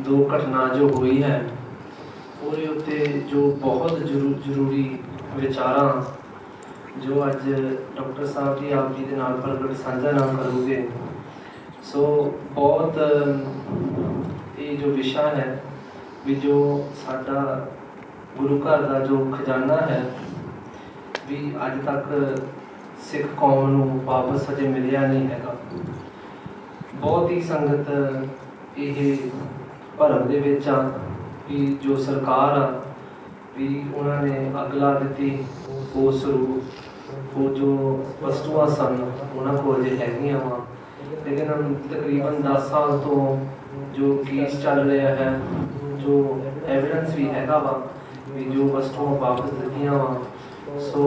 दो घटना जो हुई है ਉਹਦੇ ਉੱਤੇ जो बहुत ਜ਼ਰੂਰੀ ਵਿਚਾਰਾਂ जो अज डॉक्टर साहब जी आप जी के नाल प्रगट साझा ना करोगे। सो बहुत ये जो विषय है भी जो साडा गुरु घर का जो खजाना है भी अज तक सिख कौम नूं वापस अजे मिलिया नहीं हैगा। बहुत ही संगत ये भरम दे विच आ भी जो सरकार आ भी उन्होंने अगला दी वो स्वरूप वो जो वस्तुआं सन उन्होंने को अजे हैगियां वा, लेकिन हम तकरीबन 10 साल तो जो केस चल रहा है जो एविडेंस भी हैगा वा भी जो वस्तुआं वापस दित्तियां वा। सो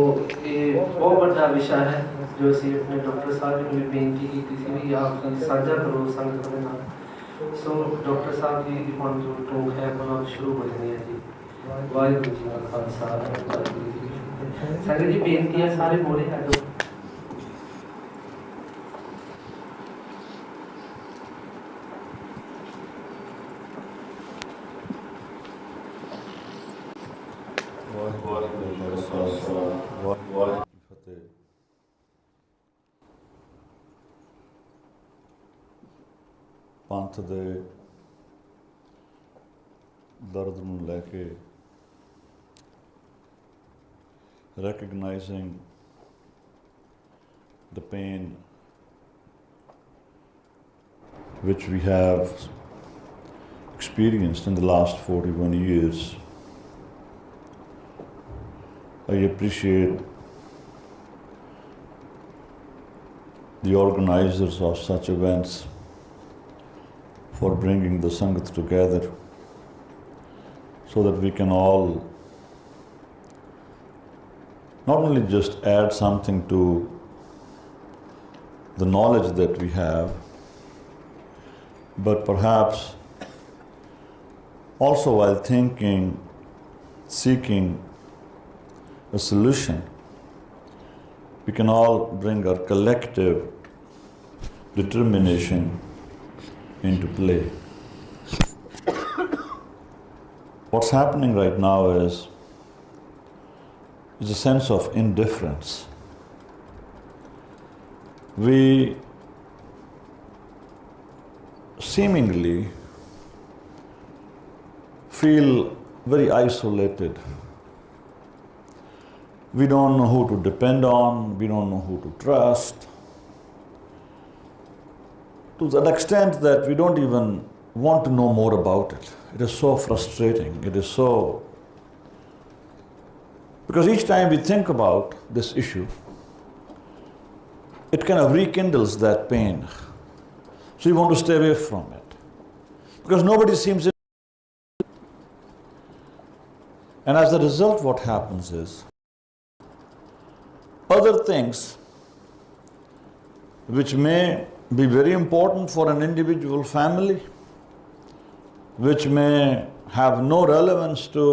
ये बहुत बड़ा विषय है जो असीं अपने डॉक्टर साहब ने भी बेनती की थी भी आप साझा करो संगत के नाल। सो डॉक्टर साहब जी की हम जो टोक है बनाना शुरू हो जानी है जी। वाहिगुरू जी का खालसा वाहिगुरू जी की फतेह। संगत जी बेनती है सारे मोड़े है जो पंथ दे दर्द नूं लैके recognizing the pain which we have experienced in the last 41 years, I appreciate the organizers of such events for bringing the Sangat together so that we can all not only just add something to the knowledge that we have, but perhaps also while thinking, seeking a solution, we can all bring our collective determination into play. What's happening right now is a sense of indifference. We seemingly feel very isolated. We don't know who to depend on, we don't know who to trust. To that extent that we don't even want to know more about it. It is so frustrating, it is so... Because each time we think about this issue, it kind of rekindles that pain. So you want to stay away from it. Because nobody seems... And as a result, what happens is, other things which may be very important for an individual family, which may have no relevance to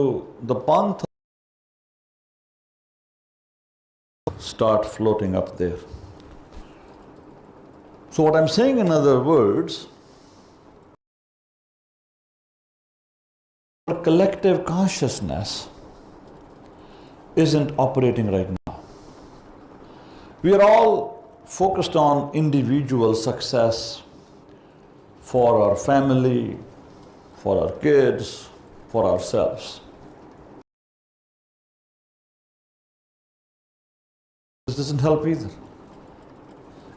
the panth, start floating up there. So what I'm saying in other words, our collective consciousness isn't operating right now. We are all focused on individual success for our family, for our kids, for ourselves. This doesn't help either.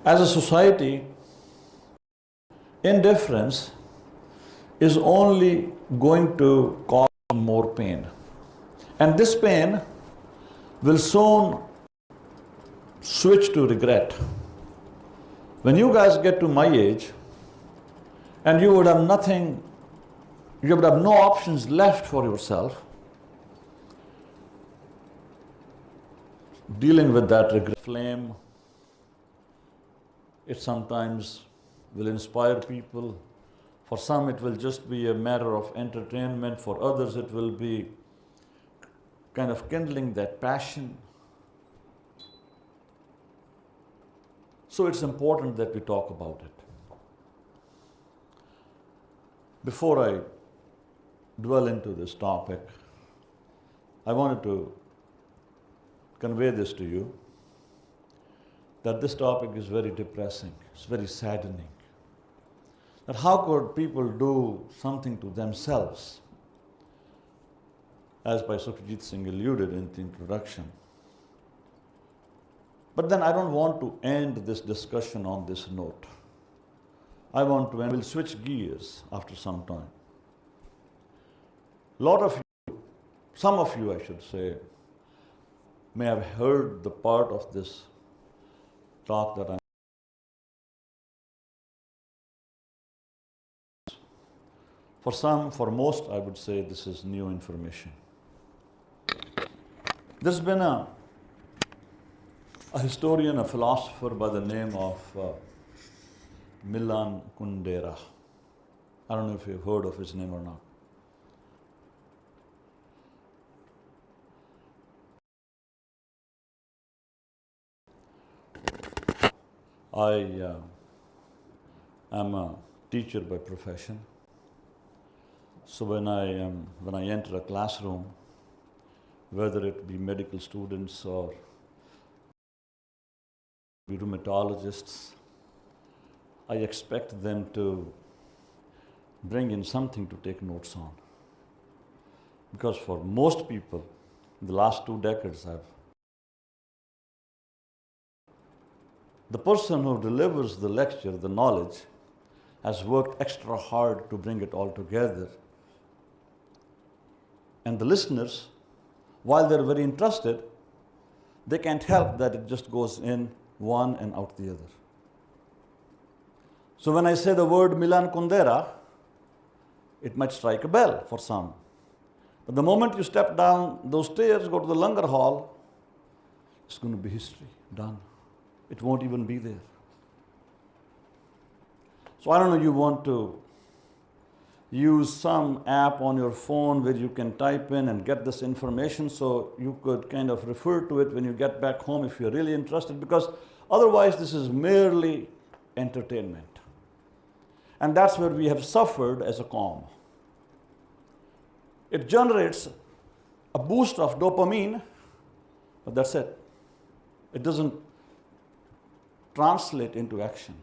As a society, indifference is only going to cause more pain. And this pain will soon switch to regret. When you guys get to my age, and you would have nothing, you would have no options left for yourself, dealing with that regret flame, it sometimes will inspire people. For some it will just be a matter of entertainment, for others it will be kind of kindling that passion. So it's important that we talk about it. Before I dwell into this topic, I wanted to convey this to you, that this topic is very depressing, it's very saddening. That how could people do something to themselves, as by Maharajjit Singh alluded in the introduction. But then I don't want to end this discussion on this note. I want to, and we'll switch gears after some time. Some of you, I should say, may have heard the part of this talk that for most, I would say this is new information. There's been a historian, a philosopher by the name of Milan Kundera. I don't know if you've heard of his name or not. I am a teacher by profession. So when I enter a classroom, whether it be medical students or rheumatologists, I expect them to bring in something to take notes on. Because for most people, in the last 2 decades, the person who delivers the lecture, the knowledge, has worked extra hard to bring it all together. And the listeners, while they're very interested, they can't help that it just goes in one and out the other. So when I say the word Milan Kundera, it might strike a bell for some. But the moment you step down those stairs, go to the Langar Hall, it's going to be history, done. It won't even be there. So I don't know, you want to use some app on your phone where you can type in and get this information so you could kind of refer to it when you get back home if you're really interested, because otherwise this is merely entertainment. And that's where we have suffered as a comm. It generates a boost of dopamine, but that's it. It doesn't translate into action.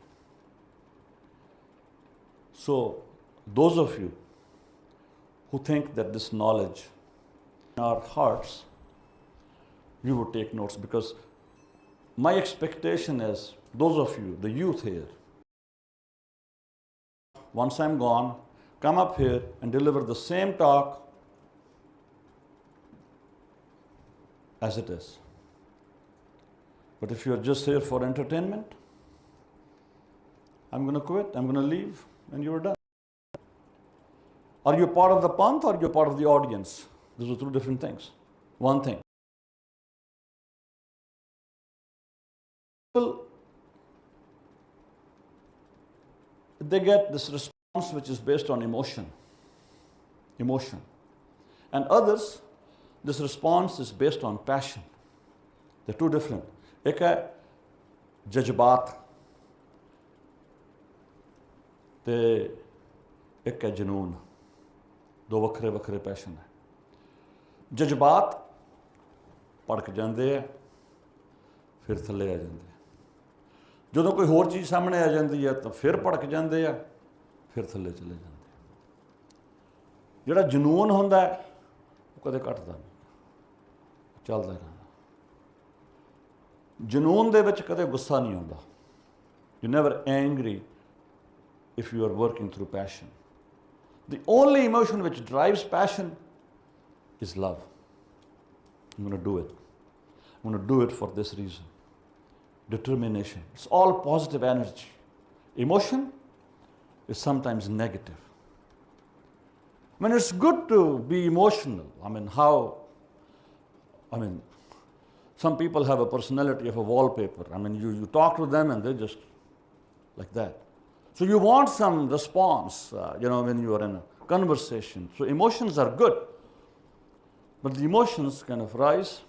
So those of you who think that this knowledge in our hearts, you would take notes, because my expectation is those of you, the youth here, once I'm gone, come up here and deliver the same talk as it is. But if you're just here for entertainment, I'm going to quit, I'm going to leave, and you're done. Are you part of the panth or you're part of the audience? Those are 2 different things. One thing. People, they get this response which is based on emotion. And others, this response is based on passion. They're 2 different. एक है जज्बात ते एक है जुनून, 2 ਵੱਖਰੇ ਵੱਖਰੇ passion है। जज्बात ਭੜਕ ਜਾਂਦੇ ਆ, ਫਿਰ ਥੱਲੇ ਆ ਜਾਂਦੇ ਆ। ਜਦੋਂ ਕੋਈ ਹੋਰ ਚੀਜ਼ ਸਾਹਮਣੇ ਆ ਜਾਂਦੀ ਹੈ ਤਾਂ ਫਿਰ ਭੜਕ ਜਾਂਦੇ ਆ, ਫਿਰ ਥੱਲੇ ਚਲੇ ਜਾਂਦੇ ਆ। ਜਿਹੜਾ ਜਨੂਨ ਹੁੰਦਾ ਉਹ ਕਦੇ ਘਟਦਾ ਨਹੀਂ, ਚੱਲਦਾ ਰਹਿੰਦਾ। ਜਨੂਨ ਦੇ ਵਿੱਚ ਕਦੇ ਗੁੱਸਾ ਨਹੀਂ ਆਉਂਦਾ। You're never angry if you are working through passion. The only emotion which drives passion is love. I'm going to do it. I'm going to do it for this reason. Determination. It's all positive energy. Emotion is sometimes negative. I mean, it's good to be emotional. Some people have a personality of a wallpaper. You talk to them and they're just like that. So you want some response, when you are in a conversation. So emotions are good. But the emotions kind of rise,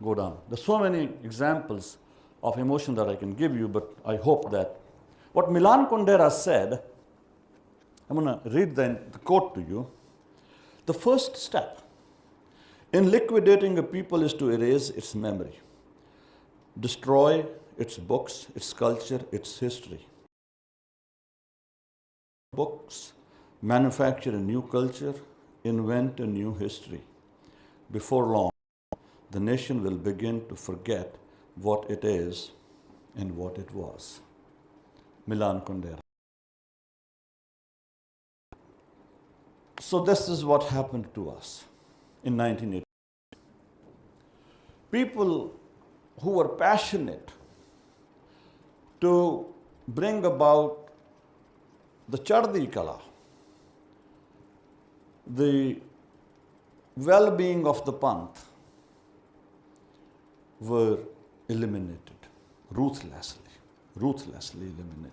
go down. There's so many examples of emotion that I can give you, but I hope that what Milan Kundera said I'm going to read the quote to you. The first step in liquidating a people is to erase its memory, destroy its books, its culture, its history. Books, manufacture a new culture, invent a new history. Before long, the nation will begin to forget what it is and what it was. Milan Kundera. So this is what happened to us in 1980. People who were passionate to bring about the Chardi Kala, the well-being of the Panth, were eliminated ruthlessly eliminated.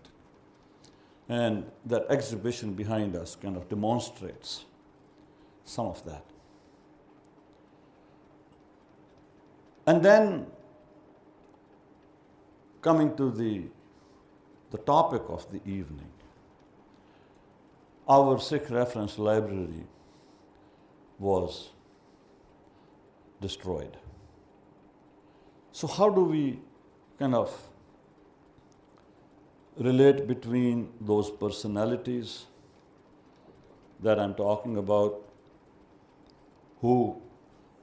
And that exhibition behind us kind of demonstrates some of that. And then, coming to the topic of the evening, our Sikh Reference Library was destroyed. So how do we kind of relate between those personalities that I'm talking about, who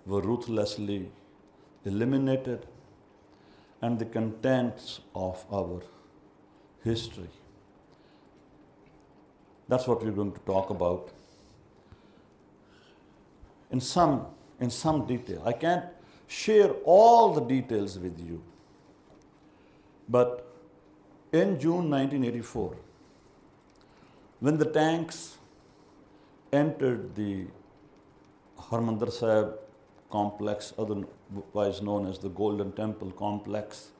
were ruthlessly eliminated, and the contents of our history? That's what we're going to talk about in some detail. I can't share all the details with you, but in June 1984, when the tanks entered the Harmandir Sahib complex, otherwise known as the Golden Temple complex,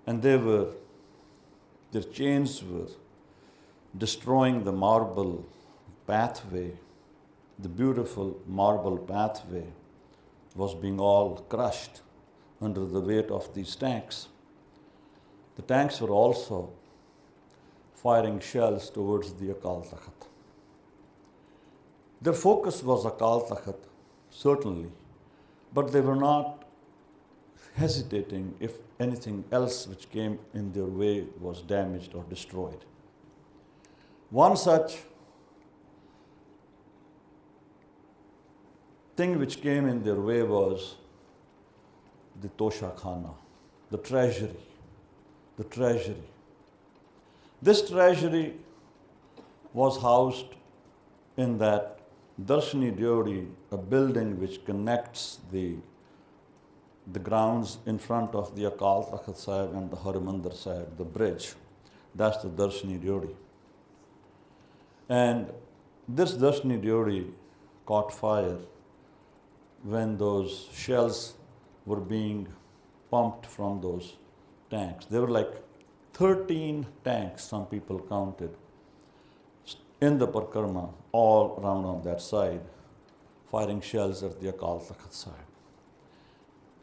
and their chains were destroying the marble pathway, the beautiful marble pathway was being all crushed under the weight of these tanks. The tanks were also firing shells towards the Akal Takht. Their focus was Akal Takht, certainly, but they were not hesitating if anything else which came in their way was damaged or destroyed. One such thing which came in their way was the Tosha Khana, the treasury. The treasury. This treasury was housed in that Darshani Deori, a building which connects the grounds in front of the Akal Takht Sahib and the Harmandir Sahib, the bridge. That's the Darshani Deori. And this Darshani Deori caught fire when those shells were being pumped from those tanks. There were like 13 tanks, some people counted, in the Parkarma, all around on that side, firing shells at the Akal Takht Sahib.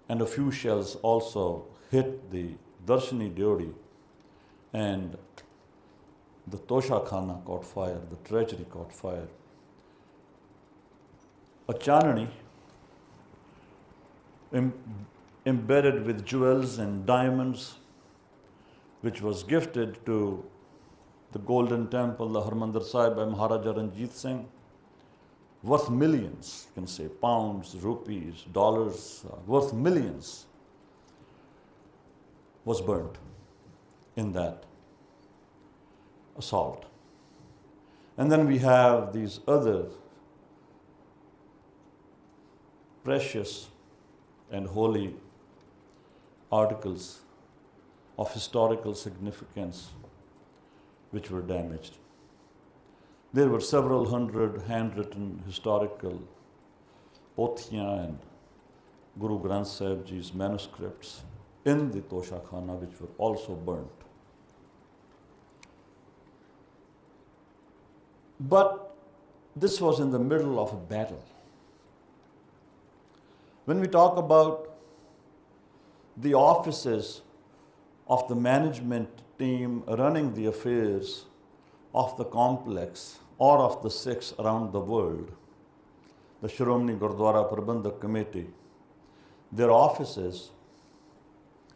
And a few shells also hit the Darshani Deori, and the Tosha Khana caught fire, the treasury caught fire. A chanani embedded with jewels and diamonds, which was gifted to the Golden Temple, the Harmandir Sahib, by Maharaja Ranjit Singh, worth millions, you can say pounds, rupees, dollars, worth millions, was burnt in that assault. And then we have these other precious and holy articles of historical significance which were damaged. There were several hundred handwritten historical Pothia and Guru Granth Sahib Ji's manuscripts in the Tosha Khana, which were also burnt. But this was in the middle of a battle. When we talk about the offices of the management team running the affairs of the complex or of the Sikhs around the world, the Shiromani Gurdwara Prabandhak Committee, their offices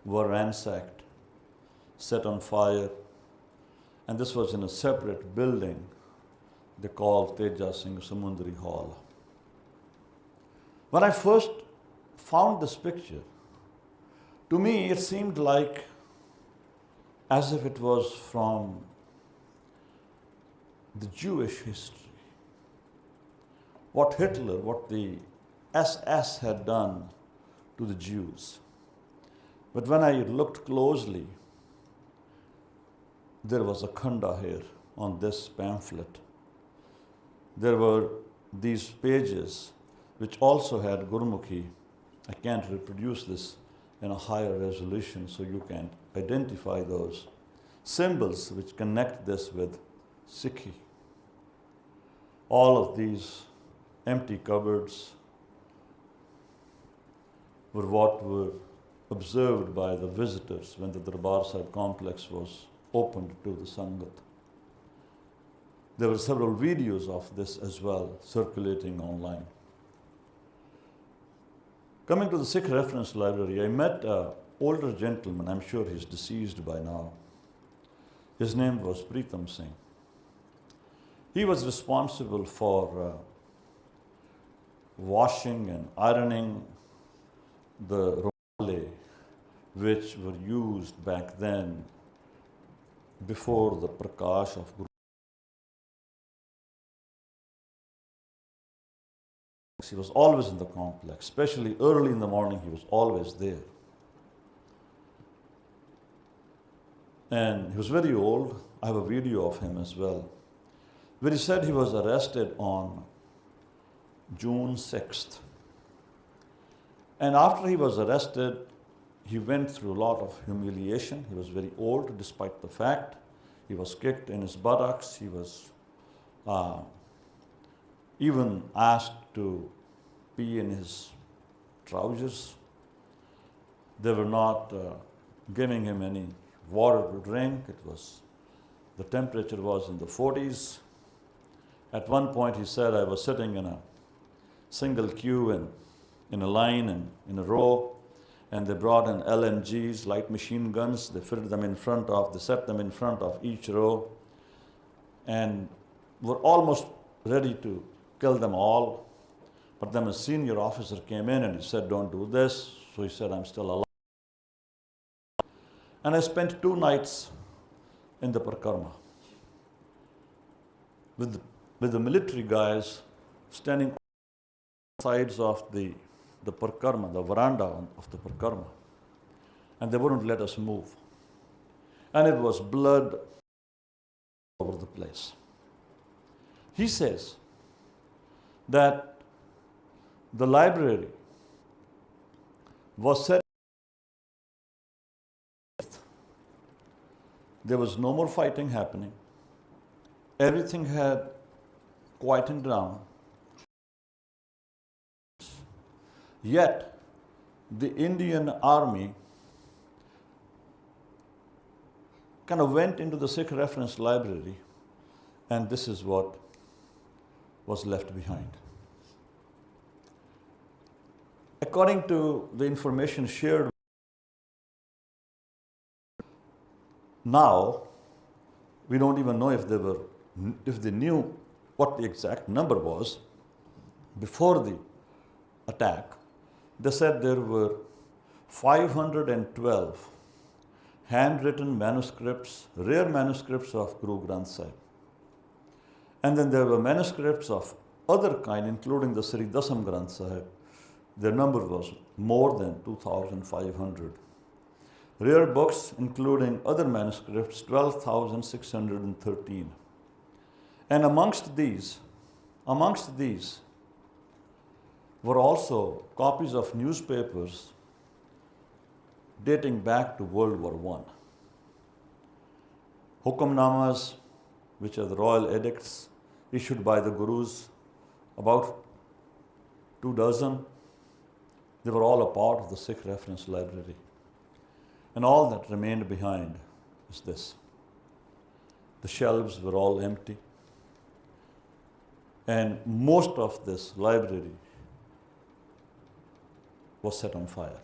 were ransacked, set on fire, and this was in a separate building they called Teja Singh Samundari Hall. When I first found this picture, to me it seemed like as if it was from the Jewish history. What Hitler, what the SS had done to the Jews. But when I looked closely, there was a khanda here on this pamphlet. There were these pages which also had Gurmukhi. I can't reproduce this in a higher resolution so you can identify those symbols which connect this with Sikhi. All of these empty cupboards were what were observed by the visitors when the Darbar Sahib complex was opened to the Sangat. There were several videos of this as well circulating online. Coming to the Sikh Reference Library, I met an older gentleman, I'm sure he's deceased by now. His name was Priam Singh. He was responsible for washing and ironing the romale which were used back then before the Prakash of Guru. He was always in the complex, especially early in the morning, he was always there. And he was very old. I have a video of him as well, where he said he was arrested on June 6th. And after he was arrested, he went through a lot of humiliation. He was very old, despite the fact. He was kicked in his buttocks. He was even asked to pee in his trousers. They were not giving him any water to drink. The temperature was in the 40s. At one point he said, I was sitting in a single queue and in a line and in a row, and they brought in LMGs, light machine guns. They set them in front of each row, and were almost ready to kill them all. But then a senior officer came in and he said, don't do this. So he said, I'm still alive. And I spent 2 nights in the Parakrama with the military guys standing on the sides of the Parakrama, the veranda of the Parakrama. And they wouldn't let us move. And it was blood all over the place. He says that the library was set. There was no more fighting happening. Everything had quietened down. Yet, the Indian army kind of went into the Sikh Reference Library, and this is what was left behind. According to the information shared now, we don't even know if they knew what the exact number was before the attack. They said there were 512 handwritten manuscripts, rare manuscripts of Guru Granth Sahib. And then there were manuscripts of other kind, including the Sri Dasam Granth Sahib. Their number was more than 2,500. Rare books, including other manuscripts, 12,613. And amongst these were also copies of newspapers dating back to World War I. Hukamnamas, which are the royal edicts issued by the Gurus, about 24. They were all a part of the Sikh Reference Library. And all that remained behind is this. The shelves were all empty. And most of this library was set on fire.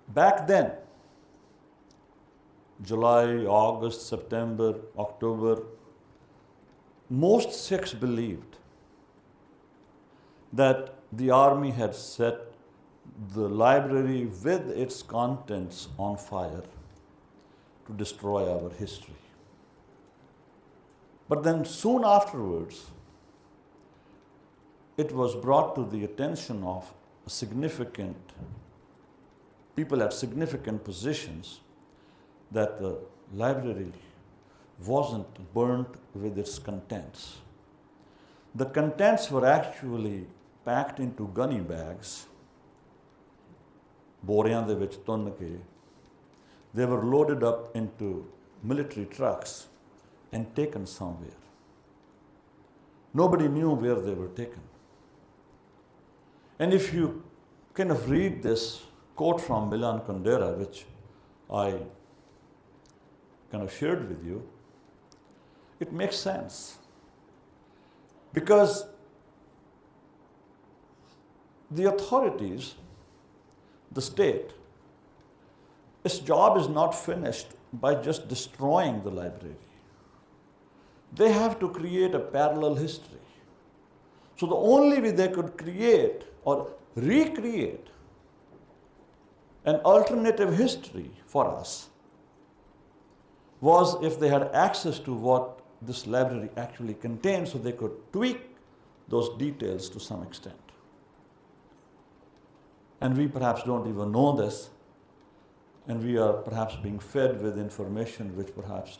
Back then, July, August, September, October, most Sikhs believed that the army had set the library with its contents on fire to destroy our history. But then soon afterwards, it was brought to the attention of significant people at significant positions that the library wasn't burnt with its contents. The contents were actually packed into gunny bags, ਬੋਰਿਆਂ ਦੇ ਵਿੱਚ ਤੁੰਨ ਕੇ. They were loaded up into military trucks and taken somewhere. Nobody knew where they were taken. And if you kind of read this quote from Milan Kundera, which I kind of shared with you, it makes sense. Because the authorities, the state, its job is not finished by just destroying the library. They have to create a parallel history. So the only way they could create or recreate an alternative history for us was if they had access to what this library actually contained, so they could tweak those details to some extent. And we perhaps don't even know this, and we are perhaps being fed with information which perhaps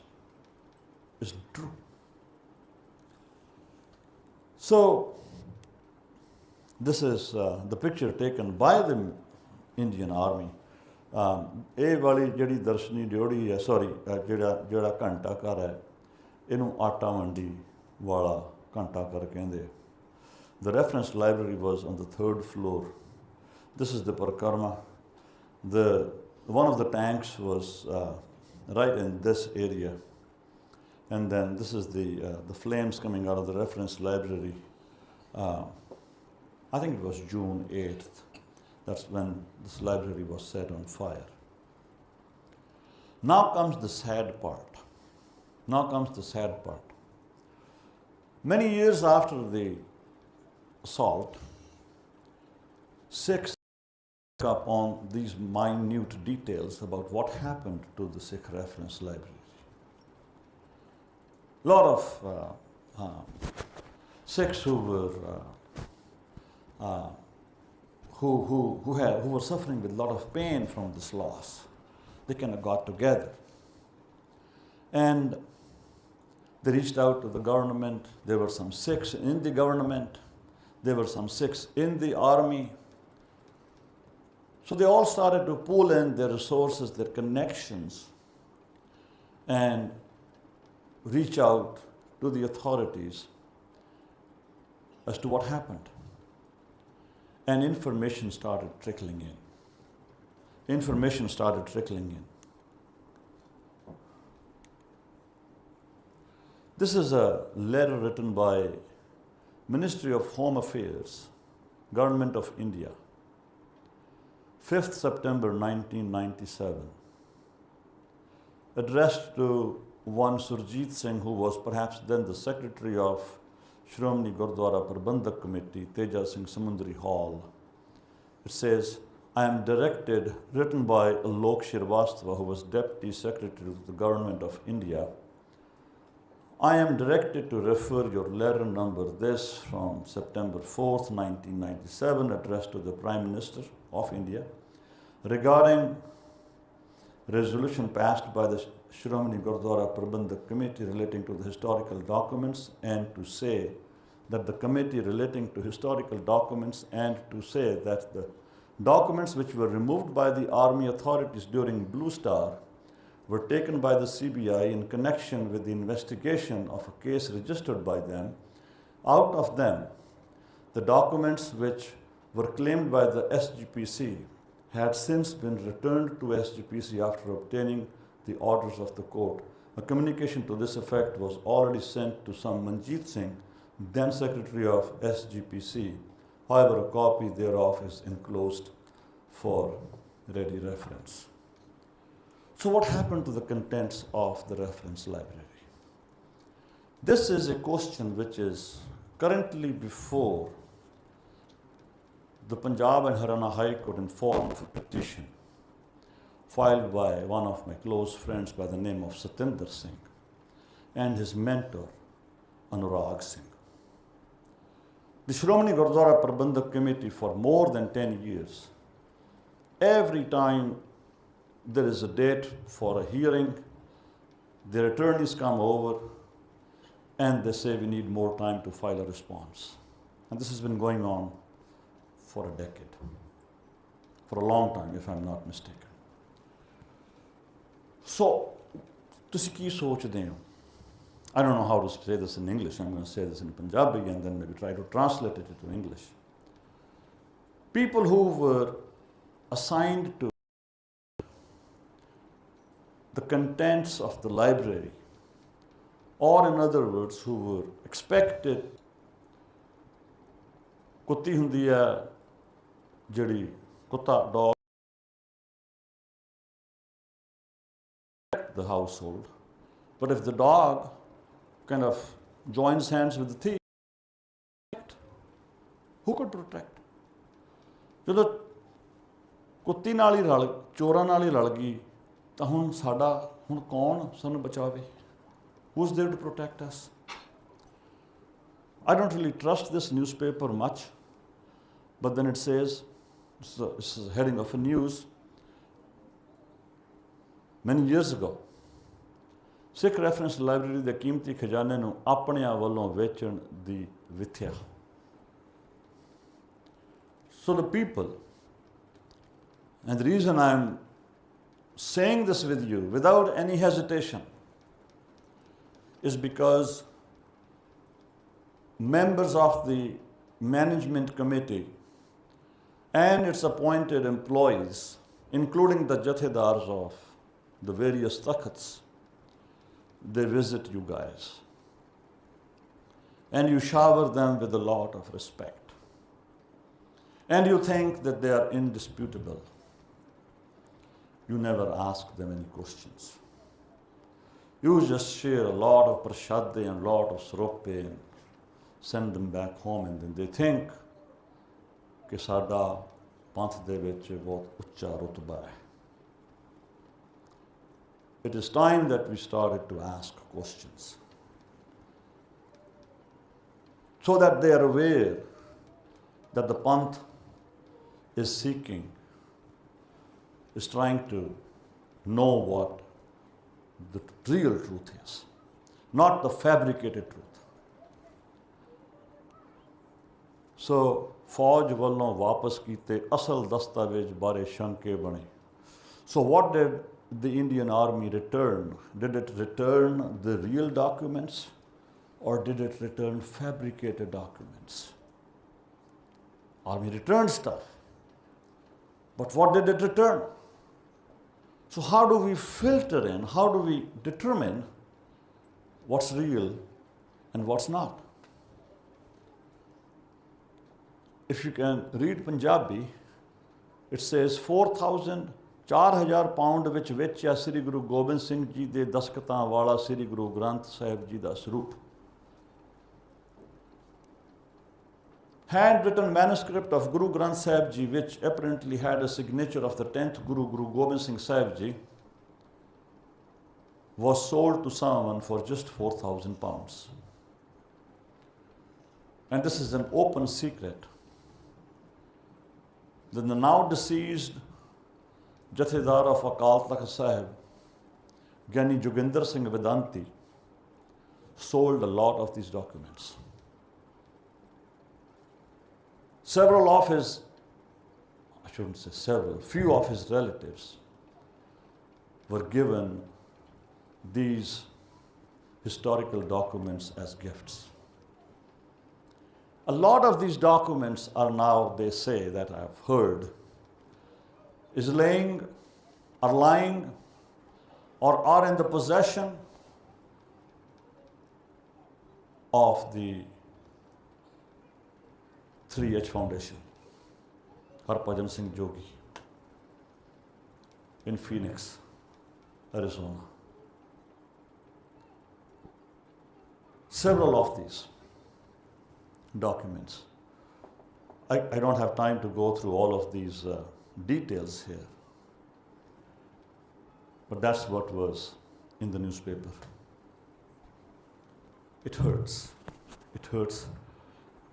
isn't true. So, this is the picture taken by the Indian Army. ਇਹ ਵਾਲੀ ਜਿਹੜੀ ਦਰਸ਼ਨੀ ਡਿਓੜੀ ਹੈ, ਜਿਹੜਾ ਘੰਟਾ ਘਰ ਹੈ, ਇਹਨੂੰ ਆਟਾ ਮੰਡੀ ਵਾਲਾ ਘੰਟਾ ਘਰ ਕਹਿੰਦੇ. The reference library was on the 3rd floor. This is the parikrama. One of the tanks was right in this area. And then this is the flames coming out of the reference library. I think it was June 8th. That's when this library was set on fire. Now comes the sad part. Many years after the assault, Sikhs pick up on these minute details about what happened to the Sikh Reference Library. A lot of Sikhs who were suffering with a lot of pain from this loss, they kind of got together. And they reached out to the government. There were some Sikhs in the government. There were some Sikhs in the army. So they all started to pool in their resources, their connections, and reach out to the authorities as to what happened. And information started trickling in. This is a letter written by Ministry of Home Affairs, Government of India, 5th September 1997, addressed to one Surjit Singh, who was perhaps then the secretary of Shromani Gurdwara Prabandhak Committee, Teja Singh Samundari Hall. It says, I am directed, written by Alok Shrivastava, who was Deputy Secretary of the Government of India. I am directed to refer your letter number this from September 4th, 1997, addressed to the Prime Minister of India, regarding resolution passed by the Shromani Gurdwara Prabandhak Committee relating to the historical documents, and to say that the committee relating to historical documents, and to say that the documents which were removed by the army authorities during Blue Star were taken by the CBI in connection with the investigation of a case registered by them. Out of them, the documents which were claimed by the SGPC had since been returned to SGPC after obtaining the orders of the court. A communication to this effect was already sent to some Maharajjit Singh, then Secretary of SGPC. However, a copy thereof is enclosed for ready reference. So what happened to the contents of the reference library? This is a question which is currently before the Punjab and Haryana High Court in form of a petition filed by one of my close friends by the name of Satinder Singh and his mentor Anurag Singh. The Shromani Gurdwara Prabandhak Committee for more than 10 years, every time there is a date for a hearing, their attorneys come over and they say we need more time to file a response. And this has been going on for a decade, for a long time if I'm not mistaken. So, ਤੁਸੀਂ ਕੀ ਸੋਚਦੇ ਹੋ? I don't know how to say this in English. I'm going to say this in Punjabi and then maybe try to translate it into English. People who were assigned to the contents of the library, or in other words, who were expected, ਕੁੱਤੀ ਹੁੰਦੀ ਹੈ ਜਿਹੜੀ ਕੁੱਤਾ dog the household, but if the dog kind of joins hands with the thief, who could protect? ਜਦੋਂ ਕੁੱਤੀ ਨਾਲ ਹੀ ਰਲ ਚੋਰਾਂ ਨਾਲ ਹੀ ਰਲ ਗਈ ਤਾਂ ਹੁਣ ਕੌਣ ਸਾਨੂੰ ਬਚਾਵੇ? Who's there to protect us? I don't really trust this newspaper much, but then it says, this is the heading of a news, many years ago, Sikh Reference Library ਦੇ ਕੀਮਤੀ ਖਜ਼ਾਨੇ ਨੂੰ ਆਪਣਿਆਂ ਵੱਲੋਂ ਵੇਚਣ ਦੀ ਵਿਥਿਆ. So the people, and the reason I'm saying this with you without any hesitation is because members of the management committee and its appointed employees, including the jathedars of the various takhats, they visit you guys. And you shower them with a lot of respect. And you think that they are indisputable. You never ask them any questions. You just share a lot of prashade and a lot of srope and send them back home, and then they think ਕਿ ਸਾਡਾ ਪੰਥ ਦੇ ਵਿੱਚ ਬਹੁਤ ਉੱਚਾ ਰੁਤਬਾ ਹੈ. It is time that we started to ask questions so that they are aware that the Panth is seeking, is trying to know what the real truth is, not the fabricated truth. So, फौज वालों वापस कीते असल दस्तावेज बारे शंके बने. So what did the Indian Army return? Did it return the real documents or did it return fabricated documents? Army returned stuff. But what did it return? So how do we filter in, how do we determine what's real and what's not? If you can read Punjabi, it says 4,000 pound ਵਿੱਚ ਵੇਚਿਆ ਸ੍ਰੀ ਗੁਰੂ ਗੋਬਿੰਦ ਸਿੰਘ ਜੀ ਦੇ ਦਸਖਤਾਂ ਵਾਲਾ ਸ੍ਰੀ ਗੁਰੂ ਗ੍ਰੰਥ ਸਾਹਿਬ ਜੀ ਦਾ ਸਰੂਪ. Handwritten manuscript of Guru Granth Sahib Ji, which apparently had a signature of the 10th Guru, Guru Gobind Singh Sahib Ji, was sold to someone for just 4,000 pounds. And this is an open secret. Then the now deceased Jathedar of Akal Takht Sahib, Gyani Joginder Singh Vedanti, sold a lot of these documents. Several of his, I shouldn't say several, few of his relatives were given these historical documents as gifts. A lot of these documents are now, they say, that I've heard, are lying or are in the possession of the 3H Foundation, Harbhajan Singh Jogi, in Phoenix, Arizona. Several of these documents. I don't have time to go through all of these details here, but that's what was in the newspaper. It hurts. It hurts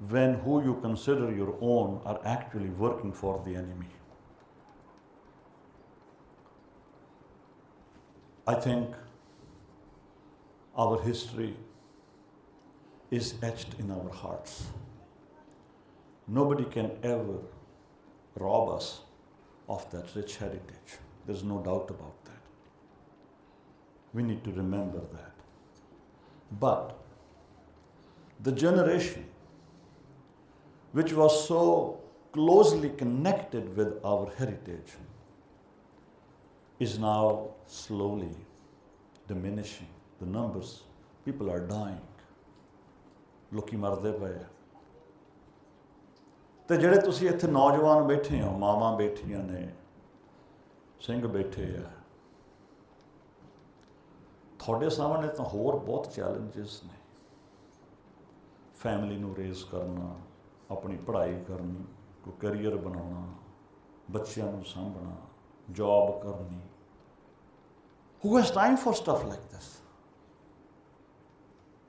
when who you consider your own are actually working for the enemy. I think our history is etched in our hearts. Nobody can ever rob us of that rich heritage. There's no doubt about that. We need to remember that. But the generation which was so closely connected with our heritage is now slowly diminishing. The numbers, people are dying. ਲੋਕੀ ਮਰਦੇ ਪਏ ਆ ਤੇ ਜਿਹੜੇ ਤੁਸੀਂ ਇੱਥੇ ਨੌਜਵਾਨ ਬੈਠੇ ਹੋ, ਮਾਵਾਂ ਬੈਠੀਆਂ ਨੇ, ਸਿੰਘ ਬੈਠੇ ਆ, ਤੁਹਾਡੇ ਸਾਹਮਣੇ ਤਾਂ ਹੋਰ ਬਹੁਤ ਚੈਲੰਜਸ ਨੇ। ਫੈਮਿਲੀ ਨੂੰ ਰੇਜ਼ ਕਰਨਾ, ਆਪਣੀ ਪੜ੍ਹਾਈ ਕਰਨੀ, ਕੋਈ ਕੈਰੀਅਰ ਬਣਾਉਣਾ, ਬੱਚਿਆਂ ਨੂੰ ਸਾਂਭਣਾ, ਜੌਬ ਕਰਨੀ। Who has time for stuff like this?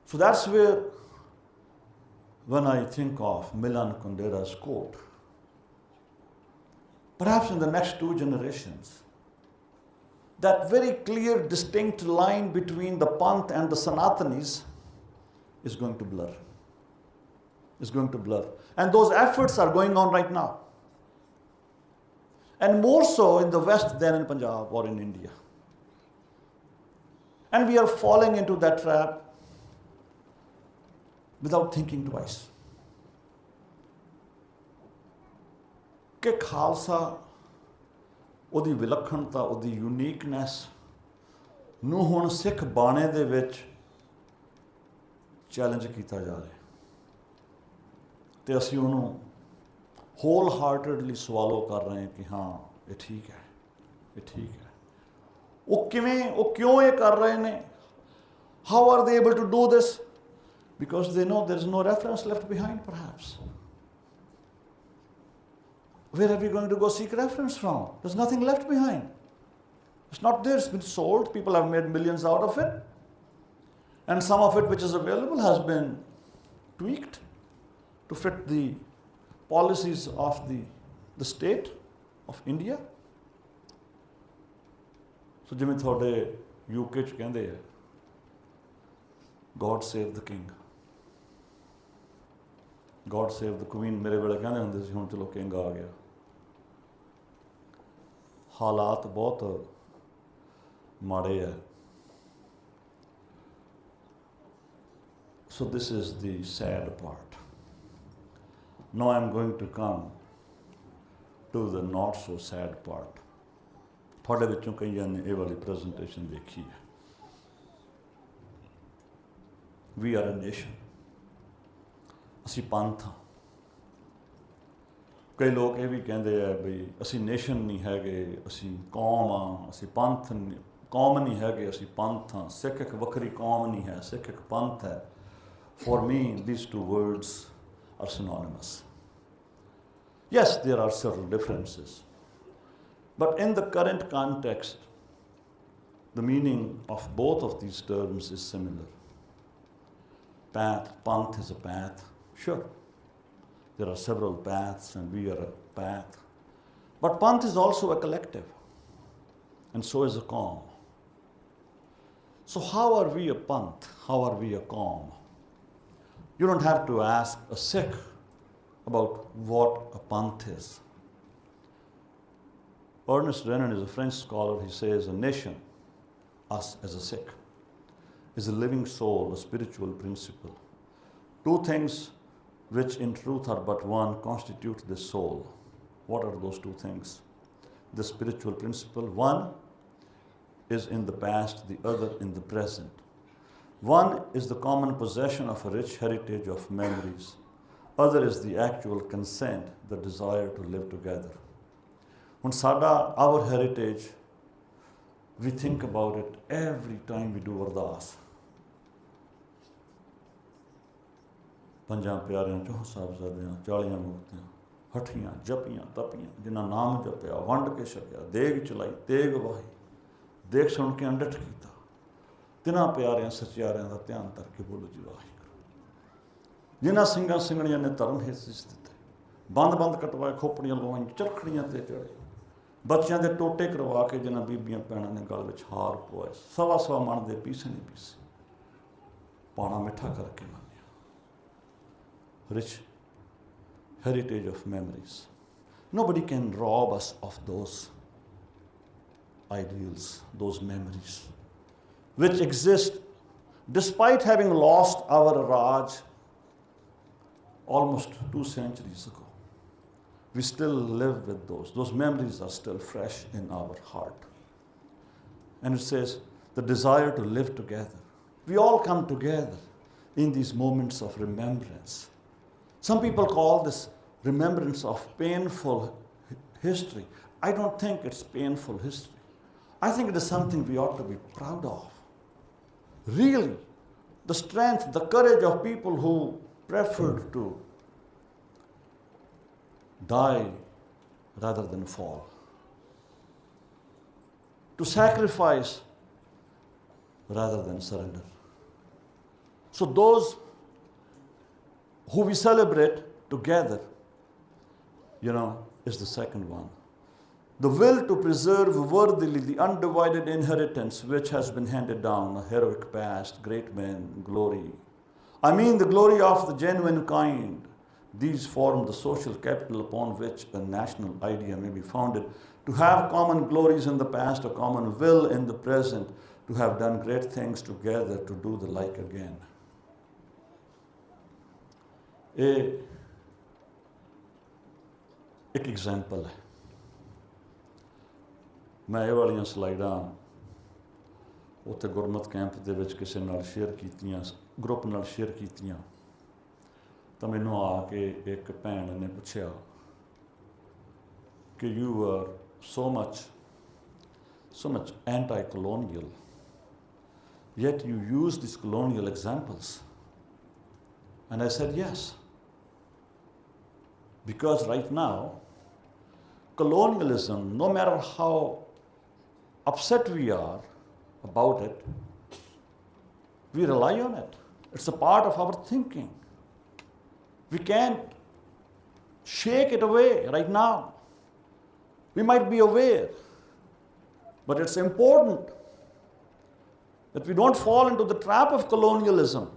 So that's where, when I think of Milan Kundera's quote, perhaps in the next 2 generations, that very clear, distinct line between the Panth and the Sanatanis is going to blur. Is going to blur. And those efforts are going on right now. And more so in the West than in Punjab or in India. And we are falling into that trap without thinking twice. ਕਿ ਖਾਲਸਾ ਉਹਦੀ ਵਿਲੱਖਣਤਾ, ਉਹਦੀ uniqueness ਨੂੰ ਹੁਣ ਸਿੱਖ ਬਾਣੇ ਦੇ ਵਿੱਚ challenge ਕੀਤਾ ਜਾ ਰਿਹਾ ਤੇ ਅਸੀਂ ਉਹਨੂੰ ਹੋਲ ਹਾਰਟਡਲੀ ਸਵਾਲੋ ਕਰ ਰਹੇ ਹਾਂ ਕਿ ਹਾਂ ਇਹ ਠੀਕ ਹੈ, ਇਹ ਠੀਕ ਹੈ। ਉਹ ਕਿਵੇਂ, ਉਹ ਕਿਉਂ ਇਹ ਕਰ ਰਹੇ ਨੇ? How are they able to do this? Because they know there is no reference left behind, perhaps. Where are we going to go seek reference from? There's nothing left behind. It's not there, it's been sold. People have made millions out of it. And some of it which is available has been tweaked to fit the policies of the state of India. So ਜਿਵੇਂ ਤੁਹਾਡੇ UK 'ਚ ਕਹਿੰਦੇ ਆ, God save the king. God save the queen. ਮੇਰੇ ਵੇਲੇ ਕਹਿੰਦੇ ਹੁੰਦੇ ਸੀ, ਹੁਣ ਚਲੋ ਕਿੰਗ ਆ ਗਿਆ। ਹਾਲਾਤ ਬਹੁਤ ਮਾੜੇ ਹੈ। So this is the sad part. Now I'm going to come to the not so sad part. ਤੁਹਾਡੇ ਵਿੱਚੋਂ ਕਈਆਂ ਨੇ ਇਹ ਵਾਲੀ ਪ੍ਰੈਜੈਂਟੇਸ਼ਨ ਦੇਖੀ ਹੈ। We are a nation. ਅਸੀਂ ਪੰਥ ਹਾਂ। ਕਈ ਲੋਕ ਇਹ ਵੀ ਕਹਿੰਦੇ ਆ ਬਈ ਅਸੀਂ ਨੇਸ਼ਨ ਨਹੀਂ ਹੈਗੇ, ਅਸੀਂ ਕੌਮ ਹਾਂ, ਅਸੀਂ ਪੰਥ ਕੌਮ ਨਹੀਂ ਹੈਗੇ, ਅਸੀਂ ਪੰਥ ਹਾਂ। ਸਿੱਖ ਇੱਕ ਵੱਖਰੀ ਕੌਮ ਨਹੀਂ ਹੈ, ਸਿੱਖ ਇੱਕ ਪੰਥ ਹੈ। For me, these 2 words are synonymous. Yes, there are several differences, but in the current context, the meaning of both of these terms is similar. Path, panth is a path. Sure, there are several paths and we are a path. But panth is also a collective, and so is a qawm. So how are we a panth? How are we a qawm? You don't have to ask a Sikh about what a panth is. Ernest Reynold is a French scholar. He says a nation, us as a Sikh, is a living soul, a spiritual principle. 2 things which in truth are but one constitute the soul. What are those 2 things? The spiritual principle, one is in the past, the other in the present. One is the common possession of a rich heritage of memories. Other is the actual consent, the desire to live together. When our heritage, we think about it every time we do Ardas. ਪੰਜਾਂ ਪਿਆਰਿਆਂ ਚੌਂ ਸਾਹਿਬਜ਼ਾਦਿਆਂ 40 ਮੁਕਤਿਆਂ ਹਠੀਆਂ ਜਪੀਆਂ ਤਪੀਆਂ ਜਿਨ੍ਹਾਂ ਨਾਮ ਜਪਿਆ ਵੰਡ ਕੇ ਛਕਿਆ ਦੇਗ ਚਲਾਈ ਤੇਗ ਵਾਹੀ ਦੇਖ ਸੁਣ ਕੇ ਅੰਡਠ ਕੀਤਾ ਤਿਨਾਂ ਪਿਆਰਿਆਂ ਸਚਿਆਰਿਆਂ ਦਾ ਧਿਆਨ ਧਰ ਕੇ ਬੋਲੋ ਜੀ ਵਾਹਿਗੁਰੂ। ਜਿਨ੍ਹਾਂ ਸਿੰਘਾਂ ਸਿੰਘਣੀਆਂ ਨੇ ਧਰਮ ਹਿੱਤ ਦਿੱਤੇ ਬੰਦ ਕਟਵਾਏ ਖੋਪੜੀਆਂ ਲਵਾਈਆਂ ਚਰਖੜੀਆਂ ਤੇ ਚੜੇ ਬੱਚਿਆਂ ਦੇ ਟੋਟੇ ਕਰਵਾ ਕੇ ਜਿਨ੍ਹਾਂ ਬੀਬੀਆਂ ਭੈਣਾਂ ਨੇ ਗਲ ਵਿੱਚ ਹਾਰ ਪਵਾਏ ਸਵਾ ਮਣ ਦੇ ਪੀਸੇ ਨਹੀਂ ਪੀਸੇ ਪਾਣਾ ਮਿੱਠਾ ਕਰਕੇ ਮੰਨਿਆ। Rich heritage of memories. Nobody can rob us of those ideals, those memories, which exist despite having lost our Raj almost 2 centuries ago. We still live with those. Those memories are still fresh in our heart. And it says, the desire to live together. We all come together in these moments of remembrance. Some people call this remembrance of painful history. I don't think it's painful history. I think it is something we ought to be proud of. Really, the strength, the courage of people who preferred to die rather than fall, to sacrifice rather than surrender. So those who we celebrate together, is the second one. The will to preserve worthily the undivided inheritance which has been handed down, a heroic past, great men, glory. I mean the glory of the genuine kind. These form the social capital upon which a national idea may be founded. To have common glories in the past, a common will in the present, to have done great things together, to do the like again. ਇੱਕ example ਹੈ। ਮੈਂ ਇਹ ਵਾਲੀਆਂ ਸਲਾਈਡਾਂ ਉੱਥੇ ਗੁਰਮਤਿ camp ਦੇ ਵਿੱਚ ਕਿਸੇ ਨਾਲ ਸ਼ੇਅਰ ਕੀਤੀਆਂ, ਗਰੁੱਪ ਨਾਲ ਸ਼ੇਅਰ ਕੀਤੀਆਂ, ਤਾਂ ਮੈਨੂੰ ਆ ਕੇ ਇੱਕ ਭੈਣ ਨੇ ਪੁੱਛਿਆ ਕਿ you are so much anti-colonial, yet you use these colonial examples. And I said, yes. Because right now, colonialism, no matter how upset we are about it, we rely on it. It's a part of our thinking. We can't shake it away right now. We might be aware, but it's important that we don't fall into the trap of colonialism,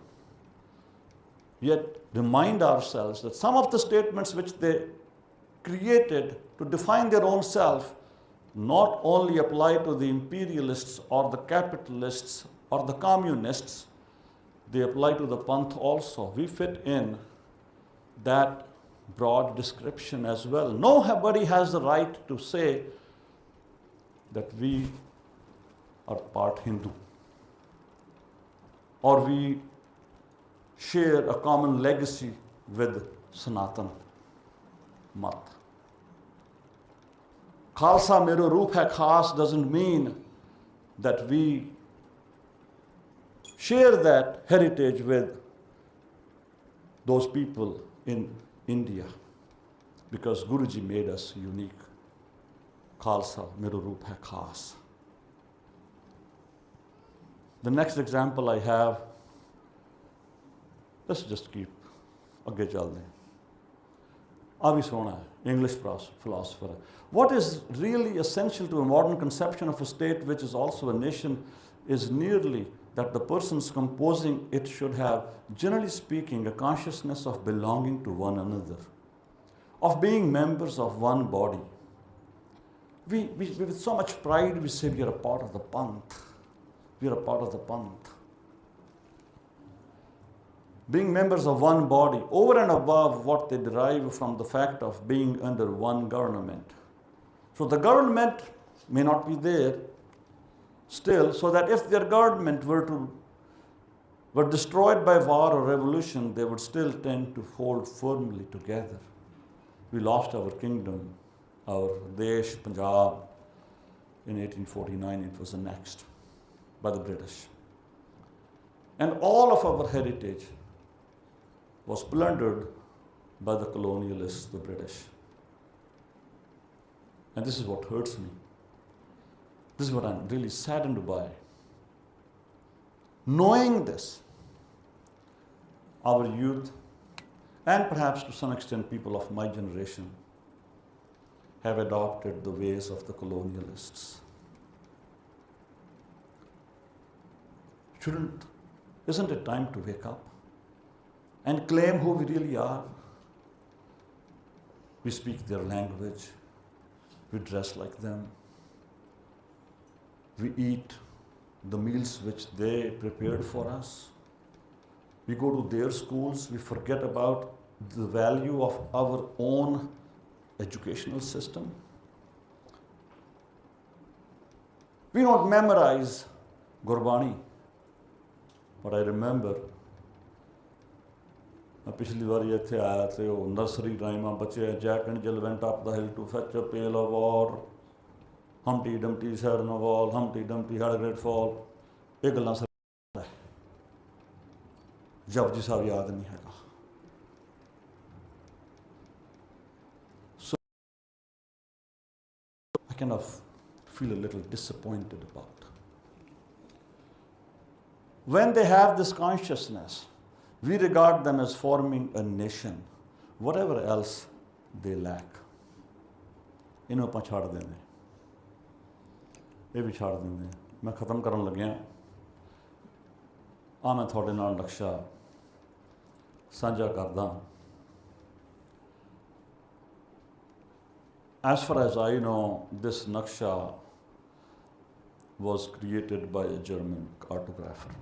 yet remind ourselves that some of the statements which they created to define their own self not only apply to the imperialists or the capitalists or the communists, they apply to the Panth also. We fit in that broad description as well. Nobody has the right to say that we are part Hindu or we share a common legacy with Sanatan Mat. Khalsa mero roop hai khas doesn't mean that we share that heritage with those people in India, because Guruji made us unique. Khalsa mero roop hai khas. The next example I have, let's just keep ਅੱਗੇ ਚੱਲਦੇ ਹਾਂ। ਆ ਵੀ ਸੋਹਣਾ ਹੈ, English philosopher. What is really essential to a modern conception of a state which is also a nation is nearly that the persons composing it should have, generally speaking, a consciousness of belonging to one another, of being members of one body. We with so much pride, we say we are a part of the Panth. We are a part of the Panth. Being members of one body, over and above what they derive from the fact of being under one government. So the government may not be there still, so that if their government were to were destroyed by war or revolution, they would still tend to hold firmly together. We lost our kingdom, our Desh, Punjab, in 1849. It was annexed by the British. And all of our heritage was plundered by the colonialists, the British. And this is what hurts me. This is what I'm really saddened by. Knowing this, our youth, and perhaps to some extent people of my generation, have adopted the ways of the colonialists. Isn't it time to wake up and claim who we really are? We speak their language, we dress like them, we eat the meals which they prepared for us. We go to their schools, we forget about the value of our own educational system. We don't memorize Gurbani, but I remember मैं पिछली बार इत्थे आया थे वो nursery Raima बच्चे Jack and Jill went up the hill to fetch a pail of water. Humpty Dumpty sat on a wall, Humpty Dumpty had a great fall. ये गल्लां सब है जपजी साहब याद नहीं हैगा. So I kind of feel a little disappointed about. When they have this consciousness, we regard them as forming a nation. Whatever else they lack, इन्हों ਆਪਾਂ ਛੱਡ ਦਿੰਦੇ, ਇਹ ਵੀ ਛੱਡ ਦਿੰਦੇ. मैं ख़त्म ਕਰਨ ਲੱਗਿਆ. मैं ਤੁਹਾਡੇ ਨਾਲ ਨਕਸ਼ਾ ਸਾਂਝਾ ਕਰਦਾ. As far as I know, this Naksha was created by a German cartographer.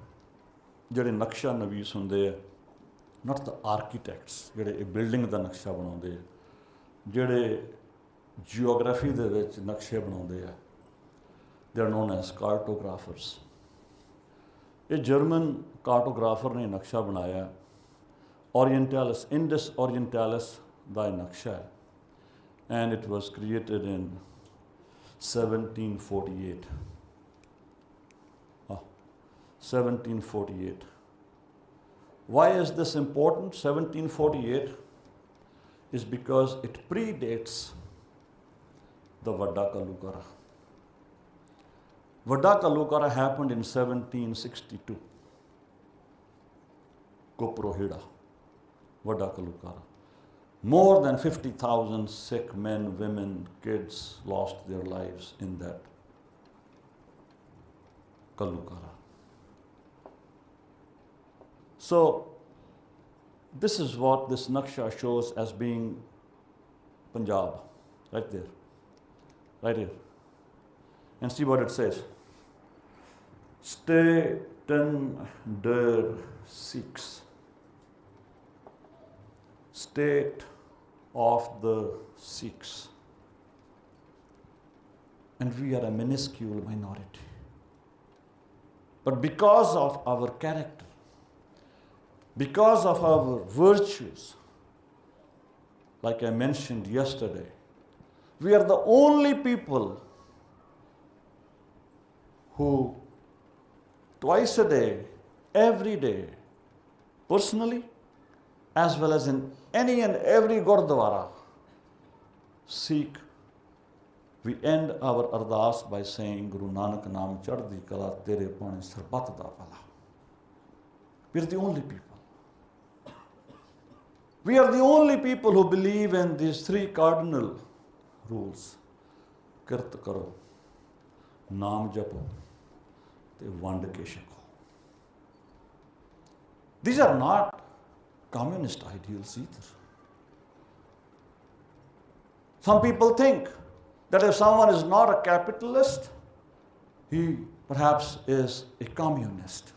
ਜਿਹੜੇ ਨਕਸ਼ਾ ਨਵੀਸ ਹੁੰਦੇ ਆ, not the architects, ਜਿਹੜੇ ਇਹ ਬਿਲਡਿੰਗ ਦਾ ਨਕਸ਼ਾ ਬਣਾਉਂਦੇ ਆ, ਜਿਹੜੇ ਜਿਓਗ੍ਰਾਫੀ ਦੇ ਵਿੱਚ ਨਕਸ਼ੇ ਬਣਾਉਂਦੇ ਆ, they are known as cartographers. ਇਹ ਜਰਮਨ ਕਾਰਟੋਗ੍ਰਾਫਰ ਨੇ ਨਕਸ਼ਾ ਬਣਾਇਆ. Orientalis, Indus Orientalis ਦਾ ਇਹ ਨਕਸ਼ਾ ਹੈ, and it was created in 1748. 1748. Why is this important? 1748 is because it predates the Vadda Kalukara. Vadda Kalukara happened in 1762. Koprohida, Vadda Kalukara. More than 50,000 Sikh men, women, kids lost their lives in that Kalukara. So this is what this Naksha shows as being Punjab, right there, right here. And see what it says. Staten der Sikhs. State of the Sikhs. And we are a minuscule minority. But because of our character, because of our virtues, like I mentioned yesterday, we are the only people who twice a day, every day, personally, as well as in any and every Gurdwara, seek, we end our ardas by saying, Guru Nanak Naam Chaddi Kala Tere Pane Sarbat Da Pala. We are the only people. We are the only people who believe in these three cardinal rules. Kirt karo, naam japo, te vand ke shako. These are not communist ideals either. Some people think that if someone is not a capitalist, he perhaps is a communist.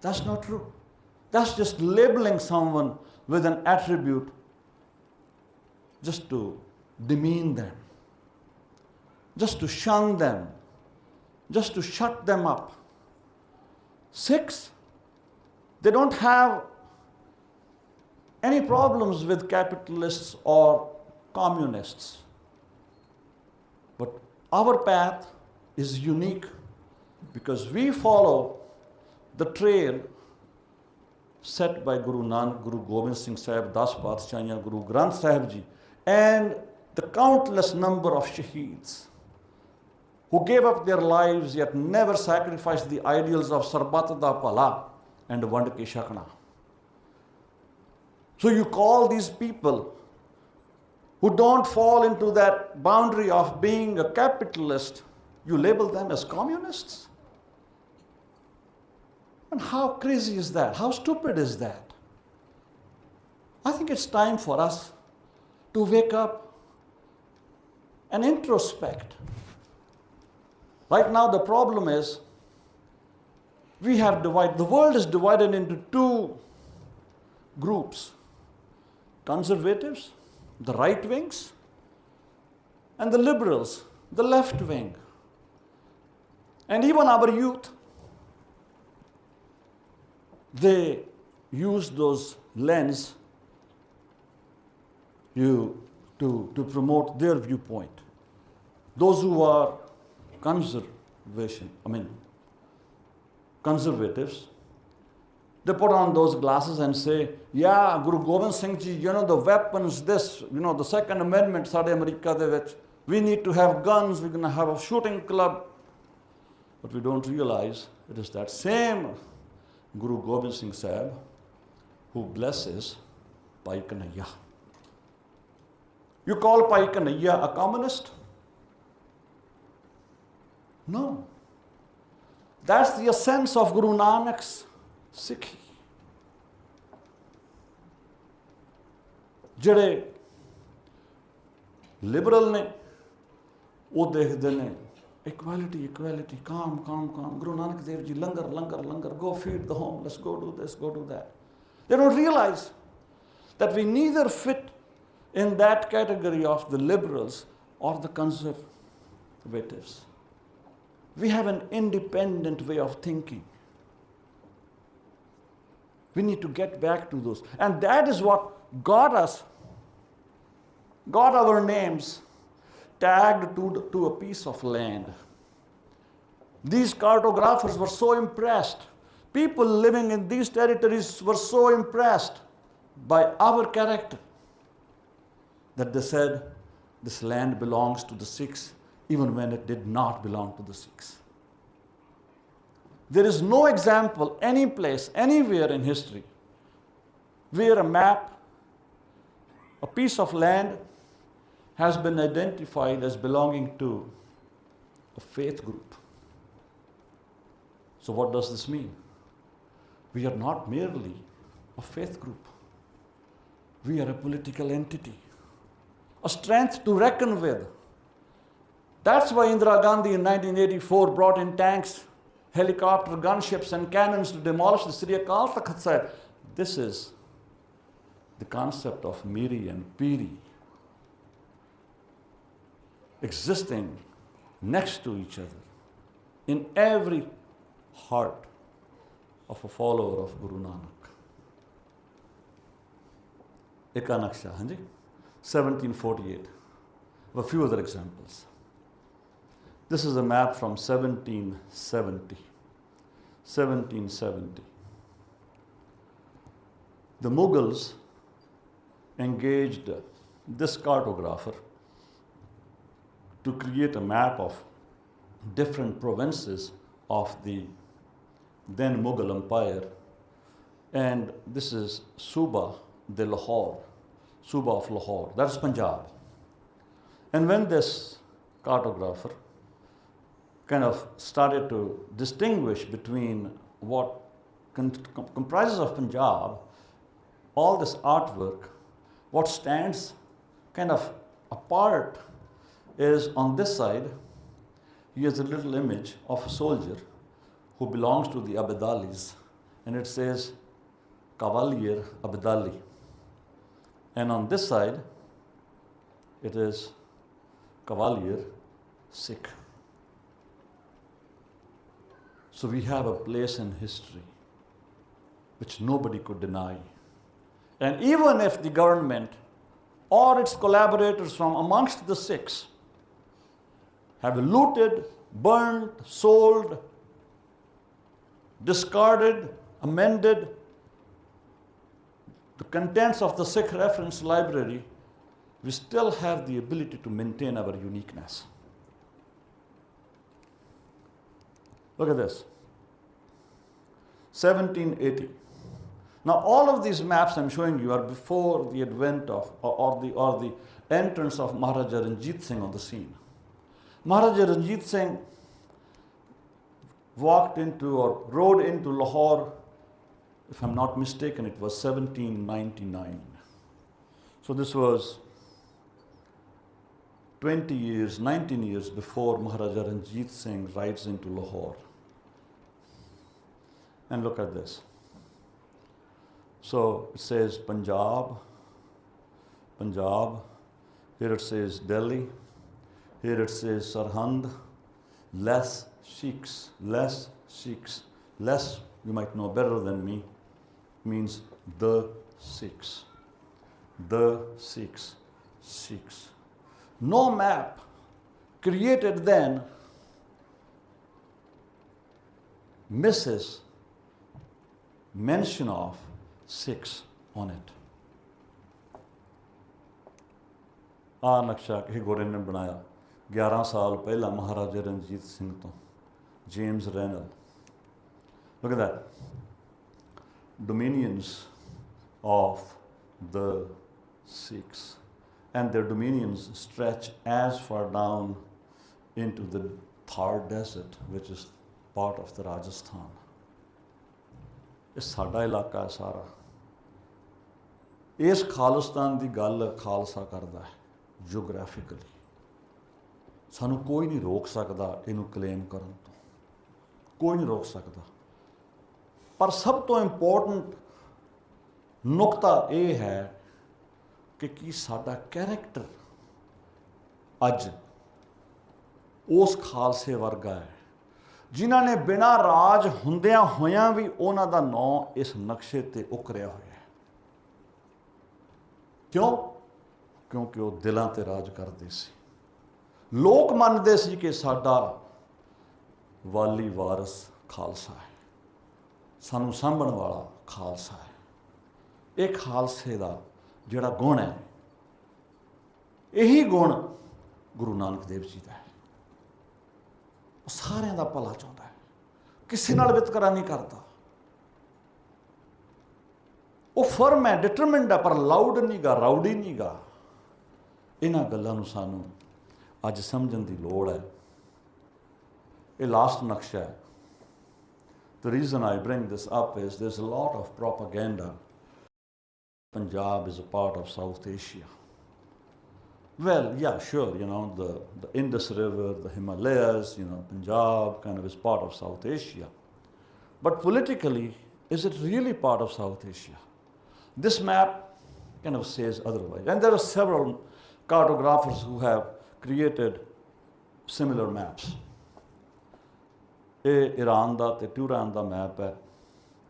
That's not true. That's just labeling someone with an attribute just to demean them, just to shun them, just to shut them up. Sikhs They don't have any problems with capitalists or communists. But our path is unique because we follow the trail set by Guru Nanak, Guru Gobind Singh Sahib, Das Paatshahiyaan, Guru Granth Sahib Ji, and the countless number of Shaheeds who gave up their lives yet never sacrificed the ideals of Sarbat da Pala and Vand Ke Shakna. So you call these people who don't fall into that boundary of being a capitalist, you label them as communists? And how crazy is that? How stupid is that? I think it's time for us to wake up and introspect. Right now the problem is we have divided, the world is divided into two groups. Conservatives, the right wings, and the liberals, the left wing. And even our youth, they use those lenses to promote their viewpoint. Those who are conservatives, they put on those glasses and say, yeah, Guru Gobind Singh Ji, the weapons, this, the Second Amendment, Sade America de vich, we need to have guns, we're going to have a shooting club. But we don't realize it is that same Guru Gobind Singh Sahib who blesses Bhai Kanhaiya. You call Bhai Kanhaiya a communist? No. That's the essence of Guru Nanak's Sikhi. ਜਿਹੜੇ Liberal ਨੇ ਉਹ ਦੇਖਦੇ ਨੇ equality, equality, calm, calm, calm. Guru Nanak Dev Ji, langar, langar, langar, go feed the homeless, go do this, go do that. They don't realize that we neither fit in that category of the liberals or the conservatives. We have an independent way of thinking. We need to get back to those. And that is what got us, got our names tagged to a piece of land. These cartographers were so impressed. People living in these territories were so impressed by our character that they said, this land belongs to the Sikhs, even when it did not belong to the Sikhs. There is no example, any place, anywhere in history, where a map, a piece of land, has been identified as belonging to a faith group. So what does this mean? We are not merely a faith group. We are a political entity, a strength to reckon with. That's why Indira Gandhi in 1984 brought in tanks, helicopter, gunships and cannons to demolish the Sri Akal Takht said, this is the concept of Miri and Piri existing next to each other in every heart of a follower of Guru Nanak. Eka Naksha, 1748. A few other examples. This is a map from 1770. 1770. The Mughals engaged this cartographer to create a map of different provinces of the then Mughal Empire. And this is Suba de Lahore, Suba of Lahore, that's Punjab. And when this cartographer kind of started to distinguish between what comprises of Punjab, all this artwork, what stands kind of apart is on this side, here's a little image of a soldier who belongs to the Abedalis, and it says Cavalier Abedali. And on this side, it is Cavalier Sikh. So we have a place in history which nobody could deny. And even if the government or its collaborators from amongst the Sikhs have looted, burned, sold, discarded, amended the contents of the Sikh Reference Library, we still have the ability to maintain our uniqueness. Look at this. 1780. Now, all of these maps I'm showing you are before the advent of, or the entrance of Maharaja Ranjit Singh on the scene. Maharaja Ranjit Singh walked into or rode into Lahore, if I'm not mistaken, it was 1799. So this was 20 years, 19 years before Maharaja Ranjit Singh rides into Lahore. And look at this. So it says Punjab, Punjab. Here it says Delhi. Here it says Sarhand. Less Sikhs, less Sikhs. Less, you might know better than me, means the Sikhs. The Sikhs, Sikhs. No map created then misses mention of Sikhs on it. ਆ ਨਕਸ਼ਾ ਕਿਸੇ ਗੋਰੇ ਨੇ ਬਣਾਇਆ 11 ਸਾਲ ਪਹਿਲਾਂ ਮਹਾਰਾਜਾ ਰਣਜੀਤ ਸਿੰਘ ਤੋਂ James Reynold. Look at that. Dominions of the Sikhs. And their dominions stretch as far down into the Thar Desert, which is part of the Rajasthan. ਇਹ ਸਾਡਾ ਇਲਾਕਾ ਹੈ ਸਾਰਾ. ਇਸ ਖਾਲਿਸਤਾਨ ਦੀ ਗੱਲ ਖਾਲਸਾ ਕਰਦਾ ਹੈ ਜੀਓਗ੍ਰਾਫਿਕਲੀ. ਸਾਨੂੰ ਕੋਈ ਨਹੀਂ ਰੋਕ ਸਕਦਾ ਇਹਨੂੰ ਕਲੇਮ ਕਰਨ ਤੋਂ. ਕੋਈ ਨਹੀਂ ਰੋਕ ਸਕਦਾ. ਪਰ ਸਭ ਤੋਂ ਇੰਪੋਰਟੈਂਟ ਨੁਕਤਾ ਇਹ ਹੈ ਕਿ ਕੀ ਸਾਡਾ ਕੈਰੈਕਟਰ ਅੱਜ ਉਸ ਖਾਲਸੇ ਵਰਗਾ ਹੈ ਜਿਨ੍ਹਾਂ ਨੇ ਬਿਨਾਂ ਰਾਜ ਹੁੰਦਿਆਂ ਹੋਇਆਂ ਵੀ ਉਹਨਾਂ ਦਾ ਨਾਂ ਇਸ ਨਕਸ਼ੇ ਤੇ ਉਕਰਿਆ ਹੋਇਆ ਹੈ. ਕਿਉਂ? ਕਿਉਂਕਿ ਉਹ ਦਿਲਾਂ ਤੇ ਰਾਜ ਕਰਦੇ ਸੀ. ਲੋਕ ਮੰਨਦੇ ਸੀ ਕਿ ਸਾਡਾ ਵਾਲੀ ਵਾਰਸ ਖਾਲਸਾ ਹੈ, ਸਾਨੂੰ ਸਾਂਭਣ ਵਾਲਾ ਖਾਲਸਾ ਹੈ. ਇਹ ਖਾਲਸੇ ਦਾ ਜਿਹੜਾ ਗੁਣ ਹੈ, ਇਹੀ ਗੁਣ ਗੁਰੂ ਨਾਨਕ ਦੇਵ ਜੀ ਦਾ ਹੈ. ਉਹ ਸਾਰਿਆਂ ਦਾ ਭਲਾ ਚਾਹੁੰਦਾ ਹੈ, ਕਿਸੇ ਨਾਲ ਵਿਤਕਰਾ ਨਹੀਂ ਕਰਦਾ. ਉਹ ਫਰਮ ਹੈ, ਡਿਟਰਮਿੰਡ ਹੈ, ਪਰ ਲਾਊਡ ਨਹੀਂ ਗਾ, ਰਾਊਡੀ ਨਹੀਂ ਗਾ. ਇਹਨਾਂ ਗੱਲਾਂ ਨੂੰ ਸਾਨੂੰ ਅੱਜ ਸਮਝਣ ਦੀ ਲੋੜ ਹੈ. ਇਹ ਲਾਸਟ ਨਕਸ਼ਾ ਹੈ. The reason I bring this up is there's a lot of propaganda. Punjab is a part of South Asia. Well, yeah, sure, you know, the Indus River, the Himalayas, you know, Punjab kind of is part of South Asia. But politically, is it really part of South Asia? This map kind of says otherwise. And there are several cartographers who have created similar maps. ਇਹ Iran ਦਾ ਤੇ ਟਿਊਰਾਨ ਦਾ map ਹੈ.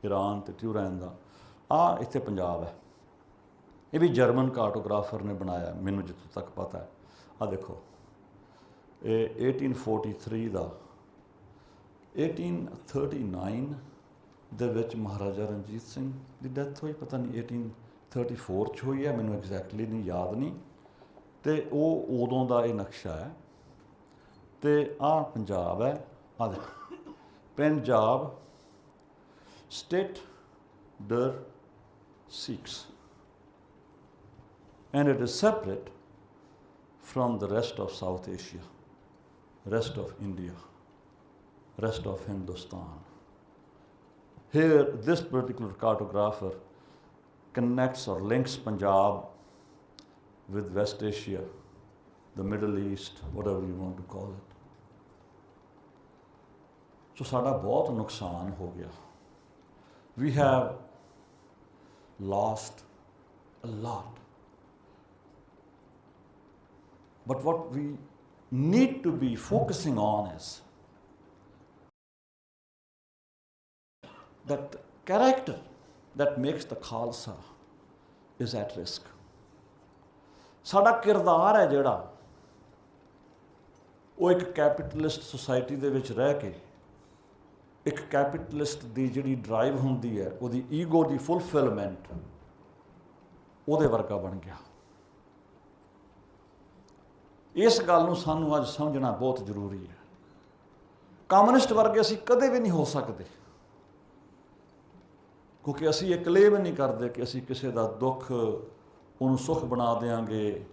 Iran ਤੇ ਟਿਊਰਾਨ ਦਾ. ਆ ਇੱਥੇ ਪੰਜਾਬ ਹੈ. ਇਹ ਵੀ German ਕਾਰਟੋਗ੍ਰਾਫਰ ਨੇ ਬਣਾਇਆ, ਮੈਨੂੰ ਜਿੱਥੋਂ ਤੱਕ ਪਤਾ ਹੈ. ਆ ਦੇਖੋ, ਇਹ 1843 ਦਾ 1839 ਦੇ ਵਿੱਚ ਮਹਾਰਾਜਾ ਰਣਜੀਤ ਸਿੰਘ ਦੀ ਡੈਥ ਹੋਈ. ਪਤਾ ਨਹੀਂ 1834 'ਚ ਹੋਈ ਹੈ, ਮੈਨੂੰ ਐਗਜ਼ੈਕਟਲੀ ਨਹੀਂ ਯਾਦ ਨਹੀਂ. ਅਤੇ ਉਹ ਉਦੋਂ ਦਾ ਇਹ ਨਕਸ਼ਾ ਹੈ. ਅਤੇ ਆਹ ਪੰਜਾਬ ਹੈ. ਆਹ ਦੇਖੋ, Punjab, state der Sikhs, and it is separate from the rest of South Asia, rest of India, rest of Hindustan. Here, this particular cartographer connects or links Punjab with West Asia, the Middle East, whatever you want to call it. So ਸਾਡਾ ਬਹੁਤ ਨੁਕਸਾਨ ਹੋ ਗਿਆ. We have lost a lot. But what we need to be focusing on is that character that makes the Khalsa is at risk. ਸਾਡਾ ਕਿਰਦਾਰ ਹੈ ਜਿਹੜਾ ਉਹ ਇੱਕ ਕੈਪੀਟਲਿਸਟ ਸੁਸਾਇਟੀ ਦੇ ਵਿੱਚ ਰਹਿ ਕੇ ਇੱਕ ਕੈਪੀਟਲਿਸਟ ਦੀ ਜਿਹੜੀ ਡਰਾਈਵ ਹੁੰਦੀ ਹੈ ਉਹਦੀ ਈਗੋ ਦੀ ਫੁਲਫਿਲਮੈਂਟ ਉਹਦੇ ਵਰਗਾ ਬਣ ਗਿਆ। ਇਸ ਗੱਲ ਨੂੰ ਸਾਨੂੰ ਅੱਜ ਸਮਝਣਾ ਬਹੁਤ ਜ਼ਰੂਰੀ ਹੈ। ਕਮਿਊਨਿਸਟ ਵਰਗੇ ਅਸੀਂ ਕਦੇ ਵੀ ਨਹੀਂ ਹੋ ਸਕਦੇ, ਕਿਉਂਕਿ ਅਸੀਂ ਇਹ ਕਲੇਮ ਨਹੀਂ ਕਰਦੇ ਕਿ ਅਸੀਂ ਕਿਸੇ ਦਾ ਦੁੱਖ ਉਹਨੂੰ ਸੁੱਖ ਬਣਾ ਦਿਆਂਗੇ,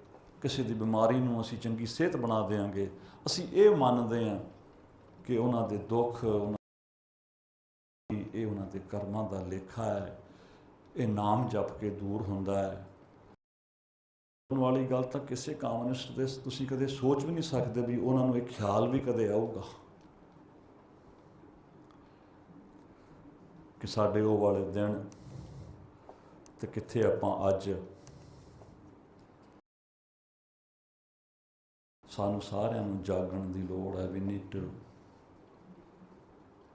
ਕਿਸੇ ਦੀ ਬਿਮਾਰੀ ਨੂੰ ਅਸੀਂ ਚੰਗੀ ਸਿਹਤ ਬਣਾ ਦਿਆਂਗੇ। ਅਸੀਂ ਇਹ ਮੰਨਦੇ ਹਾਂ ਕਿ ਉਹਨਾਂ ਦੇ ਦੁੱਖ ਇਹ ਉਹਨਾਂ ਦੇ ਕਰਮਾਂ ਦਾ ਲੇਖਾ ਹੈ, ਇਹ ਨਾਮ ਜਪ ਕੇ ਦੂਰ ਹੁੰਦਾ ਹੈ। ਹੋਣ ਵਾਲੀ ਗੱਲ ਤਾਂ ਕਿਸੇ ਕਮਿਊਨਿਸਟ ਦੇ ਤੁਸੀਂ ਕਦੇ ਸੋਚ ਵੀ ਨਹੀਂ ਸਕਦੇ ਵੀ ਉਹਨਾਂ ਨੂੰ ਇਹ ਖਿਆਲ ਵੀ ਕਦੇ ਆਊਗਾ ਕਿ ਸਾਡੇ ਉਹ ਵਾਲੇ ਦਿਨ ਤੇ ਕਿੱਥੇ ਆਪਾਂ ਅੱਜ। ਸਾਨੂੰ ਸਾਰਿਆਂ ਨੂੰ ਜਾਗਣ ਦੀ ਲੋੜ ਹੈ। We need to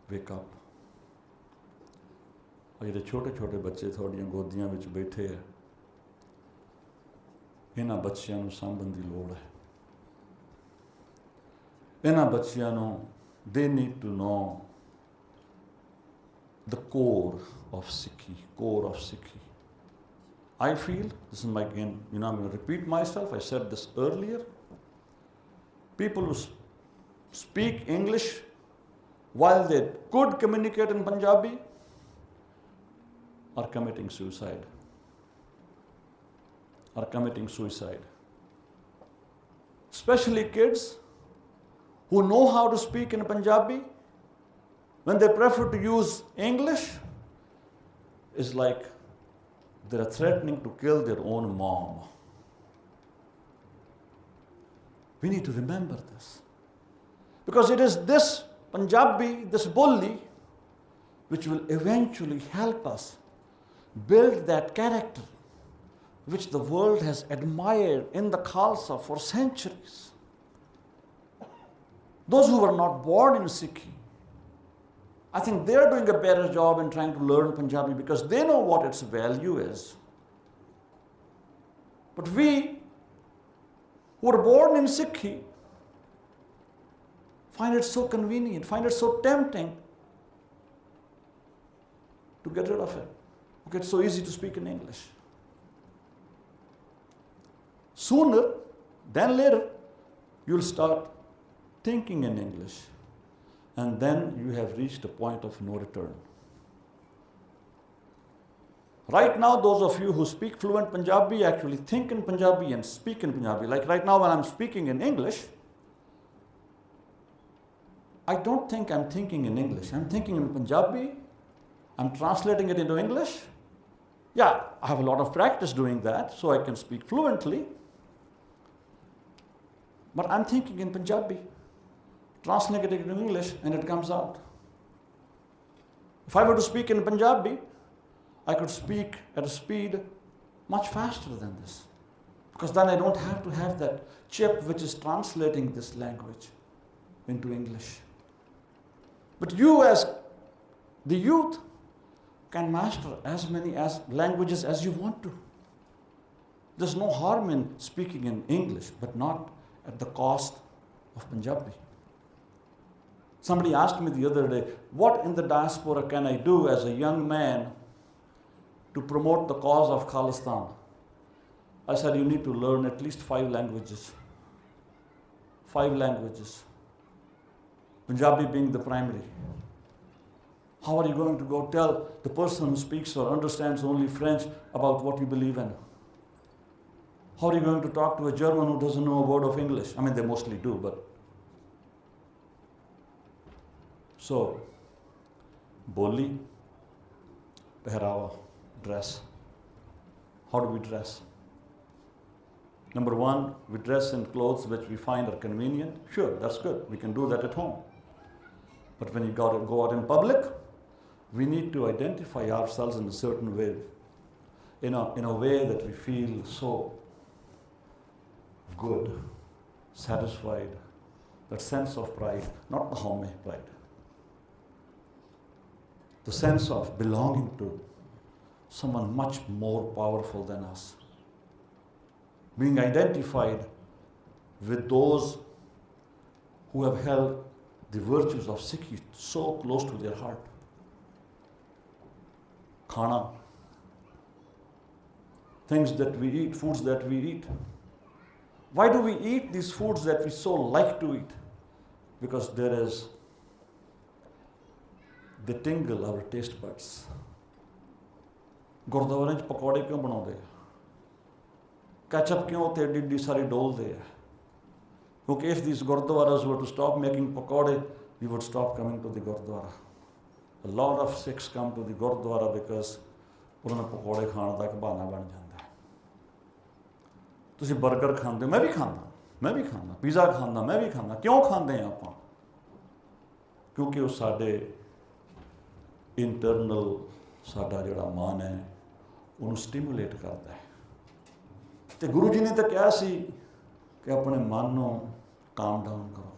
wake up. ਜਿਹੜੇ ਛੋਟੇ ਛੋਟੇ ਬੱਚੇ ਤੁਹਾਡੀਆਂ ਗੋਦੀਆਂ ਵਿੱਚ ਬੈਠੇ ਹੈ, ਇਹਨਾਂ ਬੱਚਿਆਂ ਨੂੰ ਸਾਂਭਣ ਦੀ ਲੋੜ ਹੈ। ਇਹਨਾਂ ਬੱਚਿਆਂ ਨੂੰ they need to know the core of Sikhi, core of Sikhi. I feel, this is my, again, I'm going to repeat myself, I said this earlier, people who speak English while they could communicate in Punjabi are committing suicide. Especially kids who know how to speak in Punjabi, when they prefer to use English, is like they're threatening to kill their own mom. We need to remember this. Because it is this Punjabi, this bully, which will eventually help us build that character which the world has admired in the Khalsa for centuries. Those who were not born in Sikhi, I think they're doing a better job in trying to learn Punjabi because they know what its value is. But we who were born in Sikhi find it so convenient, find it so tempting to get rid of it. Okay, it's so easy to speak in English. Sooner than later, you'll start thinking in English, and then you have reached a point of no return. Right now, those of you who speak fluent Punjabi actually think in Punjabi and speak in Punjabi. Like right now when I'm speaking in English, I don't think I'm thinking in English. I'm thinking in Punjabi, I'm translating it into English. Yeah, I have a lot of practice doing that, so I can speak fluently. But I'm thinking in Punjabi, translating it into English, and it comes out. If I were to speak in Punjabi, I could speak at a speed much faster than this. Because then I don't have to have that chip which is translating this language into English. But you as the youth can master as many languages as you want to. There's no harm in speaking in English, but not at the cost of Punjabi. Somebody asked me the other day, what in the diaspora can I do as a young man to promote the cause of Khalistan? I said, you need to learn at least 5 languages. 5 languages. Punjabi being the primary. How are you going to go tell the person who speaks or understands only French about what you believe in? How are you going to talk to a German who doesn't know a word of English? I mean, they mostly do, but. So, boli, pehrawa, dress. How do we dress? Number 1, we dress in clothes which we find are convenient. Sure, that's good. We can do that at home. But when you go out in public, we need to identify ourselves in a certain way, in a way that we feel so good, satisfied, that sense of pride, not the home pride. The sense of belonging to someone much more powerful than us, being identified with those who have held the virtues of Sikhi so close to their heart. Khana, things that we eat, foods that we eat. Why do we eat these foods that we so like to eat? Because there is, they tingle our taste buds. ਗੁਰਦੁਆਰਿਆਂ 'ਚ ਪਕੌੜੇ ਕਿਉਂ ਬਣਾਉਂਦੇ ਆ? Ketchup ਕਿਉਂ ਉੱਤੇ ਏਡੀ ਏਡੀ ਸਾਰੀ ਡੋਲਦੇ ਆ? ਕਿਉਂਕਿ if these gurdwaras were to stop making pakode, we would stop coming to the gurdwara. A lot of Sikhs come to the gurdwara because ਉਹਨਾਂ ਨੂੰ ਪਕੌੜੇ ਖਾਣ ਦਾ ਇੱਕ ਬਹਾਨਾ ਬਣ ਜਾਂਦਾ ਹੈ। ਤੁਸੀਂ ਬਰਗਰ ਖਾਂਦੇ, ਮੈਂ ਵੀ ਖਾਂਦਾ, ਪੀਜ਼ਾ ਖਾਂਦਾ, ਮੈਂ ਵੀ ਖਾਂਦਾ। ਕਿਉਂ ਖਾਂਦੇ ਹਾਂ ਆਪਾਂ? ਕਿਉਂਕਿ ਉਹ ਸਾਡੇ ਇੰਟਰਨਲ, ਸਾਡਾ ਜਿਹੜਾ ਮਨ ਹੈ ਉਹਨੂੰ ਸਟਿਮੂਲੇਟ ਕਰਦਾ ਹੈ। ਅਤੇ ਗੁਰੂ ਜੀ ਨੇ ਤਾਂ ਕਿਹਾ ਸੀ ਕਿ ਆਪਣੇ ਮਨ ਨੂੰ ਕਾਮ ਡਾਊਨ ਕਰੋ,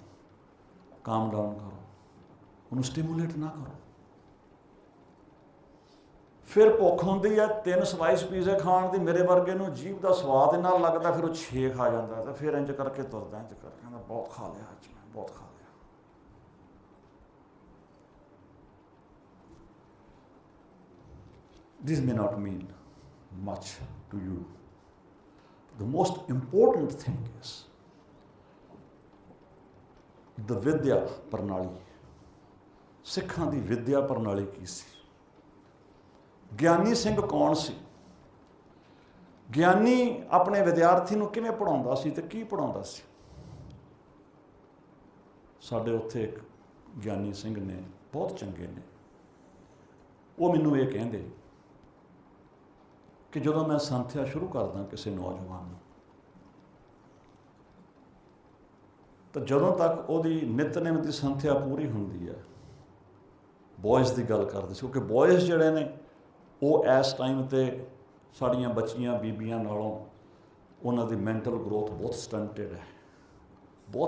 ਉਹਨੂੰ ਸਟਿਮੂਲੇਟ ਨਾ ਕਰੋ। ਫਿਰ ਭੁੱਖ ਹੁੰਦੀ ਹੈ 3 ਸਲਾਈਸ ਪੀਜ਼ੇ ਖਾਣ ਦੀ, ਮੇਰੇ ਵਰਗੇ ਨੂੰ ਜੀਭ ਦਾ ਸਵਾਦ ਇੰਨਾ ਲੱਗਦਾ, ਫਿਰ ਉਹ 6 ਖਾ ਜਾਂਦਾ ਅਤੇ ਫਿਰ ਇੰਝ ਕਰਕੇ ਤੁਰਦਾ, ਇੰਝ ਕਰਕੇ ਕਹਿੰਦਾ ਬਹੁਤ ਖਾ ਲਿਆ ਅੱਜ ਮੈਂ, ਬਹੁਤ ਖਾ ਲਿਆ। This may not mean much to you. The most important thing is the Vidya ਪ੍ਰਣਾਲੀ। ਸਿੱਖਾਂ ਦੀ ਵਿਦਿਆ ਪ੍ਰਣਾਲੀ ਕੀ ਸੀ? ਗਿਆਨੀ ਸਿੰਘ ਕੌਣ ਸੀ? ਗਿਆਨੀ ਆਪਣੇ ਵਿਦਿਆਰਥੀ ਨੂੰ ਕਿਵੇਂ ਪੜ੍ਹਾਉਂਦਾ ਸੀ ਅਤੇ ਕੀ ਪੜ੍ਹਾਉਂਦਾ ਸੀ? ਸਾਡੇ ਉੱਥੇ ਇੱਕ ਗਿਆਨੀ ਸਿੰਘ ਨੇ, ਬਹੁਤ ਚੰਗੇ ਨੇ, ਉਹ ਮੈਨੂੰ ਇਹ ਕਹਿੰਦੇ ਕਿ ਜਦੋਂ ਮੈਂ ਸੰਥਿਆ ਸ਼ੁਰੂ ਕਰਦਾ ਕਿਸੇ ਨੌਜਵਾਨ ਨੂੰ, ਤਾਂ ਜਦੋਂ ਤੱਕ ਉਹਦੀ ਨਿਤਨੇਮ ਦੀ ਸੰਥਿਆ ਪੂਰੀ ਹੁੰਦੀ ਹੈ, ਬॉयज़ ਦੀ ਗੱਲ ਕਰਦੇ ਸੀ ਕਿਉਂਕਿ ਬॉयज़ ਜਿਹੜੇ ਨੇ ਉਹ ਇਸ ਟਾਈਮ 'ਤੇ ਸਾਡੀਆਂ ਬੱਚੀਆਂ ਬੀਬੀਆਂ ਨਾਲੋਂ ਉਹਨਾਂ ਦੀ ਮੈਂਟਲ ਗਰੋਥ ਬਹੁਤ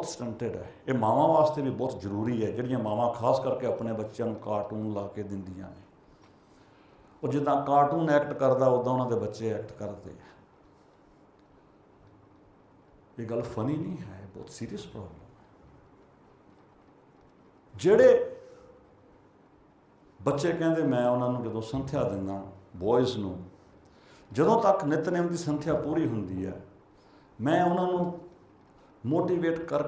ਸਟੰਟਡ ਹੈ। ਇਹ ਮਾਵਾਂ ਵਾਸਤੇ ਵੀ ਬਹੁਤ ਜ਼ਰੂਰੀ ਹੈ, ਜਿਹੜੀਆਂ ਮਾਵਾਂ ਖਾਸ ਕਰਕੇ ਆਪਣੇ ਬੱਚਿਆਂ ਨੂੰ ਕਾਰਟੂਨ ਲਾ ਕੇ ਦਿੰਦੀਆਂ ਨੇ। ਉਹ ਜਿੱਦਾਂ ਕਾਰਟੂਨ ਐਕਟ ਕਰਦਾ ਉੱਦਾਂ ਉਹਨਾਂ ਦੇ ਬੱਚੇ ਐਕਟ ਕਰਦੇ ਆ। ਇਹ ਗੱਲ ਫਨੀ ਨਹੀਂ ਹੈ, ਬਹੁਤ ਸੀਰੀਅਸ ਪ੍ਰੋਬਲਮ ਹੈ। ਜਿਹੜੇ ਬੱਚੇ ਕਹਿੰਦੇ ਮੈਂ ਉਹਨਾਂ ਨੂੰ ਜਦੋਂ ਸੰਥਿਆ ਦਿੰਦਾ ਬॉयज़ ਨੂੰ, ਜਦੋਂ ਤੱਕ ਨਿਤਨੇਮ ਦੀ ਸੰਥਿਆ ਪੂਰੀ ਹੁੰਦੀ ਹੈ, ਮੈਂ ਉਹਨਾਂ ਨੂੰ ਮੋਟੀਵੇਟ ਕਰ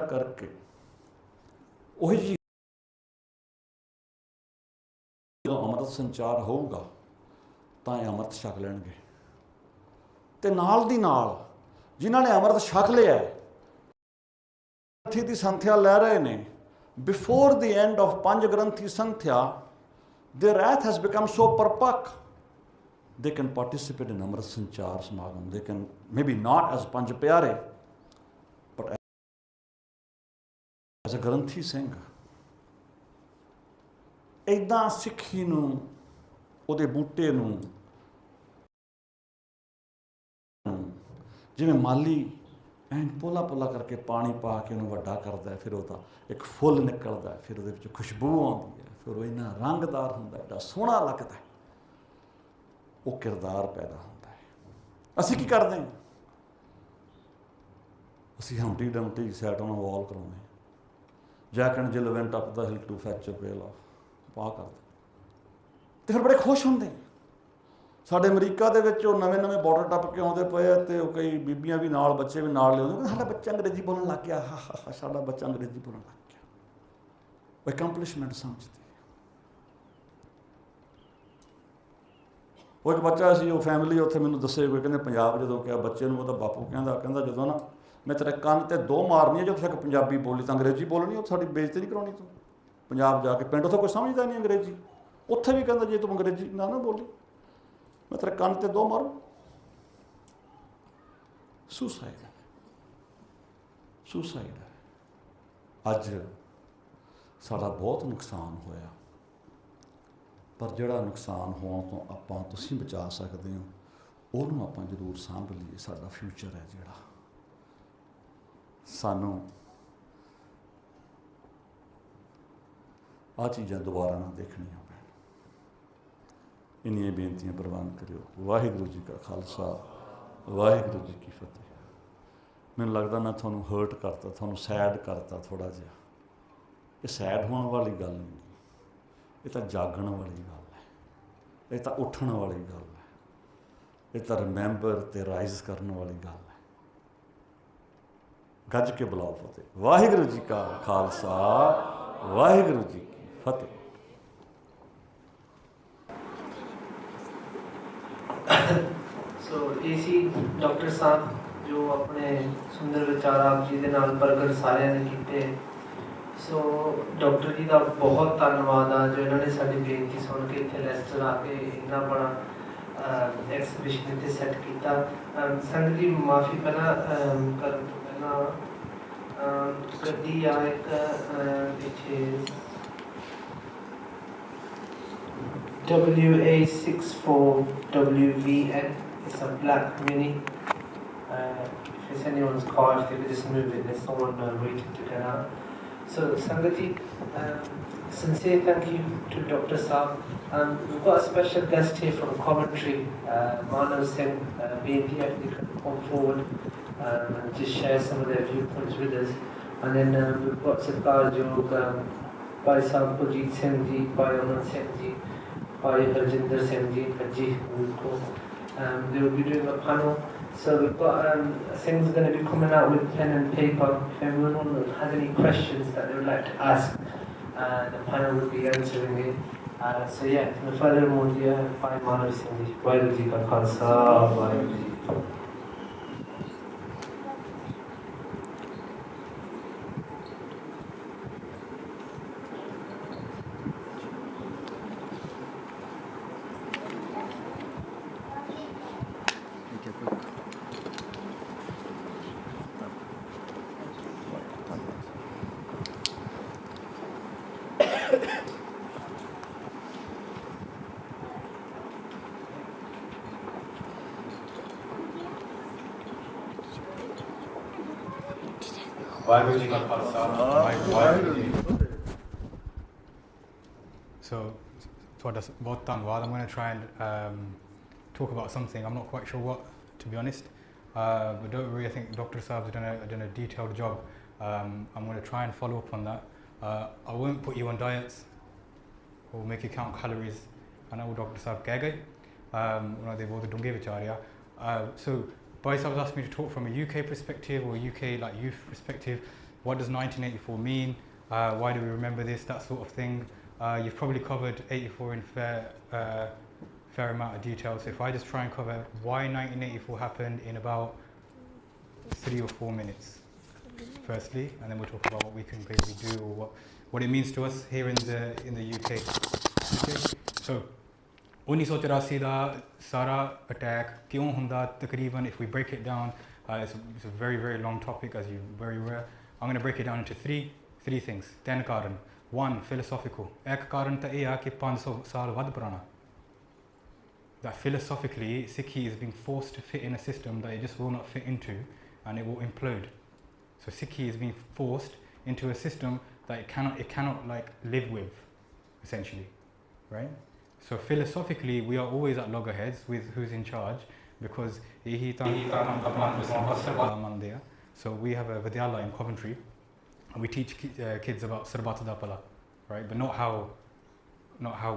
ਕਰਕੇ ਉਹੀ ਜਿਹੀ ਜਦੋਂ ਅੰਮ੍ਰਿਤ ਸੰਚਾਰ ਹੋਊਗਾ ਤਾਂ ਇਹ ਅੰਮ੍ਰਿਤ ਛਕ ਲੈਣਗੇ। ਅਤੇ ਨਾਲ ਦੀ ਨਾਲ ਜਿਨ੍ਹਾਂ ਨੇ ਅੰਮ੍ਰਿਤ ਛਕ ਲਿਆ, ਗ੍ਰੰਥੀ ਦੀ ਸੰਥਿਆ ਲੈ ਰਹੇ ਨੇ, ਬਿਫੋਰ ਦੀ ਐਂਡ ਆਫ 5 ਗ੍ਰੰਥੀ ਸੰਥਿਆ, their wrath has become so ਪਰਪੱਕ, they can participate in ਅੰਮ੍ਰਿਤ ਸੰਚਾਰ ਸਮਾਗਮ। they can maybe not as ਪੰਜ ਪਿਆਰੇ but as a ਗ੍ਰੰਥੀ ਸਿੰਘ। ਇੱਦਾਂ ਸਿੱਖੀ ਨੂੰ, ਉਹਦੇ ਬੂਟੇ ਨੂੰ, ਜਿਵੇਂ ਮਾਲੀ ਐਂ ਪੋਲਾ ਕਰਕੇ ਪਾਣੀ ਪਾ ਕੇ ਉਹਨੂੰ ਵੱਡਾ ਕਰਦਾ, ਫਿਰ ਉਹਦਾ ਇੱਕ ਫੁੱਲ ਨਿਕਲਦਾ, ਫਿਰ ਉਹਦੇ ਵਿੱਚ ਖੁਸ਼ਬੂ ਆਉਂਦੀ ਹੈ, ਫਿਰ ਉਹ ਇੰਨਾ ਰੰਗਦਾਰ ਹੁੰਦਾ, ਐਡਾ ਸੋਹਣਾ ਲੱਗਦਾ, ਉਹ ਕਿਰਦਾਰ ਪੈਦਾ ਹੁੰਦਾ ਹੈ। ਅਸੀਂ ਕੀ ਕਰਦੇ ਹਾਂ? ਅਸੀਂ Humpty Dumpty sat on a wall ਕਰਾਉਂਦੇ ਹਾਂ, Jack and Jill went up the hill to fetch a pail of, ਪਾ ਕਰਦੇ ਅਤੇ ਫਿਰ ਬੜੇ ਖੁਸ਼ ਹੁੰਦੇ। ਸਾਡੇ ਅਮਰੀਕਾ ਦੇ ਵਿੱਚ ਉਹ ਨਵੇਂ ਬਾਰਡਰ ਟੱਪ ਕੇ ਆਉਂਦੇ ਪਏ ਆ, ਅਤੇ ਉਹ ਕਈ ਬੀਬੀਆਂ ਵੀ ਨਾਲ, ਬੱਚੇ ਵੀ ਨਾਲ ਲਿਆਉਂਦੇ, ਸਾਡਾ ਬੱਚਾ ਅੰਗਰੇਜ਼ੀ ਬੋਲਣ ਲੱਗ ਗਿਆ, ਸਾਡਾ ਬੱਚਾ ਅੰਗਰੇਜ਼ੀ ਬੋਲਣ ਲੱਗ ਗਿਆ। ਉਹ ਅਕੰਪਲਿਸ਼ਮੈਂਟ ਸਮਝਦੇ। ਉਹ ਇੱਕ ਬੱਚਾ ਸੀ, ਉਹ ਫੈਮਿਲੀ ਉੱਥੇ ਮੈਨੂੰ ਦੱਸੇ ਕੋਈ, ਕਹਿੰਦੇ ਪੰਜਾਬ ਜਦੋਂ ਕਿਹਾ ਬੱਚੇ ਨੂੰ, ਉਹਦਾ ਬਾਪੂ ਕਹਿੰਦਾ ਜਦੋਂ ਨਾ ਮੈਂ ਤੇਰੇ ਕੰਨ 'ਤੇ 2 ਮਾਰਨੀ ਹੈ, ਜੇ ਉੱਥੇ ਪੰਜਾਬੀ ਬੋਲੀ ਤਾਂ ਅੰਗਰੇਜ਼ੀ ਬੋਲਣੀ, ਉਹ ਸਾਡੀ ਬੇਇੱਜ਼ਤੀ ਨਹੀਂ ਕਰਾਉਣੀ ਤੂੰ। ਪੰਜਾਬ ਜਾ ਕੇ ਪਿੰਡ ਉੱਥੇ ਕੋਈ ਸਮਝਦਾ ਨਹੀਂ ਅੰਗਰੇਜ਼ੀ, ਉੱਥੇ ਵੀ ਕਹਿੰਦਾ ਜੇ ਤੂੰ ਅੰਗਰੇਜ਼ੀ ਨਾ ਬੋਲੀ ਮੈਂ ਤੇਰੇ ਕੰਨ 'ਤੇ 2 ਮਾਰੂ। ਸੁਸਾਈਡ ਹੈ। ਅੱਜ ਸਾਡਾ ਬਹੁਤ ਨੁਕਸਾਨ ਹੋਇਆ, ਪਰ ਜਿਹੜਾ ਨੁਕਸਾਨ ਹੋਣ ਤੋਂ ਤੁਸੀਂ ਬਚਾ ਸਕਦੇ ਹੋ, ਉਹਨੂੰ ਆਪਾਂ ਜ਼ਰੂਰ ਸਾਂਭ ਲਈਏ। ਸਾਡਾ ਫਿਊਚਰ ਹੈ ਜਿਹੜਾ, ਸਾਨੂੰ ਆਹ ਚੀਜ਼ਾਂ ਦੁਬਾਰਾ ਨਾ ਦੇਖਣੀਆਂ ਪੈਣ। ਇੰਨੀਆਂ ਬੇਨਤੀਆਂ ਪ੍ਰਵਾਨ ਕਰਿਓ। ਵਾਹਿਗੁਰੂ ਜੀ ਕਾ ਖਾਲਸਾ, ਵਾਹਿਗੁਰੂ ਜੀ ਕੀ ਫਤਿਹ। ਮੈਨੂੰ ਲੱਗਦਾ ਮੈਂ ਤੁਹਾਨੂੰ ਹਰਟ ਕਰਤਾ, ਤੁਹਾਨੂੰ ਸੈਡ ਕਰਤਾ ਥੋੜ੍ਹਾ ਜਿਹਾ। ਇਹ ਸੈਡ ਹੋਣ ਵਾਲੀ ਗੱਲ ਨਹੀਂ, ਇਹ ਤਾਂ ਜਾਗਣ ਵਾਲੀ ਗੱਲ ਹੈ, ਇਹ ਤਾਂ ਉੱਠਣ ਵਾਲੀ ਗੱਲ ਹੈ, ਇਹ ਤਾਂ ਰਿਮੈਂਬਰ ਅਤੇ ਰਾਈਜ਼ ਕਰਨ ਵਾਲੀ ਗੱਲ ਹੈ। ਗੱਜ ਕੇ ਬੁਲਾਓ ਫਤਿਹ। ਵਾਹਿਗੁਰੂ ਜੀ ਕਾ ਖਾਲਸਾ, ਵਾਹਿਗੁਰੂ ਜੀ ਕੀ ਫਤਿਹ। ਸੋ ਇਹ ਸੀ ਡਾਕਟਰ ਸਾਹਿਬ ਜੋ ਆਪਣੇ ਸੁੰਦਰ ਵਿਚਾਰ ਆਪ ਜੀ ਦੇ ਨਾਲ ਪ੍ਰਗਟ ਸਾਰਿਆਂ ਨੇ ਕੀਤੇ। ਸੋ ਡਾਕਟਰ ਜੀ ਦਾ ਬਹੁਤ ਧੰਨਵਾਦ ਆ ਜੋ ਇਹਨਾਂ ਨੇ ਸਾਡੀ ਬੇਨਤੀ ਸੁਣ ਕੇ ਇੱਥੇ ਲੈਸਟਰ ਆ ਕੇ ਇੰਨਾ ਬੜਾ ਐਕਸੀਬਿਸ਼ਨ ਇੱਥੇ ਸੈੱਟ ਕੀਤਾ। ਸੰਗਤ ਜੀ ਮਾਫੀ ਪਹਿਲਾਂ ਕਰਨ ਤੋਂ ਪਹਿਲਾਂ ਗੱਡੀ ਆ ਇੱਕ ਪਿੱਛੇ WA64WVN. It's a black Mini. If it's anyone's car, if they could just move it, there's someone waiting to get out. So, Sangati, sincere thank you to Dr. Saab. We've got a special guest here from Coventry, Maharajjit Singh, being here. They could come forward and just share some of their viewpoints with us. And then we've got Sarkar Jog, Bhai Saab Kuljit Singh Ji, Bhai Aman Singh Ji, Bhai Harjinder Singh Ji, Haji, they will be doing a panel. So we've got things going to be coming out with pen and paper. If anyone has any questions that they would like to ask, the panel will be answering it. So yeah, no further ado, Bhai Maharajjit Singh Ji, Vaheguru Ji Ka Khalsa, Vaheguru Ji. So, I'm going to try and talk about something. I'm not quite sure what, to be honest. But don't worry, I think Dr. Saab's done a detailed job. I'm going to try and follow up on that. I won't put you on diets or make you count calories. I know Dr. Saab keh gaye. They both dunge vicharya. So, Bhai Saab asked me to talk from a UK perspective or UK like youth perspective. What does 1984 mean? Why do we remember this? That sort of thing. You've probably covered 84 in fair amount of detail. So if I just try and cover why 1984 happened in about 3 or 4 minutes, firstly, and then we'll talk about what we can basically do or what it means to us here in the UK. Okay? So 1984 ਦਾ ਸਾਰਾ attack ਕਿਉਂ ਹੁੰਦਾ ਤਕਰੀਬਨ, if we break it down, it's a very, very long topic, as you're very aware. I'm going to break it down into three things. 10 ਕਾਰਨ. 1, philosophical. ਇੱਕ ਕਾਰਨ ਤਾਂ ਇਹ ਆ ਕਿ 500 ਸਾਲ ਵੱਧ ਪੁਰਾਣਾ. That philosophically, Sikhi is being forced to fit in a system that it just will not fit into, and it will implode. So Sikhi is being forced into a system that it cannot like live with, essentially, right? So philosophically, we are always at loggerheads with who's in charge, because so we have a vidyala in Coventry, and we teach kids about Tabla, right? But not how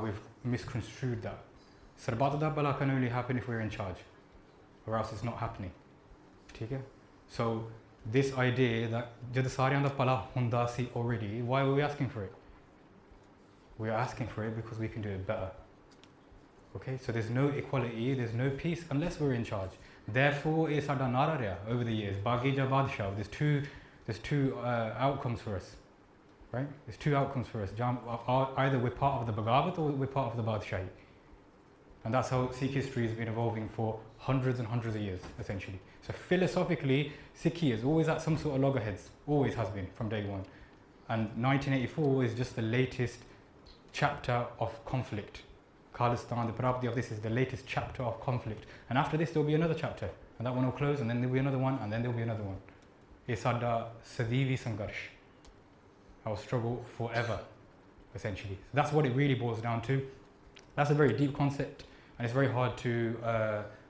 we've misconstrued that. Tabla can only happen if we're in charge, or else it's not happening. Okay? So this idea that jad saaryan da pala hunda si already, why were we asking for it? We are asking for it because we can do it better. Okay, so there's no equality, there's no peace unless we're in charge. Therefore, it's our nara over the years. Bagija Badshah. There's two outcomes for us, right? There's two outcomes for us. Either we're part of the Bagavat or we're part of the Badshahi. And that's how Sikh history has been evolving for hundreds and hundreds of years, essentially. So philosophically, Sikhi is always at some sort of loggerheads, always has been from day one. And 1984 is just the latest chapter of conflict. Khalistan, the property of this is the latest chapter of conflict. And after this, there'll be another chapter. And that one will close, and then there'll be another one, and then there'll be another one. It's sada sadivi sangarsh. Our struggle forever, essentially. So that's what it really boils down to. That's a very deep concept. and it's very hard to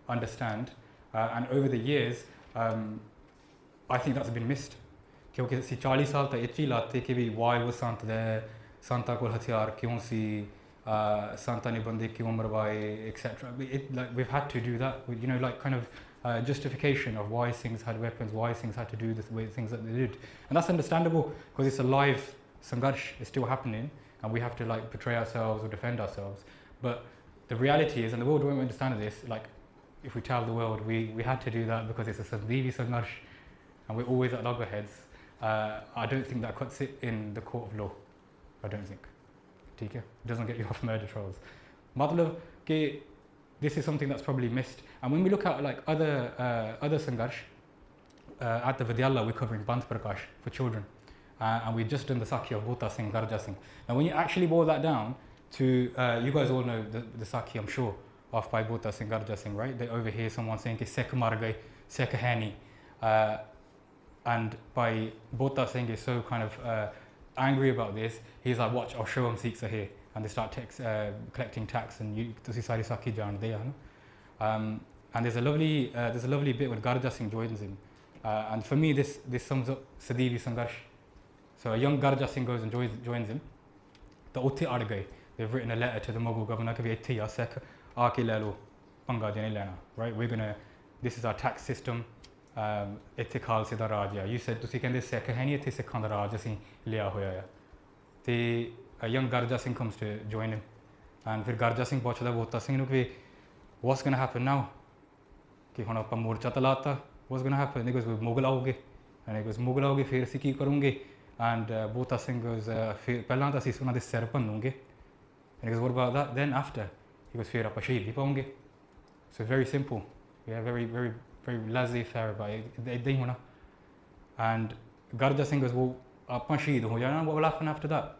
understand. And over the years, I think that's been missed. क्योंकि ਅਸੀਂ 40 ਸਾਲ ਤਾਂ ਇੱਥੇ ਹੀ ਲਾਤੇ ਕਿ ਵੀ why was Sant there, ਸੰਤਾਂ ਕੋਲ ਹਥਿਆਰ ਕਿਉਂ ਸੀ, ਸੰਤਾਂ ਨੇ ਬੰਦੇ ਕਿਉਂ ਮਰਵਾਏ, etc. Like, we've had to do that, you know, like kind of justification of why Singhs had weapons, why Singhs had to do the way things that they did. And that's understandable because it's a live sangharsh, it's still happening, and we have to like portray ourselves or defend ourselves. But the reality is, and the world won't understand this, like if we tell the world we had to do that because it's a Sadivi sangharsh and we're always at loggerheads, I don't think that cuts it in the court of law. I don't think. It doesn't get you off murder trials. Matlab ke this is something that's probably missed. And when we look at like other sangharsh, at the Vidyalaya we're covering Bant Prakash for children. And we've just done the Sakhi of Bhutta Singh, Garja Singh. Now when you actually boil that down to, you guys all know the Sakhi, I'm sure, of by Bhutta Singh, Garja Singh, right? They overhear someone saying ki Sikh mar gaye, Sikh hai nahi. And by Bhutta Singh is so kind of angry about this, he's like, watch, I'll show them Sikhs are here. And they start collecting tax, and you to see Sari Sakhi Jan there. And there's a lovely bit when Garja Singh joins him. And for me, this sums up Sadivi Sangharsh. So a young Garja Singh goes and joins him. The Utti Ad gaye. They've written a letter to the Mughal governor, right? This is our tax system. ਇੱਥੇ ਖਾਲਸੇ ਦਾ ਰਾਜ ਆ you said ਤੁਸੀਂ ਕਹਿੰਦੇ ਸਿੱਖ ਹੈ ਨਹੀਂ ਇੱਥੇ ਸਿੱਖਾਂ ਦਾ ਰਾਜ ਅਸੀਂ ਲਿਆ ਹੋਇਆ ਆ ਤੇ young Garja Singh comes to join him and ਫਿਰ ਗਰਜਾ ਸਿੰਘ ਪੁੱਛਦਾ ਬੋਤਾ ਸਿੰਘ ਨੂੰ ਕਿ what's going to happen now ਕਿ ਹੁਣ ਆਪਾਂ ਮੋਰਚਾ ਤਾਂ ਲਾਤਾ what's going to happen he goes Mughal ਆਓਗੇ ਐਂਡ ਹੀ ਗੋਜ਼ ਮੁਗਲ ਆਓਗੇ ਫਿਰ ਅਸੀਂ ਕੀ ਕਰੂੰਗੇ ਐਂਡ ਬੋਤਾ ਸਿੰਘ ਗੋਜ਼ ਫਿਰ ਪਹਿਲਾਂ ਤਾਂ ਅਸੀਂ ਉਹਨਾਂ ਦੇ ਸਿਰ ਭੰਨੂਗੇ and he goes what about that then after he goes ਫਿਰ ਆਪਾਂ ਸ਼ਹੀਦੀ ਪਾਉਂਗੇ so very simple very laissez-faire about it. And Garja Singh goes, well, what will happen after that?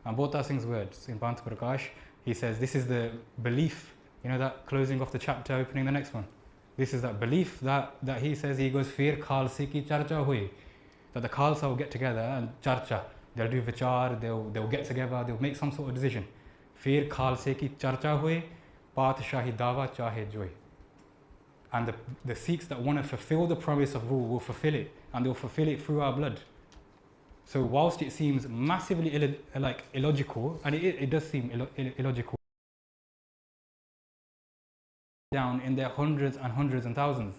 And Bhutta Singh's words in Bant Prakash, he says, this is the belief, you know, that closing off the chapter, opening the next one. This is that belief that he says, he goes, Fir Khalsi ki charcha hui. That the Khalsa will get together and charcha. They'll do vichar, they'll get together, they'll make some sort of decision. Fir Khalsi ki charcha hui, Patshahi dawa chahe joy. And the Sikhs that want to fulfill the promise of rule will fulfill it, and they'll fulfill it through our blood. So whilst it seems massively illogical, and it does seem illogical, down in their hundreds and thousands.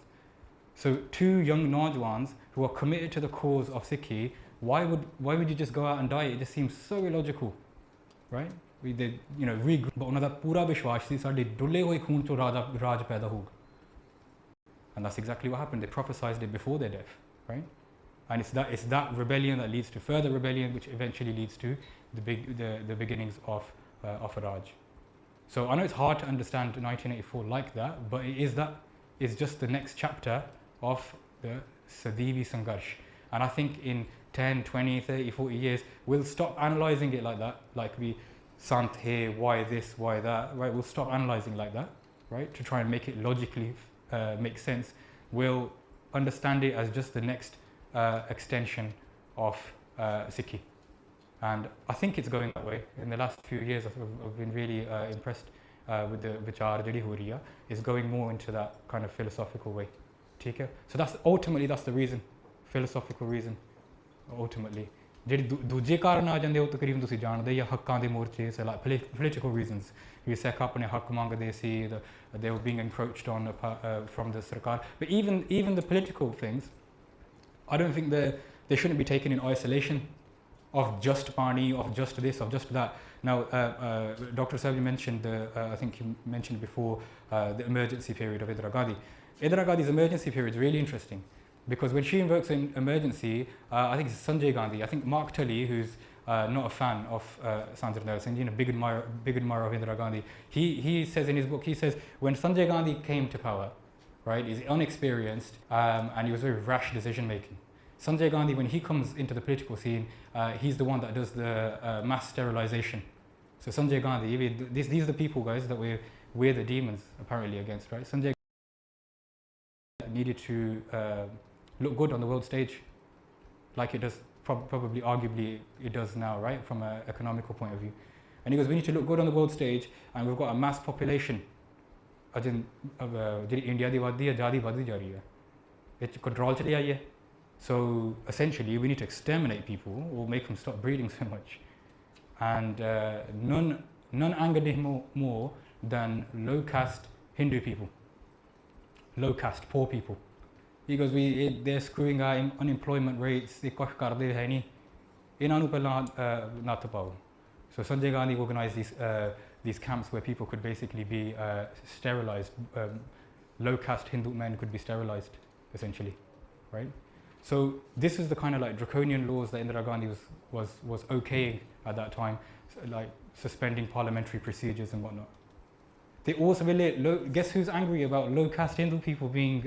So two young Najwans who are committed to the cause of Sikhi, why would you just go out and die? It just seems so illogical, right? They, you know, but ਉਹਨਾਂ ਦਾ ਪੂਰਾ ਵਿਸ਼ਵਾਸ ਸੀ ਸਾਡੇ ਡੁੱਲੇ ਹੋਏ ਖੂਨ ਚੋਂ ਰਾਜ ਪੈਦਾ ਹੋਊਗਾ. And that's exactly what happened. They prophesied it before their death, right? And it's that rebellion that leads to further rebellion, which eventually leads to the beginnings of a Raj. So I know it's hard to understand 1984 like that, but it's just the next chapter of the Sadivi Sangharsh. And I think in 10, 20, 30, 40 years, we'll stop analysing it like that, like we Sant here, why this, why that, right? We'll stop analysing like that, right? To try and make it logically make sense. We'll understand it as just the next extension of Sikhi. And I think it's going that way. In the last few years, I've been really impressed with the vichar jehdi ho rahi hai. It's going more into that kind of philosophical way. So that's the reason, philosophical reason, ultimately. ਜਿਹੜੇ ਦੂਜੇ ਕਾਰਨ ਆ ਜਾਂਦੇ ਉਹ ਤਕਰੀਬਨ ਤੁਸੀਂ ਜਾਣਦੇ ਜਾਂ ਹੱਕਾਂ ਦੇ ਮੋਰਚੇ political reasons. ਵੀ ਸਿੱਖ ਆਪਣੇ ਹੱਕ ਮੰਗਦੇ ਸੀ, they were being encroached on from the Sarkar. But even the political things, I don't think they shouldn't be taken in isolation of just Pani, of just this, of just that. Now, Dr. Sabri mentioned, I think he mentioned before, the emergency period of Indira Gandhi. Indira Gandhi's emergency period is really interesting. Because when she invokes an emergency, I think it's Sanjay Gandhi, I think Mark Tully, who's not a fan of Santhiya, you know, big admirer of Indira Gandhi, he says in his book, he says, when Sanjay Gandhi came to power, right, he's unexperienced and he was very rash decision making. Sanjay Gandhi, when he comes into the political scene, he's the one that does the mass sterilization. So Sanjay Gandhi, these are the people, guys, that we're the demons apparently against, right? Sanjay needed to look good on the world stage, like it does, probably, arguably, it does now, right, from an economical point of view. And he goes, we need to look good on the world stage, and we've got a mass population, ਅਜੇ ਜਿਹੜੀ India ਦੀ ਆਬਾਦੀ ਹੈ ਜ਼ਿਆਦਾ ਵੱਧਦੀ ਜਾ ਰਹੀ ਹੈ ਇਹ control 'ਚ ਆਈ ਹੈ so essentially we need to exterminate people or make them stop breeding so much and none angered him more than low caste Hindu people, low caste poor people. He goes, they're screwing our unemployment rates, they kuch karde hai nahi, inna nu pehla nath pao. So Sanjay Gandhi organised these camps where people could basically be sterilised, low caste Hindu men could be sterilised essentially, right? So this is the kind of like draconian laws that Indira Gandhi was okaying at that time, so like suspending parliamentary procedures and whatnot. They also guess who's angry about low caste Hindu people being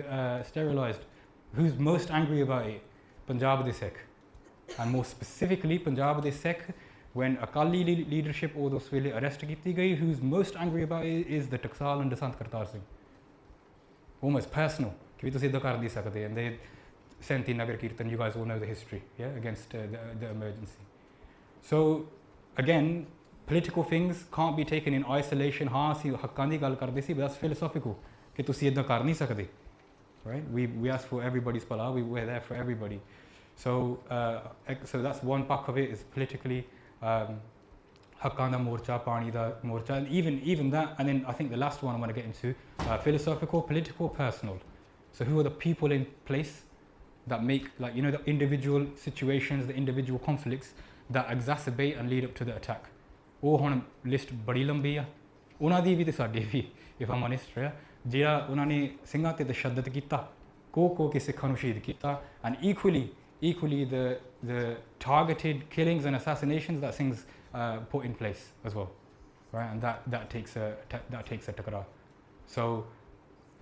sterilised? Who's most angry about it? Punjab de Sikh, and more specifically Punjab de Sikh. When Akali leadership or those wele arrest kiti gayi, who's most angry about it is the Taksal and the Sant Kartar Singh. Almost personal. Ki tusi idda kar nahi sakde, and they Santhiya Nagar Kirtan, you guys all know the history, yeah, against the emergency. So again, political things can't be taken in isolation. हाँ सी हक्कां दी गल करदे सी, but that's philosophical. कि तुसी इदां कर नहीं सकदे, right? We ask for everybody's pala. We're there for everybody. So that's one part of it is politically हक्कां दा मोर्चा, पानी दा मोर्चा, and even that, and then I think the last one I want to get into philosophical, political, personal. So who are the people in place that make, like, you know, the individual situations, the individual conflicts that exacerbate and lead up to the attack. ਉਹ ਹੁਣ list ਬੜੀ ਲੰਬੀ ਆ ਉਹਨਾਂ ਦੀ ਵੀ ਤੇ ਸਾਡੀ ਵੀ if I'm honest ਰਿਹਾ ਜਿਹੜਾ ਉਹਨਾਂ ਨੇ ਸਿੰਘਾਂ ਤੇ ਤਸ਼ੱਦਦ ਕੀਤਾ ਕੋ ਕੇ ਸਿੱਖਾਂ ਨੂੰ ਸ਼ਹੀਦ ਕੀਤਾ and equally the targeted killings and assassinations that Singhs put in place as well, right? And that takes a takrar. So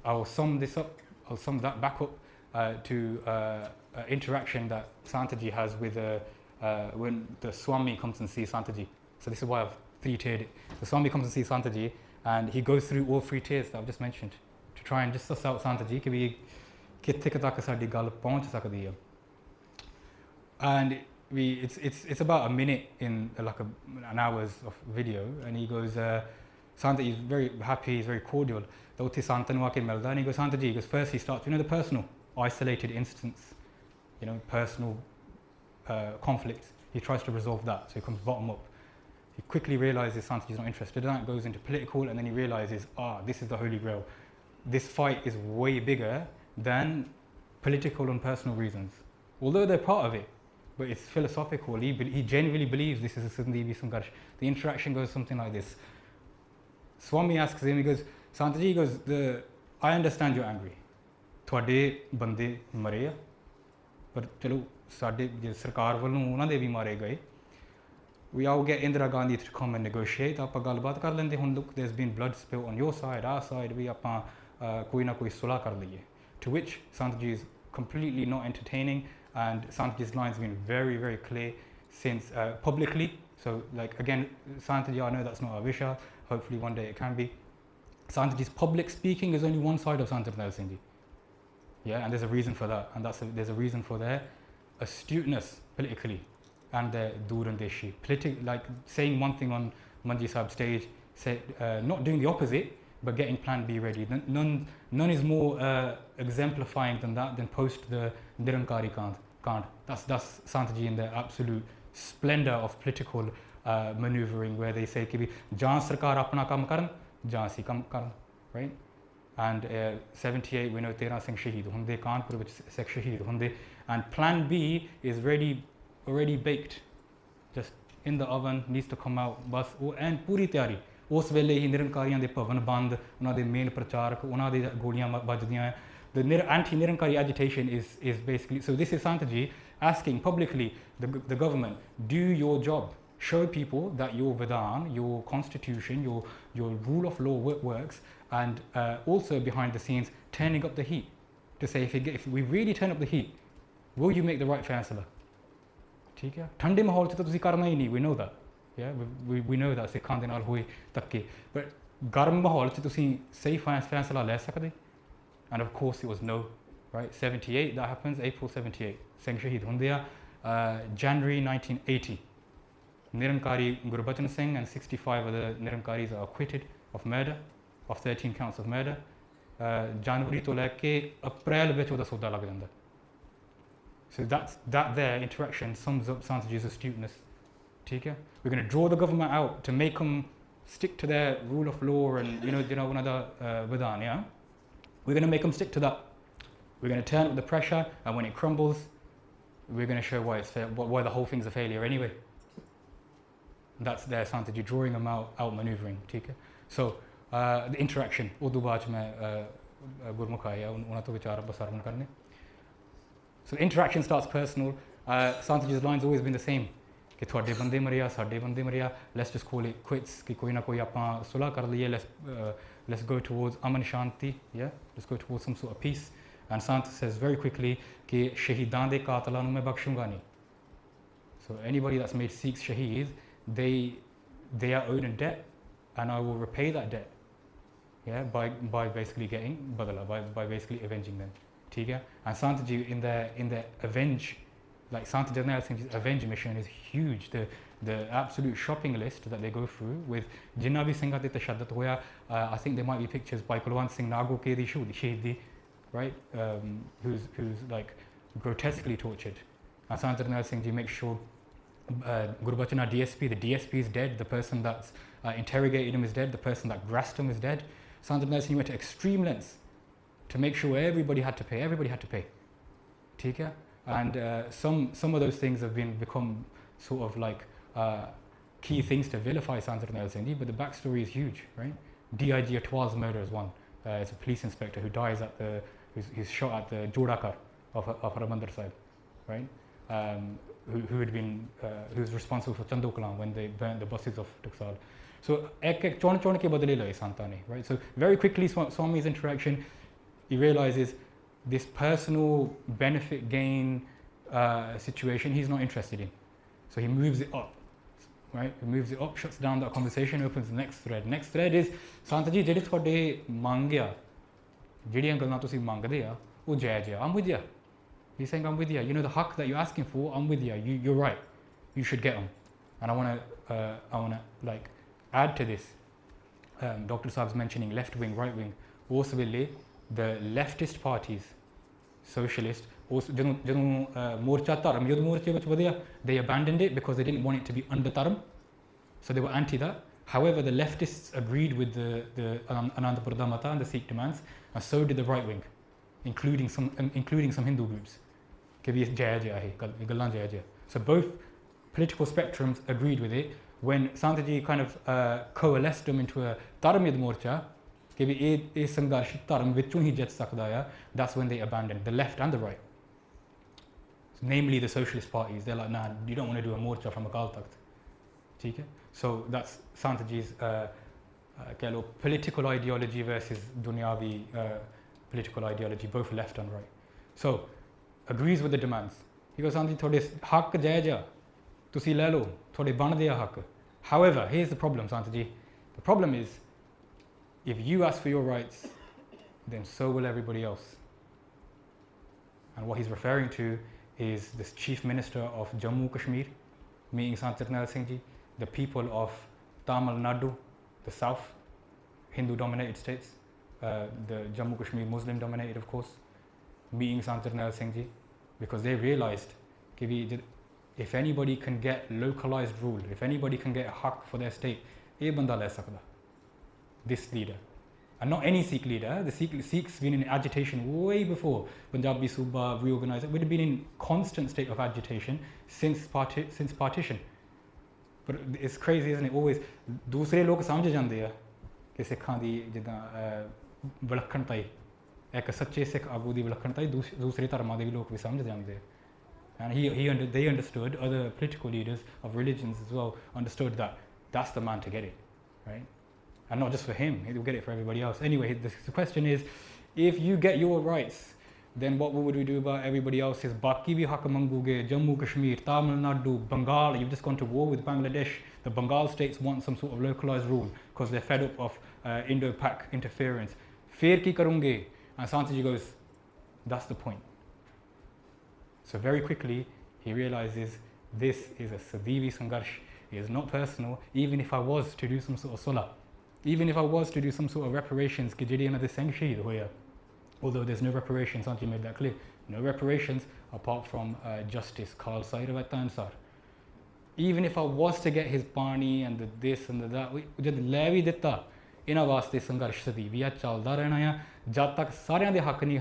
I'll sum that back up to interaction that Santaji has with when the Swami comes and sees Santaji. So this is why I've three-tiered it. The Swami comes and sees Santaji, and he goes through all three tiers that I've just mentioned to try and just suss out Santaji कि भी कित्थे तक साडी गल पहुंच सकदी है. And it's about a minute in like an hour's of video, and he goes, Santa is very happy, he's very cordial. The uthi Santa nu aake milda, and he goes, Santaji, he goes, first he starts, you know, the personal, isolated instance, you know, personal conflict. He tries to resolve that, so he comes bottom up. He quickly realises Santaji is not interested in that, goes into political, and then he realises, this is the Holy Grail. This fight is way bigger than political and personal reasons. Although they're part of it, but it's philosophical. He genuinely believes this is a Sandeevi Sangarsh. The interaction goes something like this. Swami asks him, he goes, Santaji, he goes, I understand you're angry. Tuade bande mare a, par chalo sade sarkar valloਂ ਉਹਨਾਂ ਦੇ ਵੀ ਮਾਰੇ ਗਏ. We all get Indira Gandhi to come and negotiate. ਆਪਾਂ ਗੱਲਬਾਤ ਕਰ ਲੈਂਦੇ ਹੁਣ look, there's been blood spilt on your side, our side, ਵੀ ਆਪਾਂ ਕੋਈ ਨਾ ਕੋਈ ਸੁਲ੍ਹਾ ਕਰ ਲਈਏ. To which Santaji is completely not entertaining, and Santaji's line's been very, very clear since publicly. So like again, Santaji, I know that's not our wish, hopefully one day it can be. Santaji's public speaking is only one side of Santhiya Singh. Yeah, and there's a reason for that, and there's a reason for their astuteness politically. And their Durandeshi, like saying one thing on Manji Saab's stage, not doing the opposite, but getting Plan B ready. None is more exemplifying than that, than post the Nirankari Kand. That's Santaji in the absolute splendour of political manoeuvring, where they say कि भी जहाँ सरकार अपना काम करन, जहाँ सी काम करन, right? And 78 we know 13 Sikh Shaheed ਹੁੰਦੇ, ਕਾਨਪੁਰ ਵਿੱਚ Sikh Shaheed ਹੁੰਦੇ, and Plan B is already baked, just in the oven, needs to come out ਬਸ ਉਹ ਐਨ ਪੂਰੀ ਤਿਆਰੀ. ਉਸ ਵੇਲੇ ਹੀ ਨਿਰੰਕਾਰੀਆਂ ਦੇ ਭਵਨ ਬੰਦ, ਉਹਨਾਂ ਦੇ ਮੇਨ ਪ੍ਰਚਾਰਕ, ਉਹਨਾਂ ਦੇ ਗੋਲੀਆਂ ਵੱਜਦੀਆਂ. The anti-Nirankari agitation is basically, so this is Santaji asking publicly the government, do your job, show people that your Vidan, your constitution, your rule of law works, and also behind the scenes turning up the heat to say if we really turn up the heat, will you make the right faisalah? ठीक है, ठंडे माहौल से तो तुसी करना ही नहीं, we know that, yeah, we know that सिखां दे नाल होए धक्के, but गर्म माहौल से तुसी सही फैसला ले सकदे. And of course it was no, right? 78 that happens, April 78 Singh Shaheed ਹੁੰਦੇ ਆ. January 1980 Nirankari Gurbachan Singh and 65 other Nirankaris are acquitted of murder of 13 counts of murder. January to leke April vich oda soda lag janda. So that there interaction sums up Santhiji's astuteness. We're going to draw the government out to make them stick to their rule of law and one other vidhan, yeah? We're going to make them stick to that. We're going to turn up the pressure, and when it crumbles, we're going to show why why the whole thing's a failure anyway. And that's their Santiji drawing them out maneuvering. So the interaction. So the interaction starts personal. Santiji's line's always been the same. Let's just call it quits. Let's go towards Aman Shanti. Yeah? Let's go towards some sort of peace. And Sant says very quickly, Shaheedan de qaatila nu main bakshunga nahi. So anybody that's made Sikhs Shaheed, they are owed a debt, and I will repay that debt. Yeah, by basically getting badala, by basically avenging them. And Santiji in their avenge, like Sant Jarnail Singh's avenge mission is huge. The absolute shopping list that they go through with Jinnah bhi Singha te tashaddat hoya. I think there might be pictures by Kulwant Singh Nagu ke di Shaheedi, right? Who's like grotesquely tortured. And Sant Jarnail Singh ji makes sure Gurbachana DSP, the DSP is dead, the person that's interrogated him is dead, the person that grassed him is dead. Sant Jarnail Singh went to extreme lengths to make sure everybody had to pay. And some of those things have become sort of like key things to vilify Sant Jarnail Singh, but the backstory is huge, right? DIG Atwal's murder is one. It's a police inspector who dies who's shot at the Jodakar of Harimandir Sahib, right? Who was responsible for Chandokalam when they burnt the buses of Tuksal. So ek chon ke badale laye Santane, right? So very quickly Swami's interaction, he realizes this personal benefit gain situation he's not interested in. So he moves it up, right? He moves it up, shuts down that conversation, opens the next thread. Next thread is Santaji jehde thode mangya, jehdiyan gallan tusi mangde a, oh jaij a. I'm with you. He's saying, I'm with you. You know the haqq that you're asking for, I'm with you. You're right. You should get them. And I want to like add to this. Dr. Saab's mentioning left wing, right wing. Also, the leftist parties, socialist, also they abandoned it because they didn't want it to be under Dharam. So they were anti that. However, the leftists agreed with the Anandapurdha Mata and the Sikh demands, and so did the right wing, including some Hindu groups. So both political spectrums agreed with it. When Santiji kind of coalesced them into a Dharamyad Morcha, that's when they abandoned the left and the right. So namely the socialist parties. They're like, nah, you don't want to do a Morcha from Akal Takht. So that's Santaji's political ideology versus Dunyavi political ideology, both left and right. So agrees with the demands. He goes, Santaji, thode haqq jaija, tusi le lo, thode ban diya haqq. However, here's the problem, Santaji. The problem is, if you ask for your rights, then so will everybody else. And what he's referring to is this Chief Minister of Jammu Kashmir meeting Sant Jarnail Singh ji, the people of Tamil Nadu, the south, Hindu-dominated states, the Jammu Kashmir Muslim-dominated, of course, meeting Sant Jarnail Singh ji, because they realized if anybody can get localized rule, if anybody can get a haqq for their state, ye banda le sakda. This leader. And not any Sikh leader. The Sikhs been in agitation way before Punjabi Suba reorganized. It would have been in constant state of agitation since partition. But it's crazy, isn't it? Always ਦੂਸਰੇ ਲੋਕ ਸਮਝ ਜਾਂਦੇ ਆ ਕਿ ਸਿੱਖਾਂ ਦੀ ਜਿੱਦਾਂ ਵਿਲੱਖਣਤਾ ਹੀ ਇੱਕ ਸੱਚੇ ਸਿੱਖ ਆਗੂ ਦੀ ਵਿਲੱਖਣਤਾ ਹੀ ਦੂਸਰੇ ਧਰਮਾਂ ਦੇ ਵੀ ਲੋਕ ਵੀ ਸਮਝ ਜਾਂਦੇ ਆ. And they understood, other political leaders of religions as well understood that that's the man to get it, right? And not just for him, he'll get it for everybody else. Anyway, the question is, if you get your rights, then what would we do about everybody else's? Baki bhi haqq mangoge, Jammu Kashmir, Tamil Nadu, Bengal, you've just gone to war with Bangladesh. The Bengal states want some sort of localized rule because they're fed up of Indo-Pak interference. Fir ki karunge? And Santiji goes, that's the point. So very quickly, he realizes this is a Sadivi Sangarsh. It is not personal. Even if I was to do some sort of sulah, even if I was to do some sort of reparations, कि जेह्ड़ी इन्हां दे ਸਿੰਘ शहीद होया, although there's no reparations, Santhi made that clear, no reparations apart from justice, Khalsa Irvata Ansar. Even if I was to get his Pani and the this and the that, जद लै भी दित्ता, इन्हां वास्ते संघर्ष सदी भी चलदा रहना है, जद तक सारियां दे हक नहीं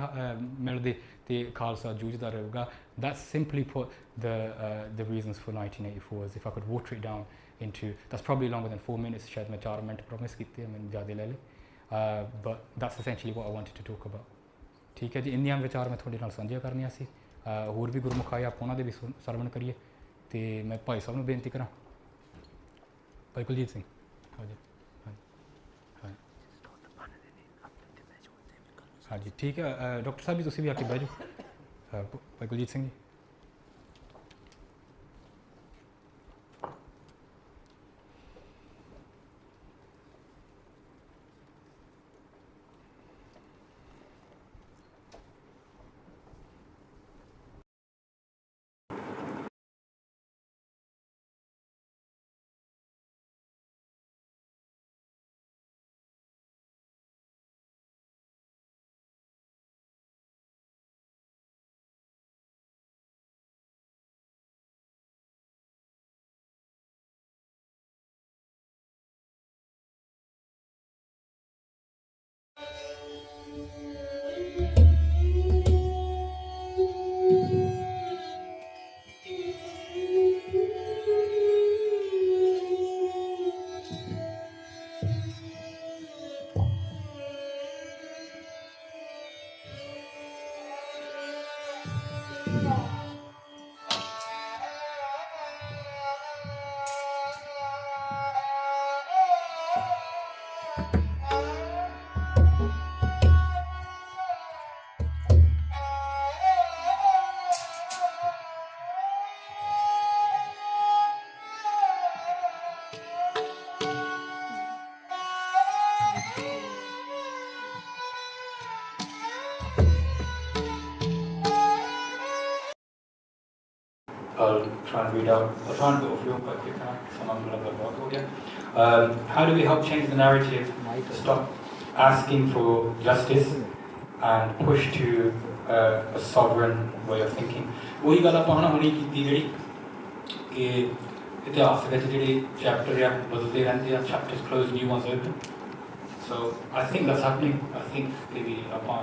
मिलदे ते खालसा जूझदा रहेगा. That's simply put the reasons for 1984. Is if I could water it down into, that's probably longer than 4 minutes, शायद मैं 4 मिनट promise कीते मैं ज़्यादा ले ले, but that's essentially what I wanted to talk about. ठीक है जी, इन्नियां विचार मैं थोड़े नाल सांझे करनियां सी. होर भी गुरमुख आए, आप उन्हां दे भी सरवण करिए ते मैं भाई साहब नूं बेनती करां. भाई कुलजीत सिंह. हाँ जी, हाँ हाँ जी, ठीक है. डॉक्टर साहब भी तुसीं भी आके बैठ जाओ. भाई Kuljeet Singh ji. I'll try and read out. I'll try and go off real quick. How do we help change the narrative to stop asking for justice and push to a sovereign way of thinking? वही गल आपां हुणी कीती जेहड़ी कि इतिहास दे विच जेहड़ी chapter uh बदलदे रहिंदे uh, chapters close, new ones open. So I think that's happening. I think maybe आपां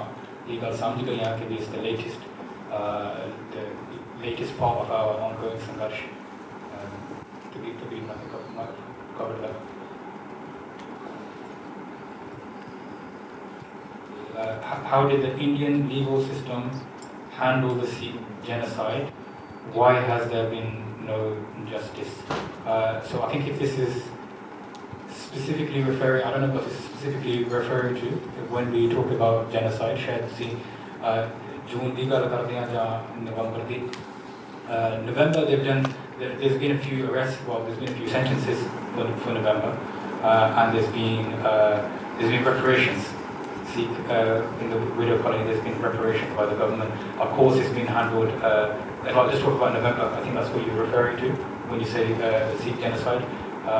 ये गल समझ गए हैं कि this is the latest part of our ongoing संघर्ष. To be I think I might have covered that. How did the Indian legal system handle the Sikh genocide? Why has there been no justice? So I think if this is specifically referring, I don't know what this is specifically referring to when we talk about genocide. शायद see June ਦੀ ਗੱਲ ਕਰਦੇ ਹਾਂ ਜਾਂ November the. November there's been a few arrests. Well, there's been a few sentences for November, and there's been reparations. See, in the widow colony, there's been reparations by the government. Of course, it's been handled. If I'll just talk about November, I think that's what you're referring to when you say Sikh genocide.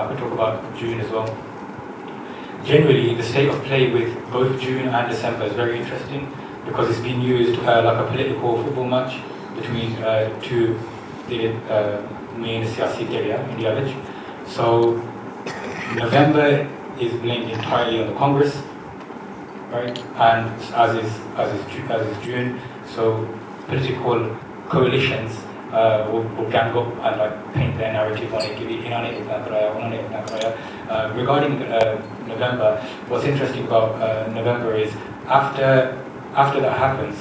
We talk about June as well. Generally, the state of play with both June and December is very interesting because it's been used like a political football match between two main siyasi area in India. So November is blamed entirely on the Congress, right? And as is June. So political coalitions will gang up and like paint their narrative on it. Regarding November, what's interesting about November is after that happens,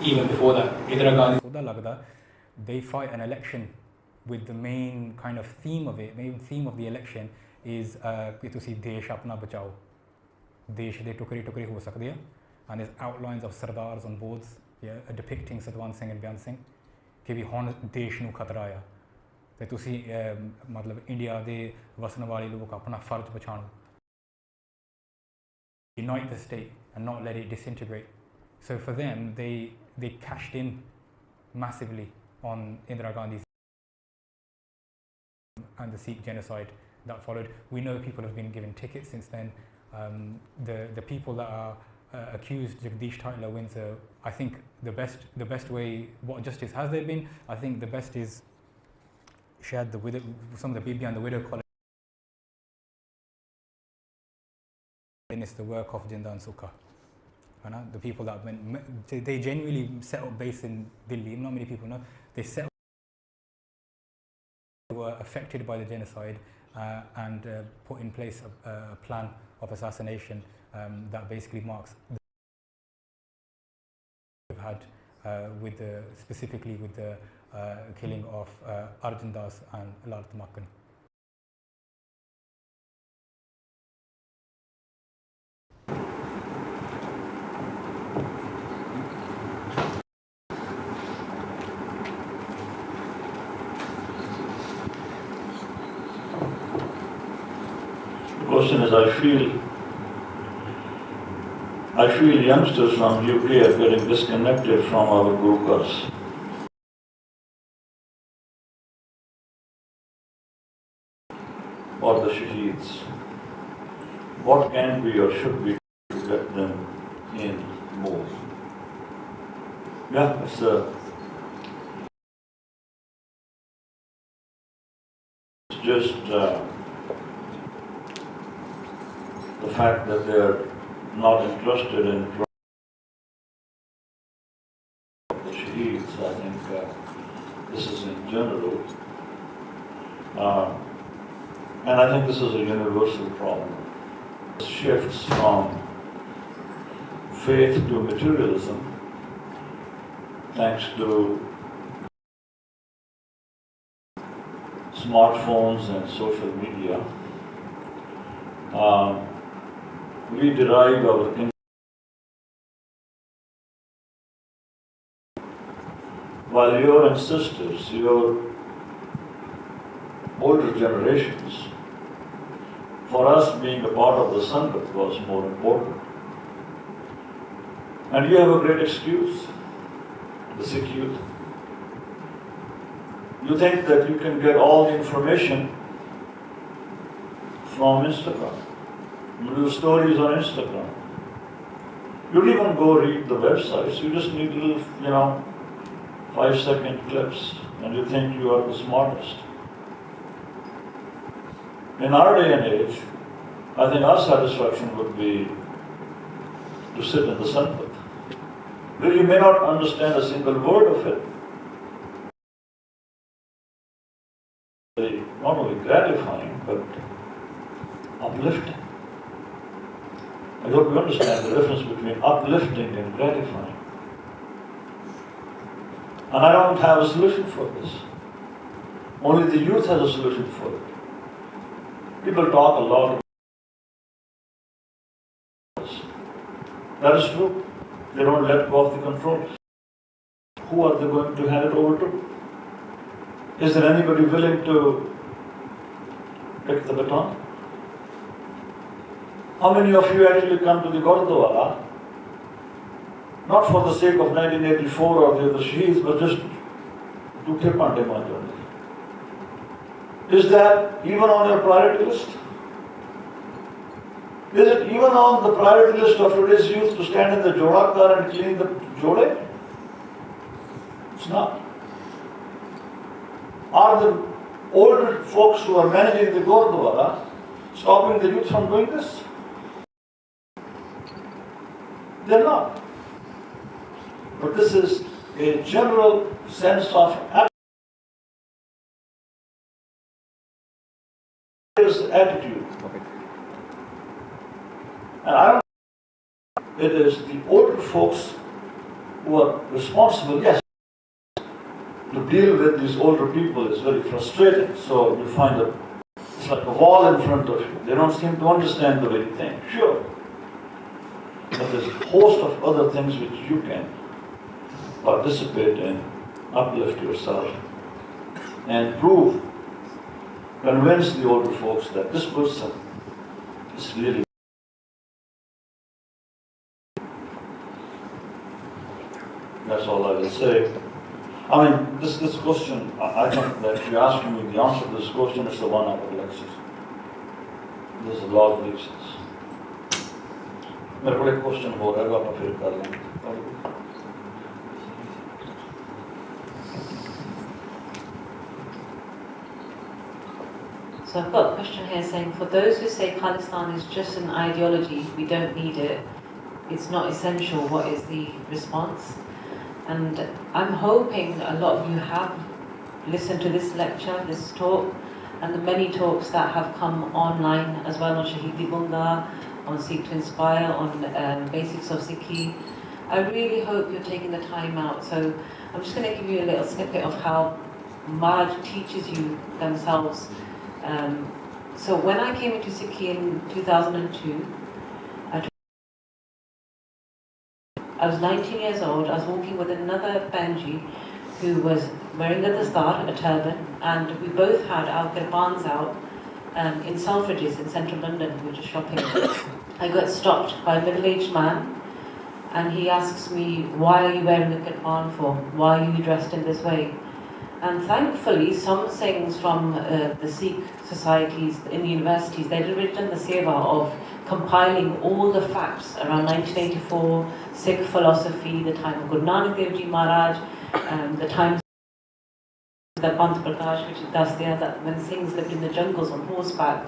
even before that, they fight an election with the main kind of theme of it. Main theme of the election is कि तुसी देश अपना बचाओ, देश दे टुकड़े टुकड़े हो सकते हैं, and there's outlines of sardars on boards, yeah, depicting Sadwan Singh and Byan Singh कि भी हुण देश नूं खतरा आ ते तुसी मतलब इंडिया दे वसन वाले लोग अपना फर्ज पछाणो, unite the state and not let it disintegrate. So for them, they cashed in massively on Indira Gandhi's and the Sikh genocide that followed. We know people have been given tickets since then. The people that are accused, Jagdish Titler wins. I think the best way. What justice has there been? I think the best is shared the widow, some of the Bibi and the widow college. Then it's the work of Jindan Sukha. The people that went, they genuinely set up base in Delhi. Not many people know. They set up, were affected by the genocide and put in place a plan of assassination that basically marks the we've had with specifically with the killing of Arjun Das and Lal Tamakkan. The question is, I feel youngsters from UK are getting disconnected from our Gurukars. Or the Shaheeds. What can be or should be to get them in more? Yeah, it's just the fact that they are not interested in the Shaheeds. I think this is in general. And I think this is a universal problem. Shifts from faith to materialism, thanks to smartphones and social media. We derive our thinking. While your ancestors, your older generations, for us being a part of the Sangat was more important. And you have a great excuse, the Sikh youth. You think that you can get all the information from Instagram. You do stories on Instagram. You don't even go read the websites. You just need little, 5-second clips, and you think you are the smartest. In our day and age, I think our satisfaction would be to sit in the Sangat, where you may not understand a single word of it. Not only gratifying, but uplifting. I hope you understand the difference between uplifting and gratifying. And I don't have a solution for this. Only the youth has a solution for it. People talk a lot about this. That is true. They don't let go of the control. Who are they going to hand it over to? Is there anybody willing to take the baton? How many of you actually come to the Gurdwara, not for the sake of 1984 or the other Shaheeds, but just to Kirtan journey? Is that even on your priority list? Is it even on the priority list of today's youth to stand in the Joda car and clean the Jode? It's not. Are the older folks who are managing the Gurdwara stopping the youth from doing this? They're not. But this is a general sense of attitude. Okay. And I don't think it is the older folks who are responsible, yes. To deal with these older people is very frustrating. So you find that it's like a wall in front of you. They don't seem to understand the way you think. Sure. But there's a host of other things which you can participate in, uplift yourself, and convince the older folks that this person is really. That's all I will say. I mean, this question, I think that if you ask me the answer to this question, is the 1 hour lecture. There's a lot of reasons. मेरे को एक question हो रहा है, आप फिर कर लेंगे. So I've got a question here saying, for those who say Khalistan is just an ideology, we don't need it, it's not essential, what is the response? And I'm hoping a lot of you have listened to this lecture, this talk, and the many talks that have come online as well on Shaheedi Bunga, on Seek to Inspire, on basics of Sikhi. I really hope you're taking the time out. So I'm just going to give you a little snippet of how Maharaj teaches you themselves. So when I came into Sikhi in 2002, I was 19 years old. I was walking with another Benji who was wearing at the start a turban, and we both had our kirbans out in Selfridges in central London. We were just shopping. I got stopped by a middle-aged man, and he asks me, "Why are you wearing a kirpan for? Why are you dressed in this way?" And thankfully, some Singhs from the Sikh societies in the universities, they'd already done the seva of compiling all the facts around 1984, Sikh philosophy, the time of Guru Nanak Dev Ji Maharaj, the times the Panth Prakash, which is Dastiya, that when Singhs lived in the jungles on horseback.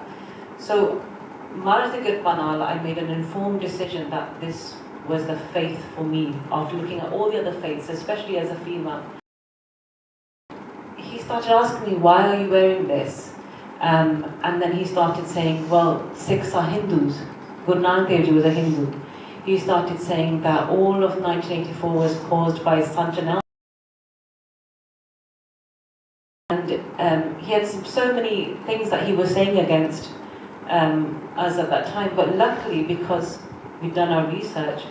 So, Maharaj the Kirpanal, I made an informed decision that this was the faith for me, after looking at all the other faiths, especially as a female. He started asking me, "Why are you wearing this?" And then he started saying, "Well, Sikhs are Hindus. Guru Nanak Dev Ji was a Hindu." He started saying that all of 1984 was caused by Sanjana. And he had so many things that he was saying against us at that time. But luckily, because we'd done our research,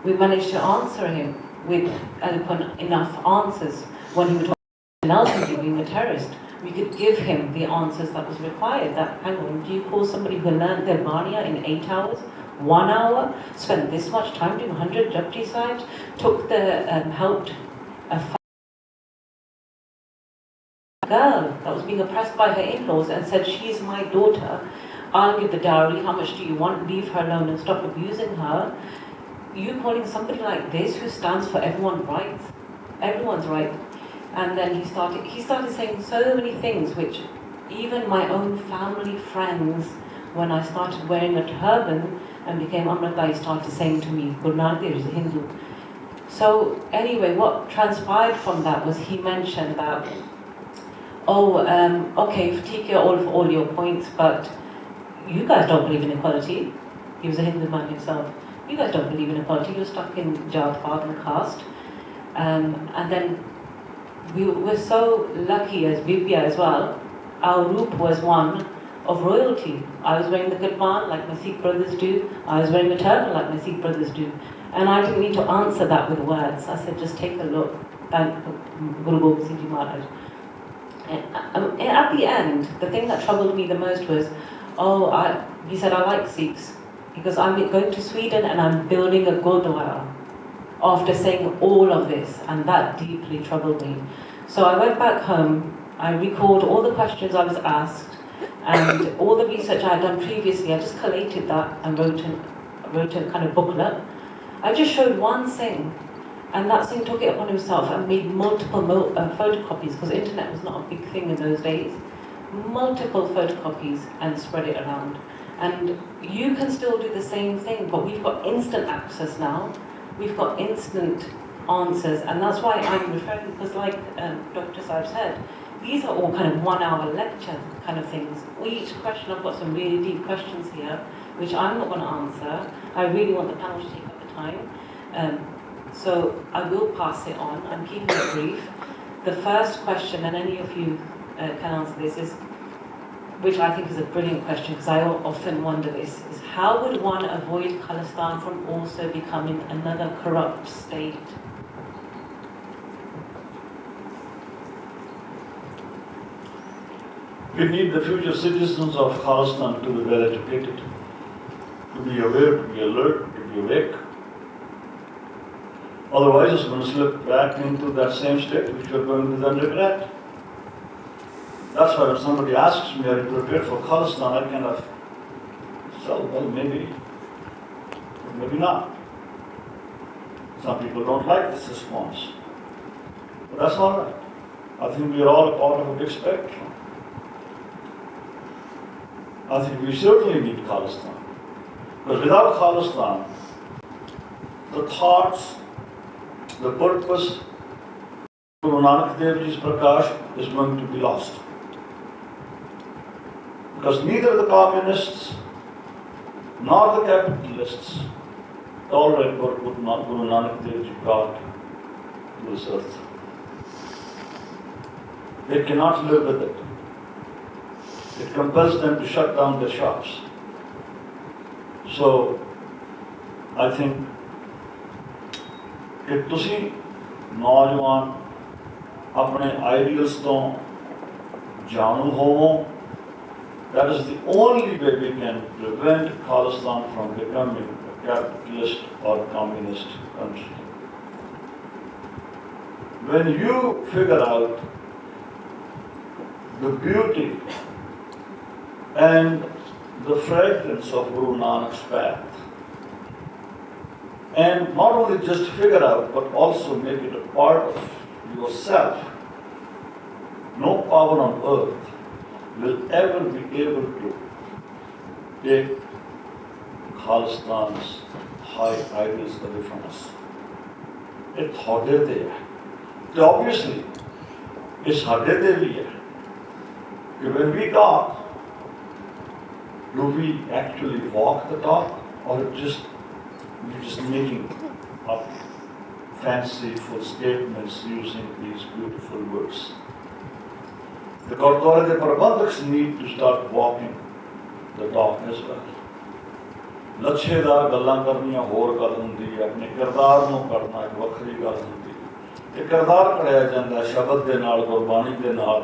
we managed to answer him with eloquent enough answers. When he was talking being a terrorist, we could give him the answers that was required. That, hang on, do you call somebody who learned their Bania in 8 hours, 1 hour, spent this much time doing 100 Japji Sahibs, took the, helped a girl that was being oppressed by her in-laws and said, "She's my daughter, I'll give the dowry, how much do you want, leave her alone and stop abusing her." You calling somebody like this who stands for everyone's rights, everyone's right. And then he started saying so many things which even my own family friends, when I started wearing a turban and became Amritai, started saying to me, "Guru Nanak Dev is a Hindu." So anyway, what transpired from that was he mentioned that, okay, take all your points, but you guys don't believe in equality. He was a Hindu man himself. You guys don't believe in equality. You're stuck in Jat, Path and caste. And then we were so lucky as Bibya as well. Our roop was one of royalty. I was wearing the kirpan like my Sikh brothers do. I was wearing a turban like my Sikh brothers do. And I didn't need to answer that with words. I said, just take a look. Thank Guru Gobind Singh Ji Maharaj. And at the end, the thing that troubled me the most was, he said, "I like Sikhs because I'm going to Sweden and I'm building a Gurdwara," after saying all of this, and that deeply troubled me. So I went back home, I recalled all the questions I was asked, and all the research I had done previously. I just collated that and wrote a kind of booklet. I just showed one Singh, and that Singh took it upon himself and made multiple photocopies, because the internet was not a big thing in those days. Multiple photocopies and spread it around. And you can still do the same thing, but we've got instant access now. We've got instant answers, and that's why I'm referring, because like Dr. Saib said, these are all kind of 1 hour lecture kind of things. Each question, I've got some really deep questions here, which I'm not going to answer. I really want the panel to take up the time. So I will pass it on. I'm keeping it brief. The first question, and any of you can answer this, is, which I think is a brilliant question, because I often wonder this, is how would one avoid Khalistan from also becoming another corrupt state? We need the future citizens of Khalistan to be well educated, to be aware, to be alert, to be awake. Otherwise, it's going to slip back into that same state which we're going to then regret. That's why when somebody asks me, "Are you prepared for Khalistan?" I kind of well, maybe, maybe not. Some people don't like this response. But that's all right. I think we are all a part of a big spectrum. I think we certainly need Khalistan. Because without Khalistan, the thoughts, the purpose, Guru Nanak Dev Ji's Prakash is going to be lost. Because neither the communists nor the capitalists tolerate what Guru Nanak Dev Ji brought to this earth. They cannot live with it. It compels them to shut down their shops. So, I think कि तुसी नौजवान अपने ideals तो जानू होवो. That is the only way we can prevent Khalistan from becoming a capitalist or communist country. When you figure out the beauty and the fragrance of Guru Nanak's path, and not only just figure out, but also make it a part of yourself, no power on earth will ever be able to take Khalistan's high ideals away from us. It's harder there. Obviously, it's harder there. When we talk, do we actually walk the talk, or we're just making up fanciful statements using these beautiful words? The Gurdwara Prabandhaks need to start walking the talk as well. ਲੱਛੇਦਾਰ ਗੱਲਾਂ ਕਰਨੀਆਂ ਹੋਰ ਗੱਲ ਹੁੰਦੀ ਹੈ, ਆਪਣੇ ਕਿਰਦਾਰ ਨੂੰ ਕਰਨਾ ਇੱਕ ਵੱਖਰੀ ਗੱਲ ਹੁੰਦੀ ਹੈ। ਇਹ ਕਿਰਦਾਰ ਕਰਿਆ ਜਾਂਦਾ ਸ਼ਬਦ ਦੇ ਨਾਲ, ਗੁਰਬਾਣੀ ਦੇ ਨਾਲ,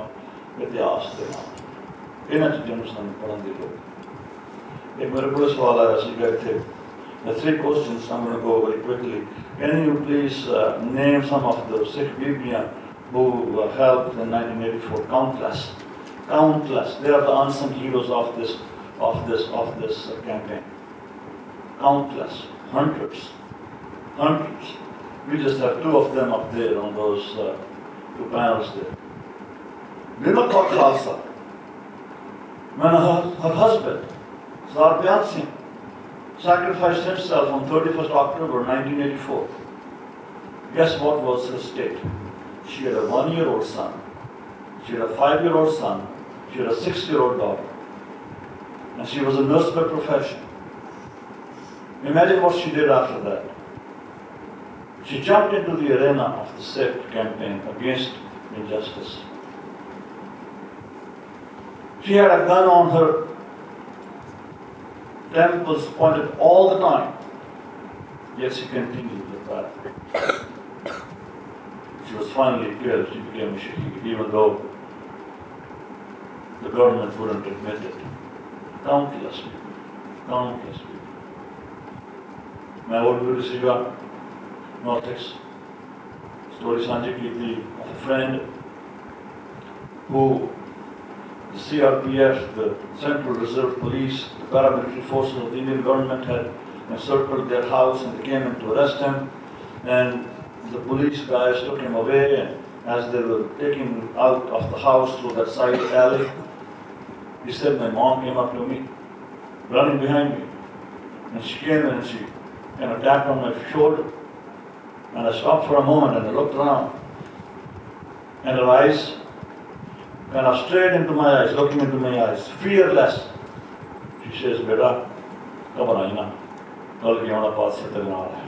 ਇਤਿਹਾਸ ਦੇ ਨਾਲ। ਇਹਨਾਂ ਚੀਜ਼ਾਂ ਨੂੰ ਸਾਨੂੰ ਪੜ੍ਹਨ ਦੀ ਲੋੜ ਹੈ। ਇੱਕ ਮੇਰੇ ਕੋਲ ਸਵਾਲ ਆਇਆ ਸੀਗਾ ਇੱਥੇ। The three questions I'm going to go very quickly. Can you please name some of the Sikh Bibiyan who helped in 1984? Countless. They are the unsung heroes of this campaign. Countless, hundreds. We just have two of them up there on those two panels there. Women called Khalsa. When her husband, Sardar Priam Singh, sacrificed himself on 31st October 1984. Guess what was her state? She had a 1-year-old son. She had a 5-year-old son. She had a 6-year-old daughter. And she was a nurse by profession. Imagine what she did after that. She jumped into the arena of the Sikh campaign against injustice. She had a gun on her temples pointed all the time, yet she continued the path. She was finally killed. She became a Shaheedi, even though the government wouldn't admit it. Countless people. मैं और भी सीगा नॉर्थिक्स story सांझी की थी of a friend who the CRPF, the Central Reserve Police, the paramilitary forces of the Indian government had encircled their house and they came in to arrest him, and the police guys took him away, and as they were taking him out of the house through that side alley, he said my mom came up to me, running behind me, and she came in and she kind of tapped on my shoulder, and I stopped for a moment and I looked around, and her eyes kind of straight into my eyes, looking into my eyes, fearless. She says, "Beta, घबराई ना, कल की हमारा पास से तगड़ा है."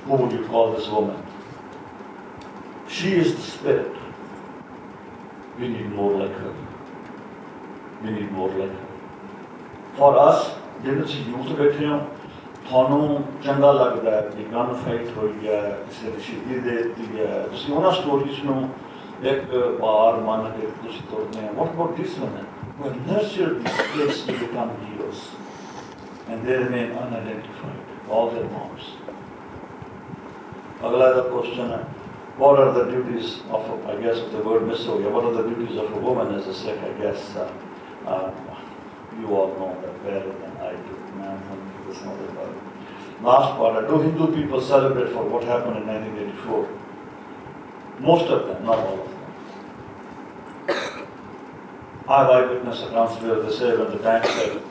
Who would you call this woman? She is the spirit. We need more like her. We need more like her. For us, जिन्हें से यूथ बैठे हो, थानों चंगा लगता है कि गन फाइट हो गया है, किसी ने शहीदी दे दी है, किसी उन्हें स्टोरीज में एक बार मान के कुछ तोड़ने हैं. What about this women? Who have nurtured these kids to become heroes, and they remain unidentified, all their moms. अगला the question है, what are the duties of, I guess the word miss हो गया, what are the duties of a woman as a Sikh? I guess You all know that better than I do. Man, this not about it. Last part, do Hindu people celebrate for what happened in 1984? Most of them, not all of them. I have eyewitness accounts where they say when the tanks had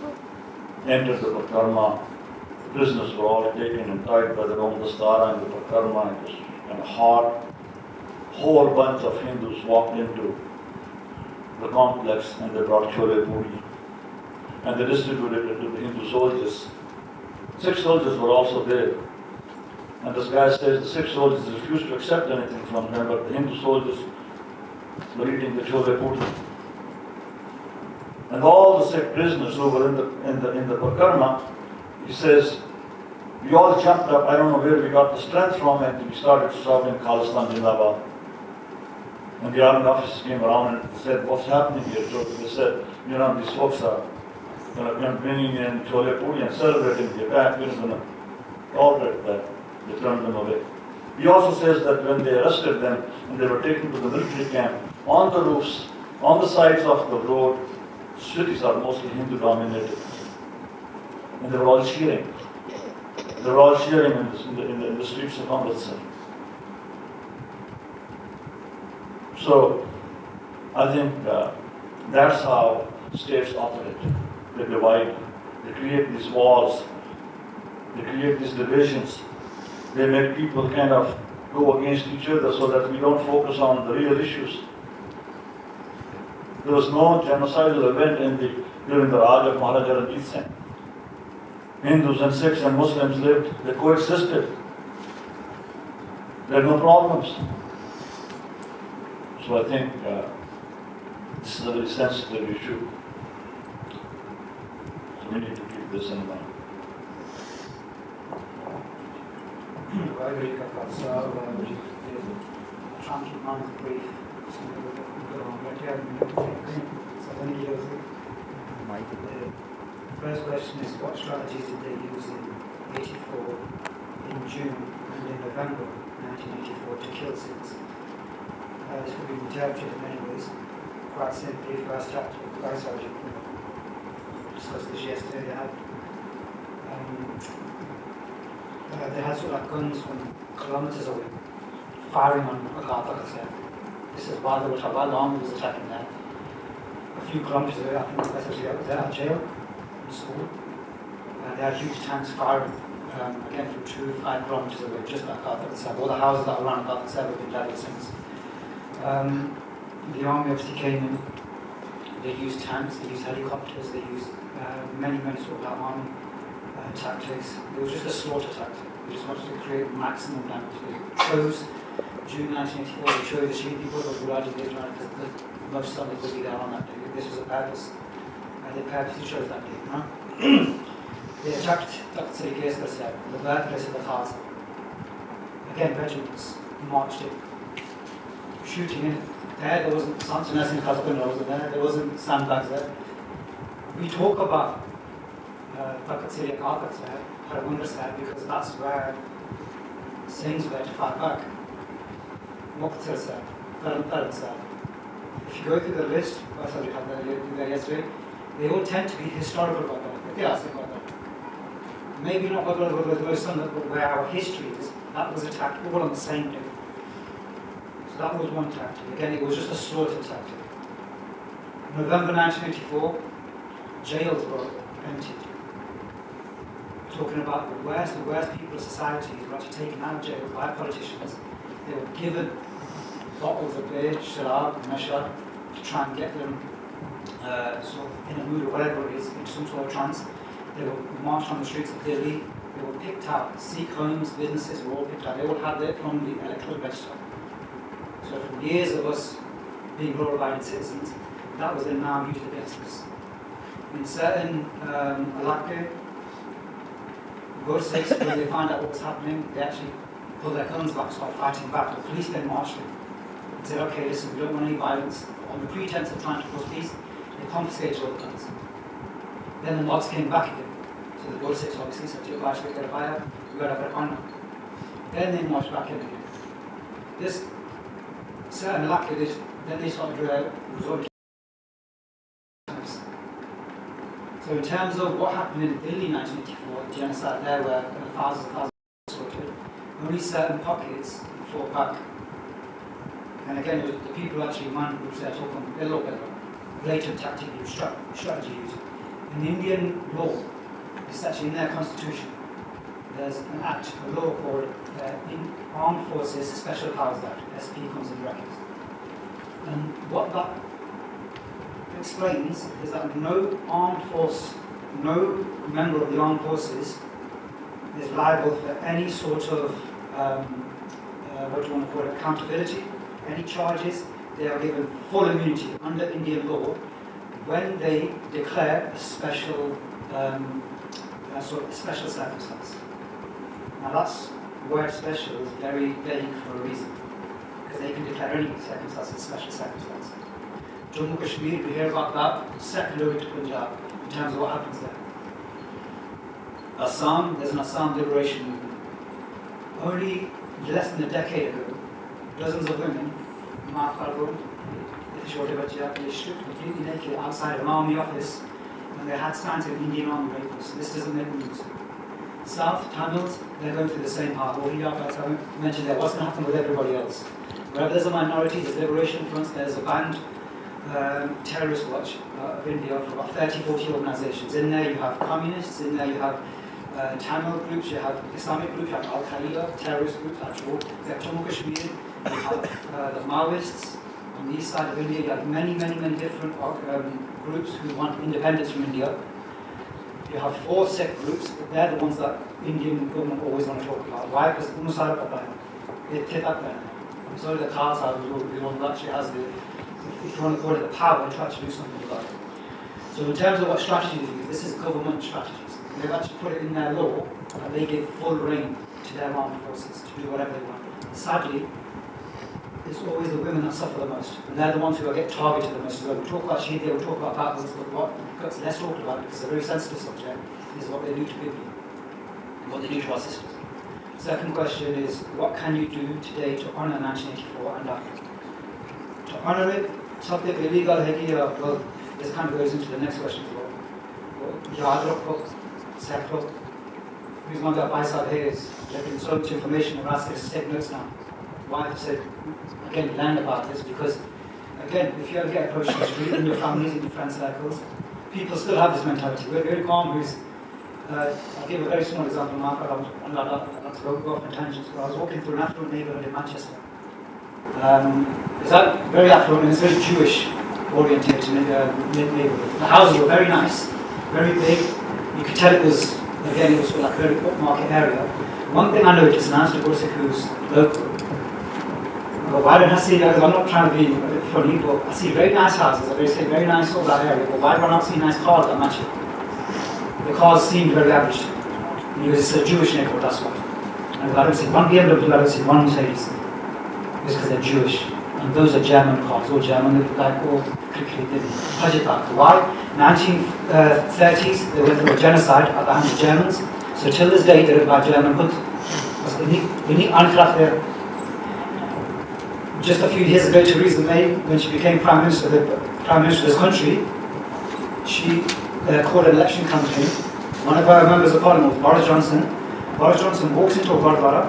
entered the Pakarma, prisoners were all taken and tied by the Romdastara and the Pakarma. It was kind of hard. Whole bunch of Hindus walked into the complex and they brought chole puri and they distributed it to the Hindu soldiers. Sikh soldiers were also there. And this guy says the Sikh soldiers refused to accept anything from them, but the Hindu soldiers were eating the chole puri. And all the Sikh prisoners who were in the Pakarma, he says, we all jumped up, I don't know where we got the strength from, and we started shouting Khalistan Jindabad. And the army officers came around and said, what's happening here? So they said, these folks are bringing in chole puri and celebrating the attack. We're not going to tolerate that. They turned them away. He also says that when they arrested them and they were taken to the military camp, on the roofs, on the sides of the road, cities are mostly Hindu dominated. And they were all cheering. They were all cheering in the streets of Amritsar. So, I think that's how states operate. They divide, they create these walls, they create these divisions, they make people kind of go against each other so that we don't focus on the real issues. There was no genocidal event during the Raj of Maharajjit Singh. Hindus and Sikhs and Muslims lived, they coexisted. There are no problems. So I think this is a very sensitive issue. So we need to keep this in mind. I agree with that. So I'll try and keep mine brief. So the first question is, what strategies did they use in 84, in June and in November 1984 to kill Sikhs? This could be interpreted in many ways. Quite simply, first chapter of the Viceroy, we discussed this yesterday, they had sort of like guns from kilometres away, firing on Gatka. This is why the Tabla army was attacking there. A few kilometres away, I think the Viceroy was there at jail, in school. They had huge tanks firing, again from 2 to 5 kilometres away, just like Gatka. All the houses that were around Gatka have been leveled since. The army obviously came in, they used tanks, they used helicopters, they used many sort of army tactics. It was just a slaughter tactic. They just wanted to create maximum damage. They chose June 1984, they chose the Shaheedi people of Maharajjit Singh because the most sun they could be there on that day. This was a purpose. They purposely chose that day. They attacked Sacrilege of Scholarship, the birthplace of the Khalsa. Again, regiments marched in, shooting in. There wasn't Santhiya in Kazakh wasn't there. There wasn't sandbags there. We talk about Sacrilege of Scholarship because that's where Singhs were to fight back. If you go through the list, we had there yesterday, they all tend to be historical about that. Maybe not where our history is. That was attacked all on the same day. So that was one tactic. Again, it was just a slaughter tactic. November 1984, jails were emptied. Talking about the worst people of society were actually taken out of jail by politicians. They were given bottles of beer, sharab, Naksha, to try and get them sort of in a mood or whatever it is, into some sort of trance. They were marched on the streets of Delhi. They were picked out. Sikh homes, businesses were all picked out. They all had their own electoral register. So from years of us being law-abiding citizens, that was then now used against us. In certain Alaqqas, Sikhs, when they found out what was happening, they actually pulled their guns back, started fighting back. The police then marched in and said, okay, listen, we don't want any violence. On the pretense of trying to cause peace, they confiscated all the guns. Then the mobs came back again. So the Sikhs obviously said, we got a fire, then they marched back in again. This certain Alaqqas, then they started resorting to So in terms of what happened in Delhi in 1984, the genocide there where thousands and thousands were slaughtered, only certain pockets fought back. And again, it was the people actually, man groups there talking a little bit about blatant tactic used, strategy used. In the Indian law, it's actually in their constitution, there's an act, a law called Armed Forces Special Powers Act, SP comes in brackets. And what that explains is that no armed force, no member of the armed forces is liable for any sort of, what do you want to call it, accountability, any charges. They are given full immunity under Indian law when they declare a special, sort of special circumstance. Now that's word special is very vague for a reason, because they can declare any circumstance a special circumstance. Jammu Kashmir, we hear about that, secular to Punjab, in terms of what happens there. Assam, there's an Assam liberation movement. Only less than a decade ago, dozens of women, completely naked outside an army office, and they had signs of Indian army rifles. This doesn't make news. South Tamils, they're going through the same path. Or I mentioned there, what's going to happen with everybody else? Wherever there's a minority, there's liberation fronts, there's a banned terrorist watch of India for about 30, 40 organizations. In there you have communists, in there you have Tamil groups, you have Islamic groups, you have Al-Qaeda, terrorist groups, actual. You have Jammu Kashmir, you have the Maoists. On the east side of India, you have many different groups who want independence from India. You have 4 Sikh groups, but they're the ones that Indian government always want to talk about. Why? Because so the Khalsa is the one that actually has the, if you want to call it, the power to actually do something about it. So in terms of what strategies they use, this is government strategies. They've actually put it in their law that they give full reign to their armed forces to do whatever they want. Sadly, it's always the women that suffer the most, and they're the ones who get targeted the most. So we talk about Shaheedi, we talk about battles, but what gets less talked about, because it's a very sensitive subject, is what they do to people, what they do to our sisters. Second question is, what can you do today to honour 1984 and after? To honour it, something illegal, well, this kind of goes into the next question as well. Who's not got bicycle here is getting so much information and asking us to take notes now. Why I've said, again, learn about this, because, again, if you ever get approached in the street, in your families, in your friend circles, people still have this mentality. We're very calm, I'll give a very small example, Mark, I'm not to go off on tangents, but I was walking through an affluent neighbourhood in Manchester. It's very affluent and it's very Jewish orientated neighbourhood. The houses were very nice, very big. You could tell it was, again, it was like a very upmarket area. One thing I noticed, and I asked a Sikh who's local, but why don't I see that? I'm not trying to be a bit funny, but I see very nice houses, I say very nice all that area, but why do I not see nice cars that match it? The cars seemed very average. Because it's a Jewish neighborhood, that's why. And I don't see one BMW, I don't see one Mercedes. It's because they're Jewish. And those are German cars, all German, like all quickly did. Why? 1930s, they went through a genocide at the hands of Germans. So till this day, they're by German goods. Just a few years ago, Theresa May, when she became Prime Minister of this country, she called an election campaign. One of our members of Parliament, Boris Johnson. Boris Johnson walks into a Gurdwara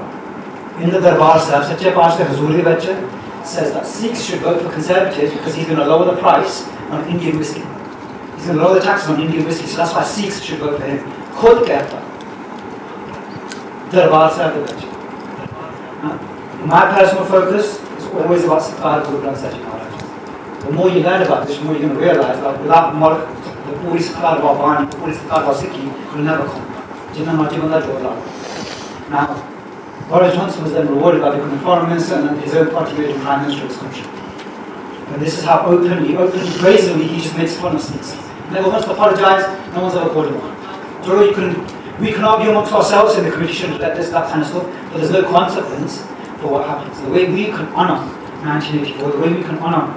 in the Darbar Sahib, says that Sikhs should vote for Conservatives because he's going to lower the price on Indian whiskey. He's going to lower the taxes on Indian whiskey, so that's why Sikhs should vote for him. Khud kehta. Darbar Sahib. My personal focus is always about Sikh Guru Granth Sahib Maharaj. The more you learn about this, the more you're going to realise that without the Puri Sikh Bani, the Puri Sikh Sikhi will never come. Now, Boris Johnson was then rewarded by becoming foreign minister and then his own party made him prime minister of this country. And this is how openly, brazenly, he just makes fun of Sikhs. Never wants to apologise, no one's ever called him on. Jori, we can argue amongst ourselves in the committee, shouldn't let this, that kind of stuff, but there's no consequence for what happens. The way we can honour 1984, the way we can honour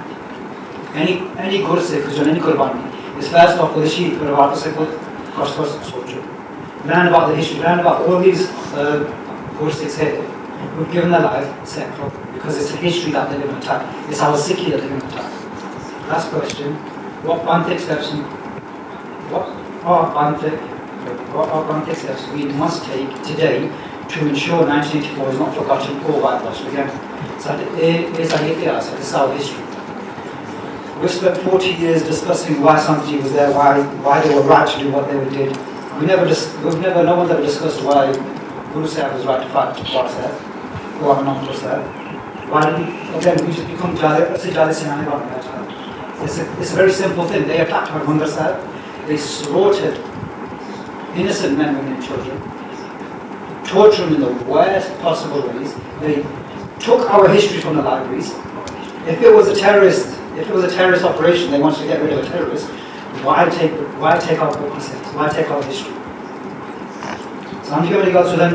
any Gursikh who's done any Qurbani is first off with the Sheikh, learn about the history, learn about all these Gursikhs here who've given their life because it's a history that they're going to attack. It's our Sikhi that they're going to attack. Last question, what one takes steps in, what what our steps we must take today to ensure 1984 is not forgotten or whitewashed again. So it is our history. We spent 40 years discussing why Santhiya was there, why they were right to do what they did. No one's ever discussed why Guru Sahib was right to fight to Guru Sahib, or not Guru Sahib. Why did we just become Jali Sinani about that? It's a very simple thing. They attacked our Bunga Sahib. They slaughtered innocent men, women, and children, tortured them in the worst possible ways. They took our history from the libraries. If it was a terrorist operation, they wanted to get rid of a terrorist, why take our books? Why take our history? So then,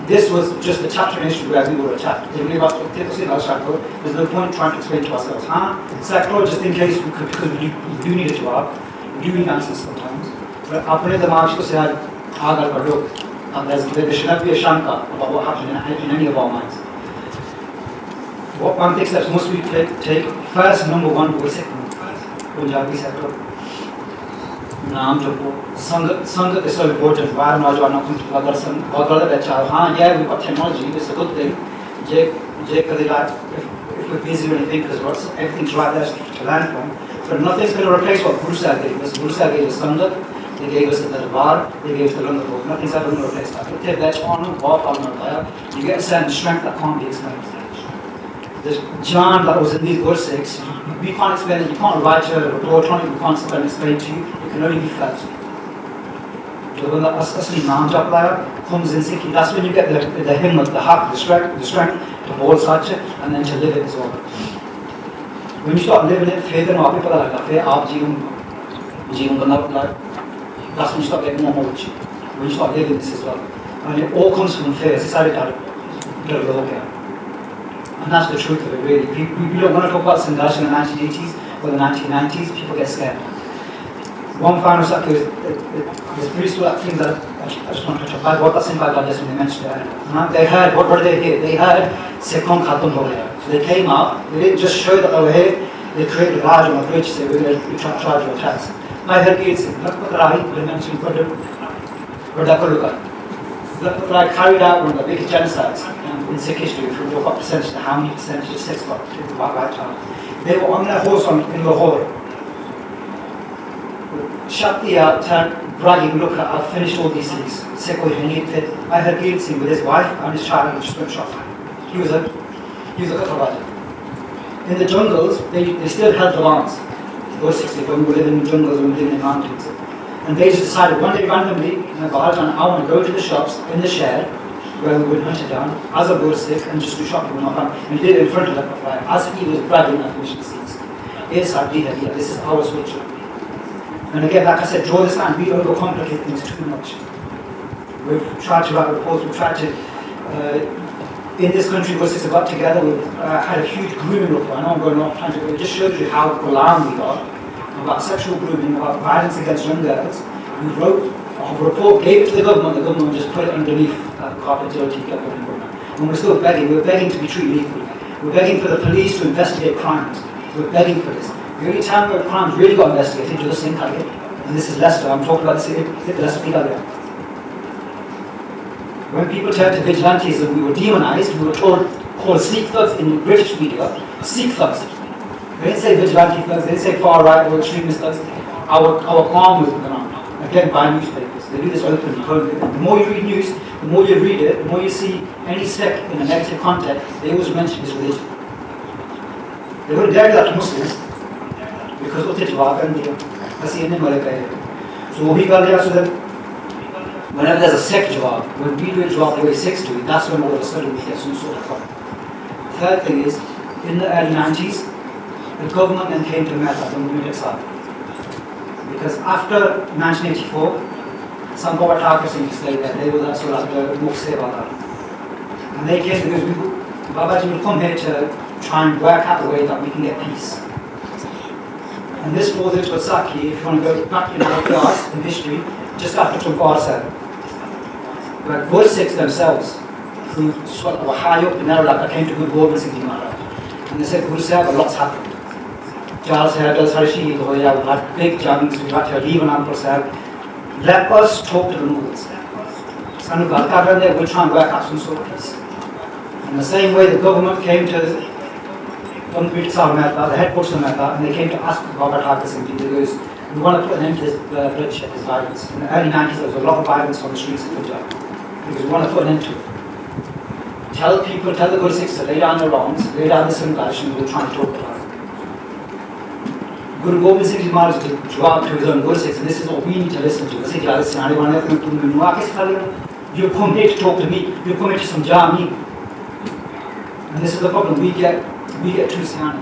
this was just a chapter in history where we were attacked. There's no point trying to explain to ourselves, Sacrilege, just in case, because we do need a job, we do need answers sometimes. But apne dimag ko se agar karo, and there should not be a shanka about what happened in any of our minds. What one takes steps must we take? First, number one, was Sikh Punjabi sector. Naam japo. Sangat is so important. Why am I not going to yeah, we've got technology, it's a good thing. If we're busy or anything, because everything's right there to learn from. But nothing's going to replace what Guru Sahib gave us. Guru Sahib gave us Sangat, they gave us the Darbar, they gave us the London book. Nothing's ever going to replace that. If that's on, you get a certain strength that can't be explained. The Jan that was in these verse 6, we can't explain it, you can't write a report on it, we can't explain to you, it can only be felt. So when that asli naam Tabla comes in Sikhi, that's when you get the hymn, the heart, the strength to hold such and then to live it as well. When you start living it, faith and all people are like, that's when you start getting more knowledge. When you start living this as well. And it all comes from faith. It's like and that's the truth of it, really. We don't want to talk about Sangharsh in the 1980s or the 1990s, people get scared. One final stuff is, there's pretty sort of things that I just want to touch upon. What that's in Bangladesh when they mentioned it. They heard, what did they hear? They heard, Sikhon Khatam ho gaya. So they came up, they didn't just show that they were here, they created a large on a bridge, say we're going to charge you a tax. I heard kids, they mentioned, I carried out one of the biggest genocides in Sikh history, from the what percentage to how many percentage of Sikhs got to the right time. They were on their horse in Lahore. Shaktiya turned bragging, look, I've finished all these things. Sikh I heard Kirtan Singh with his wife and his child just went shot. He was a Kathawadi. In the jungles, they still held the arms. Those 60 when we were living in jungles, when we were living in mountains. And they just decided one day randomly, I want to go to the shops in the shed where we would hunt it down as a Buddha Sikh and just do shopping with my family. And he did it in front of the fire as he was bragging at finishing the scenes. It's our deed here, this is our switch. And again, like I said, draw this line, we overcomplicate things too much. We've tried to write reports, we've tried to, in this country, we're six got together, we've had a huge grooming report. I know I'm going off trying to, it just shows you how alarmed we are about sexual grooming, about violence against young girls. We wrote a report, gave it to the government just put it underneath that carpet dirty government program. And we're still begging, we're begging to be treated equally. We're begging for the police to investigate crimes. We're begging for this. The only time where crimes really got investigated was the Sikh. And this is Leicester, I'm talking about the Leicester Pigale. When people turned to vigilantism, we were demonized, we were called Sikh thugs in British media, Sikh thugs. They didn't say vigilante thugs, they didn't say far right or extremist thugs. Our arm was going on, again by newspapers. They do this openly. The more you read news, the more you read it, the more you see any Sikh in a negative context, they always mention his religion. They wouldn't dare do that to Muslims because of the jawab and so we got there so that whenever there's a Sikh jawab, when we do a jawab the way Sikhs do, that's when all of a sudden we get some sort of problem. Third thing is, in the early 90s, the government then came to Mehta, the movement itself. Because after 1984, some power targets in State there, they were the sort of the Mokse Bala. And they came because Babaji will come here to try and work out a way that we can get peace. And this falls into a Saki, if you want to go back in our class in history, just after Tumpar said. But both Sikhs themselves, who sort of were high up in Nerulaka, came to good government in Maharaj. And they said, Guru Sahib, a lot's happened. Charles Shaheedi, we had big junks, we had to leave an Uncle Sahib. let us talk to the Mughals. Sanu Gatka there, we'll try and work out some sort of peace. In the same way the government came to the headquarters of Mehta, and they came to ask Maharajjit Singh because we want to put an end to this bloodshed, this violence. In the early 90s there was a lot of violence on the streets of Punjab because we want to put an end to it. Tell people, tell the Guru Sikhs to lay down their wrongs, lay down this invasion, we'll try and talk about it. Guru Gobind Singh Ji Maharaj did jawab to his own Guru Sikhs, and this is what we need to listen to. You come here to talk to me, you come here to samjha me. And this is the problem, we get too siana.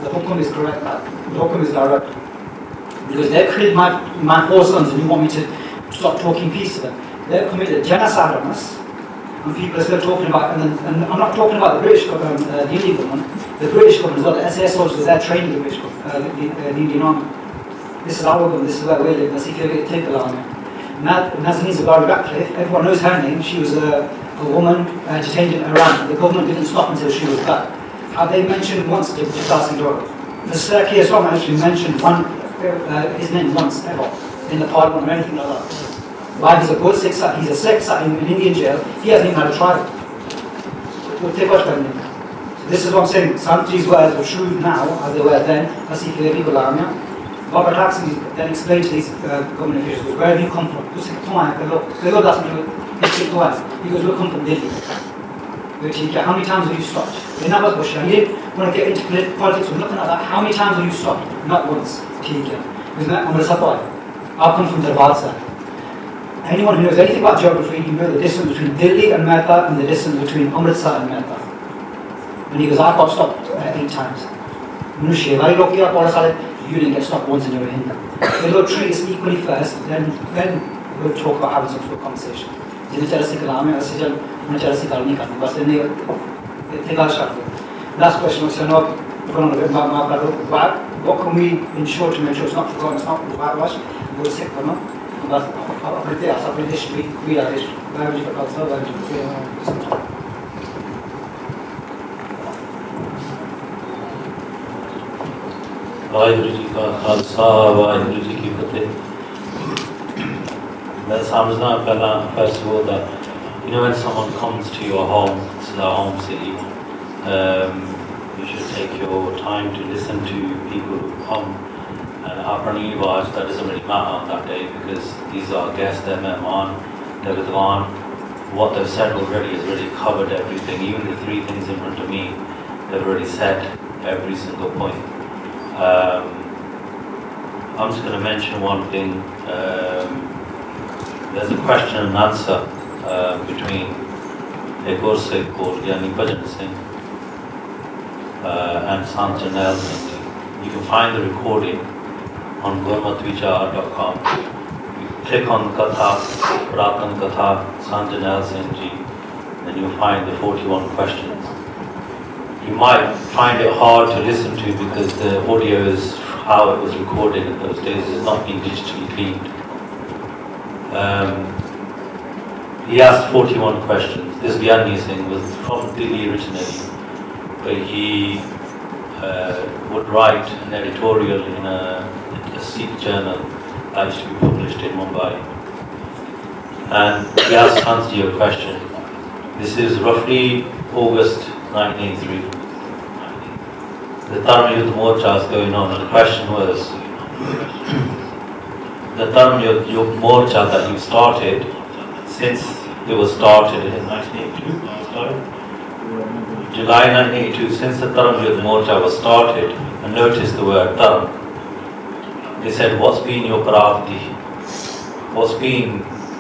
The hukum is correct, the hukum is direct. Because they've killed my 4 sons and you want me to stop talking peace to them. They've committed genocide on us. And people are still talking about, and I'm not talking about the British government, the Indian government, the British government as well, the SAS soldiers, they're training the British government, the Indian army. This is our government, this is where we live, the Sikhi treasury army. Nazanin Zaghari Ratcliffe, everyone knows her name, she was a woman detained in Iran. The government didn't stop until she was back. Have they mentioned once Jagtar Singh Jori? The Sikh Islam actually mentioned his name once ever in the parliament or anything like that. Why he's a good Sikh, he's a Sikh in Indian jail, he hasn't even had a trial. So this is what I'm saying, Santhi's words were true now as they were then, as if they people are now. Maharajjit Singh then explained to these government officials, where have you come from? They looked at me, he goes, we come from Delhi. How many times have you stopped? They never push you. You didn't want to get into politics or nothing like that. How many times have you stopped? Not once. I'll come from Darbar side. Anyone who knows anything about geography, you know the distance between Delhi and Mehta and the distance between Amritsar and Mehta. And he goes, I got stopped 8 times. You didn't get stopped once in your Hindu. We'll treat us equally first, then we'll talk about having some sort of conversation. Last question was, what can we ensure to make sure it's not forgotten, it's not whitewashed, we'll sit for them. Waheguru ji ਕਾ ਖਾਲਸਾ ਵਾਹਿਗੁਰੂ ਜੀ ਕੀ ਫਤਿਹ ਮੈਂ ਸਮਝਦਾ ਪਹਿਲਾਂ first of all that when someone comes to your home, this is our home city, you should take your time to listen to people who come and apni awaaz that doesn't really matter on that day because these are guests, they're mehman, they're vidwan. What they've said already has really covered everything. Even the 3 things in front of me, they've already said every single point. I'm just going to mention one thing. There's a question and answer between a Sikh called Maharajjit Singh and Santhiya. You can find the recording on gurmatvichar.com. You click on Katha, Pratan Katha, Santhiya Singh ji, and you'll find the 41 questions. You might find it hard to listen to because the audio is how it was recorded in those days, it's not been digitally cleaned. He asked 41 questions. This Gyani Singh was from Delhi originally, but he would write an editorial in a Sikh journal that used to be published in Mumbai. And he asked Santhiya a question. This is roughly August 1983. The Dharma Yudh Morcha is going on, and the question was, the Dharma Yudh Morcha that you started, since it was started in 1982, July 1982, since the Dharma Yudh Morcha was started, and notice the word Dharma, they said, what's been your prapti? What's been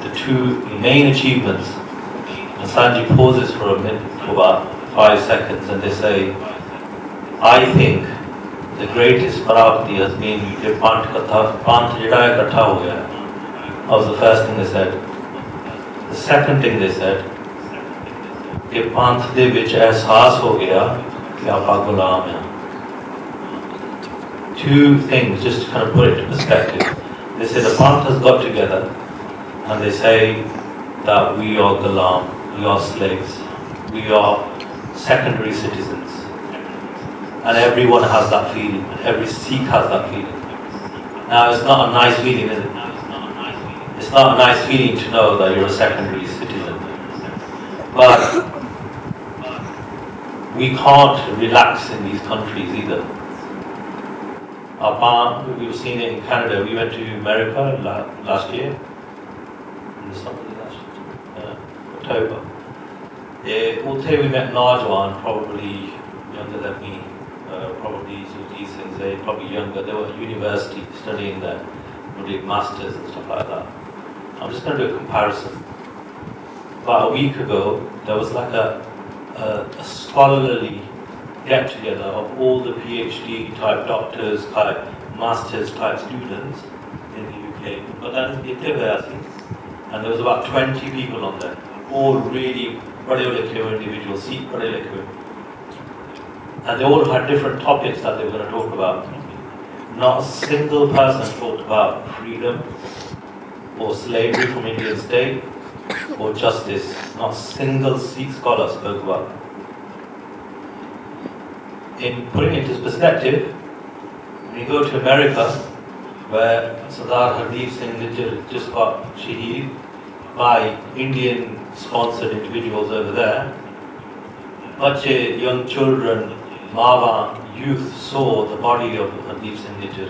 the 2 main achievements? And Sanji pauses for a minute, for about 5 seconds, and they say, I think the greatest prapti has been the Panth jehda hai ikkatha ho gaya. That was the first thing they said. The second thing they said, कि Panth de vich ehsaas ho gaya कि aapa gulam hai. 2 things, just to kind of put it into perspective. They say the Panth has got together and they say that we are gulam, we are slaves, we are secondary citizens. And everyone has that feeling. Every Sikh has that feeling. Now, it's not a nice feeling, is it? it's not a nice feeling to know that you're a secondary citizen. But we can't relax in these countries either. We've seen it in Canada. We went to America last year, in the summer last year, October. We met Najwan, probably younger than me, probably these things, they're probably younger. They were at university studying there, doing masters and stuff like that. I'm just going to do a comparison. About a week ago, there was like a scholarly get-together of all the PhD type doctors, type masters type students in the UK. But and there was about 20 people on there, all really individuals, Sikh and they all had different topics that they were going to talk about. Not a single person talked about freedom or slavery from Indian state or justice. Not a single Sikh scholar spoke about that. In putting it into perspective, when you go to America, where Sardar Hardeep Singh just got Shaheed by Indian-sponsored individuals over there, bache, young children, Mawa, youth saw the body of Hardeep Singh.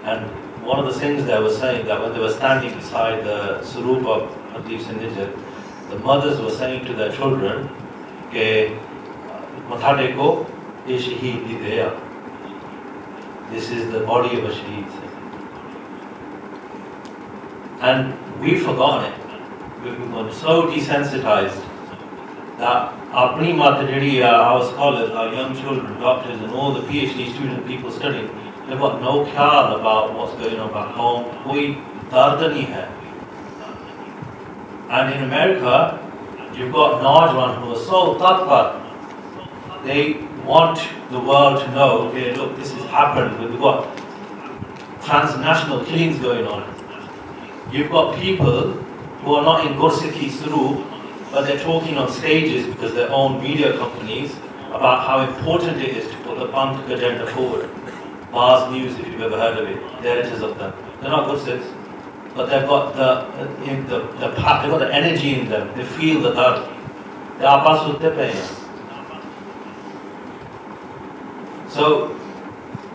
And one of the things they were saying that when they were standing beside the Sarup of Hardeep Singh, the mothers were saying to their children, "Ke matha dekho, ye shaheed di deya." This is the body of a shaheed. And we've forgotten it. We've become so desensitized that our scholars, our young children, doctors, and all the PhD student people studying, they've got no khayal about what's going on back home. Koi dard nahi hai. And in America, you've got Najwan who are so tatpar. They want the world to know, okay, look, this has happened. We've got transnational killings going on. You've got people who are not in Gursikhi Sarup, but they're talking on stages because they own media companies about how important it is to put the Panth agenda forward. Mars News, if you've ever heard of it, the editors of them. They're not Gursikhs, but they've got they've got the energy in them. They feel the dard. They are pasute. So,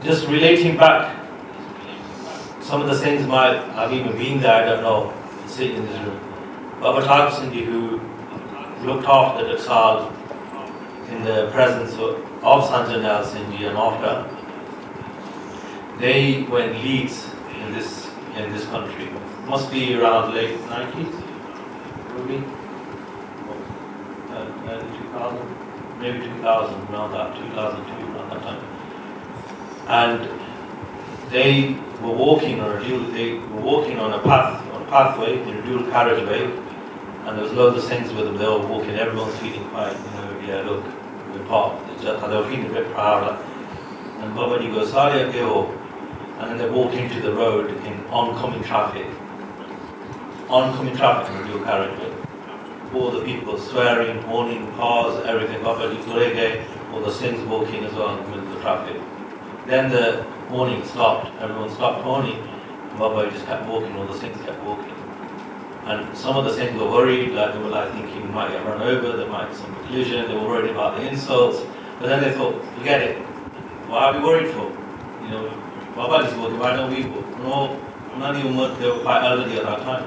just relating back, some of the things I've even been there, I don't know, sitting in this room. But Maharajjit Singh, who looked after the Sal in the presence of Sanjanal Singh and after, they went leads in this country. Must be around late 90s, probably, early 2000, maybe 2000, around that, 2002, around that time. And they were walking on a pathway in a dual carriageway, and there was loads of things with them. They were walking, everyone's feeling quite, yeah, look, we're part. They were feeling a bit proud. And Babaji goes, "Sare aage ho," and then they walk into the road in oncoming traffic in a dual carriageway. All the people swearing, horning, cars, everything. Babaji ture gaye, all the things walking as well in the middle of the traffic. Then the horning stopped. Everyone stopped horning. Babaji just kept walking. All the things kept walking. And some of the things were worried, like they were like thinking we might get run over, there might be some collision. They were worried about the insults. But then they thought, forget it. Why are we worried for? Babaji's walking. Why don't we walk? No, they were quite elderly at that time.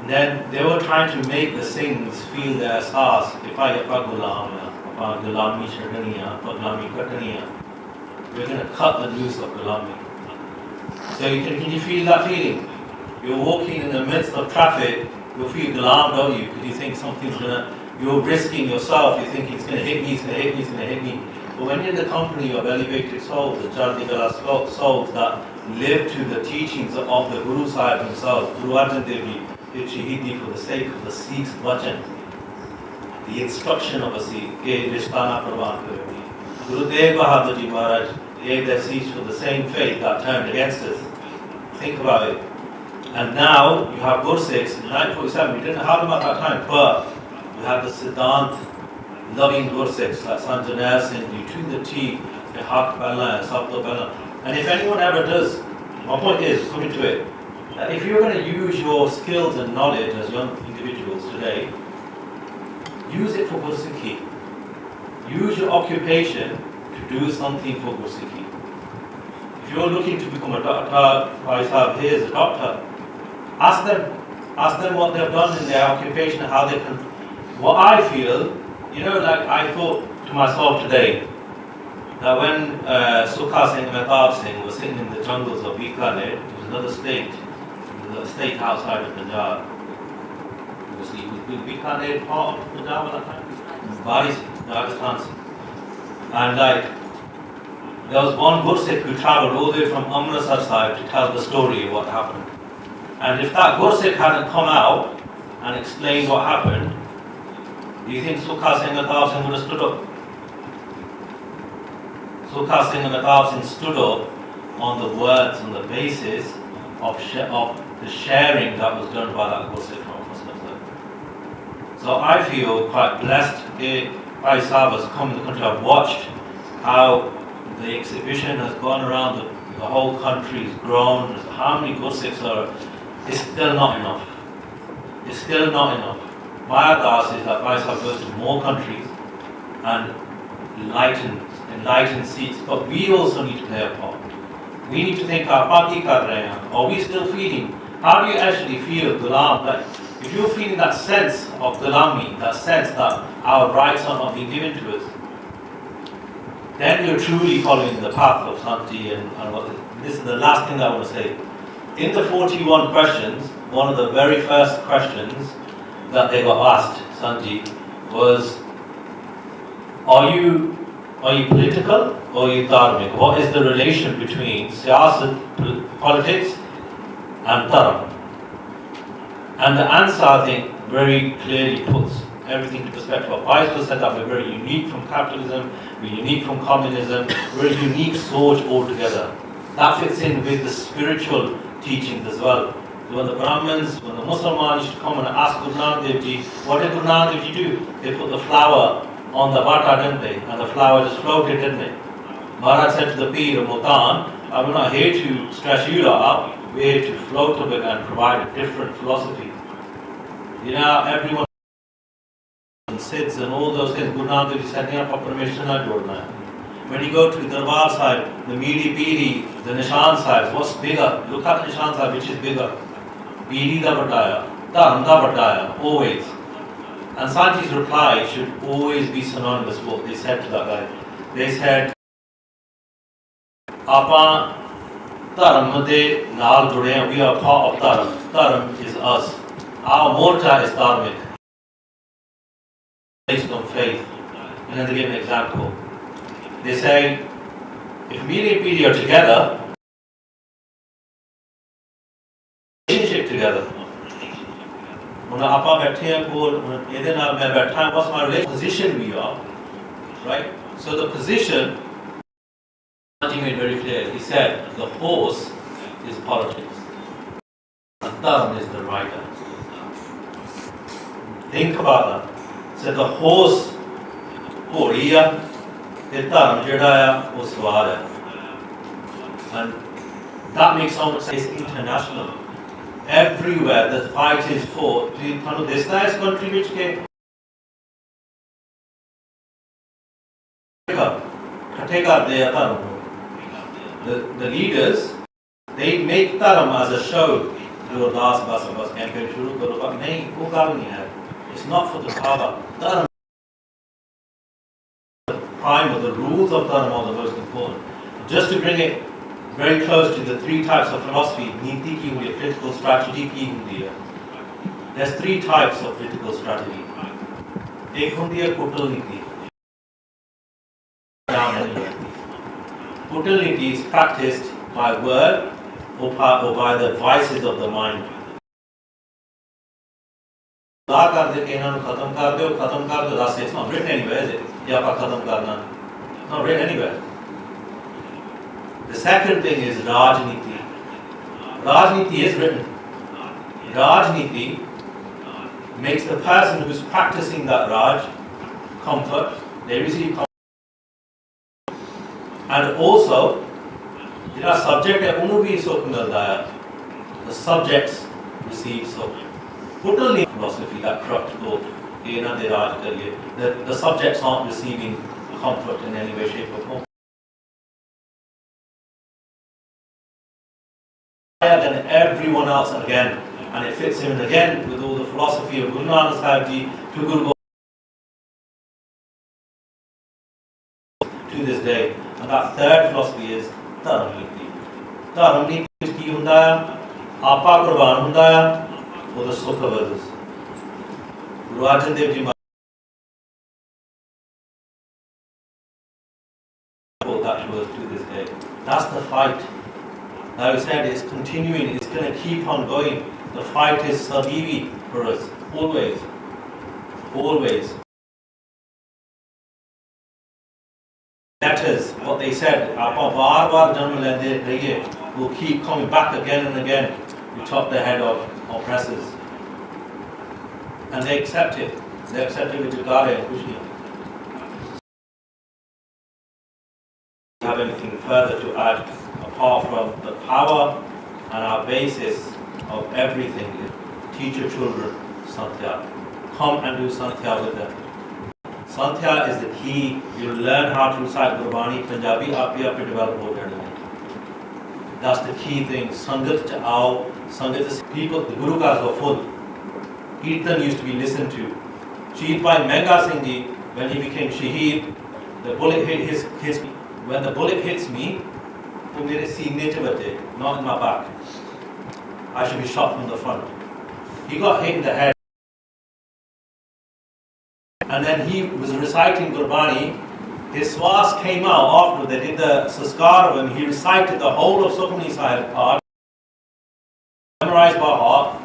And then they were trying to make the things feel their stars. If I get gulami chadaniya, gulami kataniya, we're going to cut the noose of gulami. So can you feel that feeling? You're walking in the midst of traffic, you'll feel gulam, don't you? Because you think you're risking yourself, you think it's going to hit me, it's going to hit me, it's going to hit me. But when you're in the company of elevated souls, the Jardigala souls that live to the teachings of the Guru Sahib himself, Guru Arjan Dev Ji did Shaheedi for the sake of the Sikhs' Vachan, the instruction of a Sikh, Ke Rishtana Parvan Karo. Guru Dev Bahadur Ji Maharaj gave their Sikhs for the same faith that turned against us. Think about it. And now you have Gursikhs in 1947, we didn't have them at that time, but you have the Siddhant loving Gursikhs like Sanjanal Singh, to the T, Haq Bala, Sabto Bala. And if anyone ever does, my point is, coming to it, that if you're going to use your skills and knowledge as young individuals today, use it for Gursikhi. Use your occupation to do something for Gursikhi. If you're looking to become a doctor, here's a doctor, ask them what they've done in their occupation, how they can. What I feel, like I thought to myself today, that when Sukha Singh and Mehtab Singh were sitting in the jungles of Bikaner, it was another state, the state outside of Punjab. Obviously, was Bikaner part of Punjab at that time? Rajasthan. And there was one Gursikh who travelled all the way from Amritsar side to tell the story of what happened. And if that Gursikh hadn't come out and explained what happened, do you think Sukha Singh and Mehtab Singh would have stood up? Sukha Singh and Mehtab Singh stood up on the words, on the basis of the sharing that was done by that Gursikh from Muslims. So I feel quite blessed. Bhai Sahib has come in the country. I've watched how the exhibition has gone around the whole country, has grown. How many Gursikhs are? It's still not enough. It's still not enough. My ardas is that Bhai Sahib goes to more countries and enlighten seats. But we also need to play a part. We need to think, are we still feeling? How do you actually feel Ghulam? That if you're feeling that sense of Ghulami, that sense that our rights are not being given to us, then you're truly following the path of Shanti and what this is the last thing I want to say. In the 41 questions, one of the very first questions that they got asked, Sanji, was, are you political or are you dharmic? What is the relation between siyasat, politics, and dharam? And the answer, I think, very clearly puts everything into perspective. Faisal said that we're very unique from capitalism, we're unique from communism, we're a unique sort altogether. That fits in with the spiritual teachings as well. When the Brahmins, when the Muslims used to come and ask Guru Nanak Dev Ji, what did Guru Nanak Dev Ji do? They put the flower on the vata, didn't they? And the flower just floated, didn't they? Maharaj said to the Peer of Multan, I'm not here to stress you out, we're here to float a bit and provide a different philosophy. Everyone Siddhs and all those things, Guru Nanak Dev Ji said, when you go to Darbar Sahib, the Meedi Piri, the Nishan Sahibs, what's bigger? Look at the Nishan Sahib, which is bigger? Piri da Vadaya, Dharam da Vadaya, always. And Sanji's reply should always be synonymous with what they said to that guy. They said, Apa Dharam de Naal Jure, we are part of Dharam. Dharam is us. Our mortar is dharmic, based on faith. And then they give an example. They say, if Meedi and Piri are together, relationship together. What's my relationship? Position we are, right? So the position, he made very clear. He said, the horse is politics, and Dharam is the rider. Think about that. So the horse, Horiya, the Dharam Jadaya, was Swara. And that makes so much sense. It's international. Everywhere the fight is fought. This country which came. The leaders, they make Dharam as a show. It's not for the Kaaba. Dharam, the prime of the rules of Dharam are the most important. Just to bring it very close to the three types of philosophy, Niti ki hundi hai, political strategy ki hundi hai. There's three types of political strategy. Ek hundi hai Kutal Niti. Kutal Niti is practiced by word or by the vices of the mind. It's not written anywhere, is it? Not written anywhere. The second thing is Rajniti. Rajniti is written. Rajniti makes the person who is practicing that Raj comfort, they receive comfort. And also, subject है उन्होंने भी सुख मिलता है. the subjects receive. So total philosophy, that corrupt thought, the subjects aren't receiving comfort in any way, shape or form. Higher than everyone else, and again, and it fits in again with all the philosophy of Guru Nanak Sahib Ji to Guru to this day. And that third philosophy is Dharamniti. Dharamniti is ki hunda hai, apa qurban hunda hai, for the sukh of others. Guru Arjan Dev Ji that to us to this day. That's the fight. Now he said it's continuing, it's going to keep on going. The fight is Sadivi for us, always. Always. Letters, what they said, will keep coming back again and again to chop the head of oppressors. And they accept it. They accept it with Jagare and Kushni. Have anything further to add apart from the power and our basis of everything? Teach your children Santhiya. Come and do Santhiya with them. Santhiya is the key. You learn how to recite Gurbani, Punjabi, aap develop ho jani hai. That's the key thing. Sangat cha aao, Sangat is people, the Guru Cars were full. Kirtan used to be listened to. Shaheed Bhai Mehanga Singh Ji, when he became Shaheed, the bullet hit his when the bullet hits me, to mere seene ch baje, not in my back. I should be shot from the front. He got hit in the head. And then he was reciting Gurbani. His swas came out after they did the saskar when he recited the whole of Sukhmani Sahib part, memorized by heart,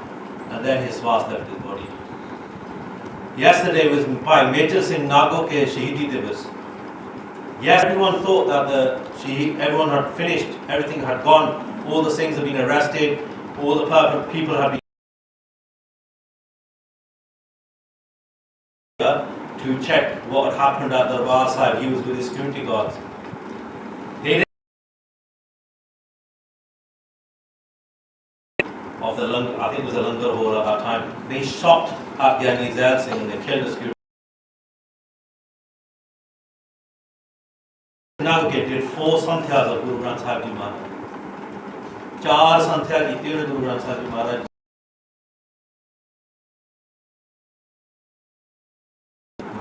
and then his swas left his body. Yesterday was by Major Singh Nago ke Shaheedi Divas. Yes, everyone thought that everyone had finished, everything had gone, all the Singhs had been arrested, all the people had been to check what had happened at the Darbar Sahib. He was with his security guards. Of the Langar, I think it was the Langar hall at that time. They shot at Gyani Zail Singh and they killed the security. Did 4 Santhiyas of Guru Granth Sahib Ji Maharaj. 4 Santhiya ki Guru Granth Sahib Ji Maharaj.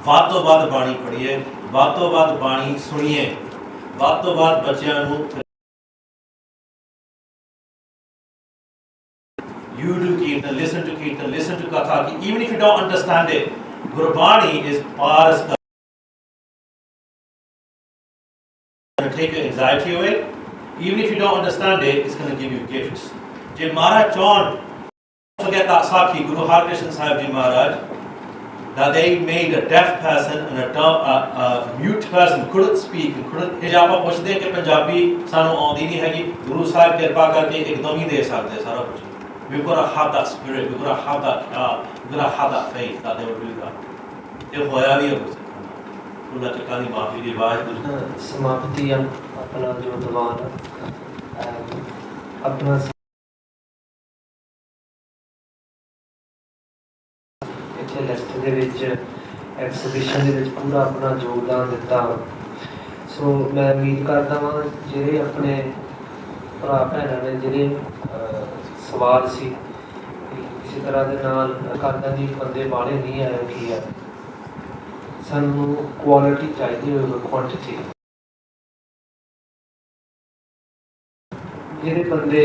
ਵੱਧ ਤੋਂ ਵੱਧ ਬਾਣੀ ਪੜ੍ਹੀਏ, ਵੱਧ ਤੋਂ ਵੱਧ ਬਾਣੀ ਸੁਣੀਏ, ਵੱਧ ਤੋਂ ਵੱਧ ਬੱਚਿਆਂ ਨੂੰ you do Kirtan, listen to Katha. Even if you don't understand it, Gurbani is paras going to take your anxiety away. Even if you don't understand it, it's going to give you gifts. Je Maharaj John, don't forget that Sakhi, Guru Har Krishan Sahib Ji Maharaj, that they made a deaf person and a mute person couldn't speak and couldn't. He japa puchde ke Punjabi sanu audi nahi hegi. Guru Sahib kirpa karke ekdam hi de sakde sara kuch. We've got to have that spirit. We've got to have that. We've got to have that faith that they will do that. Ye hoya bhi hai kuch. Allah chakani maafi di baat. समाप्ति अपना जो दवान अपना Leicester ਦੇ ਵਿੱਚ exhibition ਦੇ ਵਿੱਚ ਪੂਰਾ ਆਪਣਾ ਯੋਗਦਾਨ ਦਿੱਤਾ। ਸੋ ਮੈਂ ਉਮੀਦ ਕਰਦਾ ਹਾਂ ਜਿਹੜੇ ਆਪਣੇ ਭਰਾ ਭੈਣਾਂ ਨੇ ਜਿਹੜੇ ਸਵਾਲ ਸੀ ਕਿਸੇ ਤਰ੍ਹਾਂ ਦੇ ਨਾਲ ਕਰਦਾ ਜੀ ਬੰਦੇ ਵਾਲੇ ਨਹੀਂ ਆਏ ਕੀ ਆ, ਸਾਨੂੰ ਕੁਆਲਿਟੀ ਚਾਹੀਦੀ ਹੋਵੇ ਕੁਆਂਟੀਟੀ। ਜਿਹੜੇ ਬੰਦੇ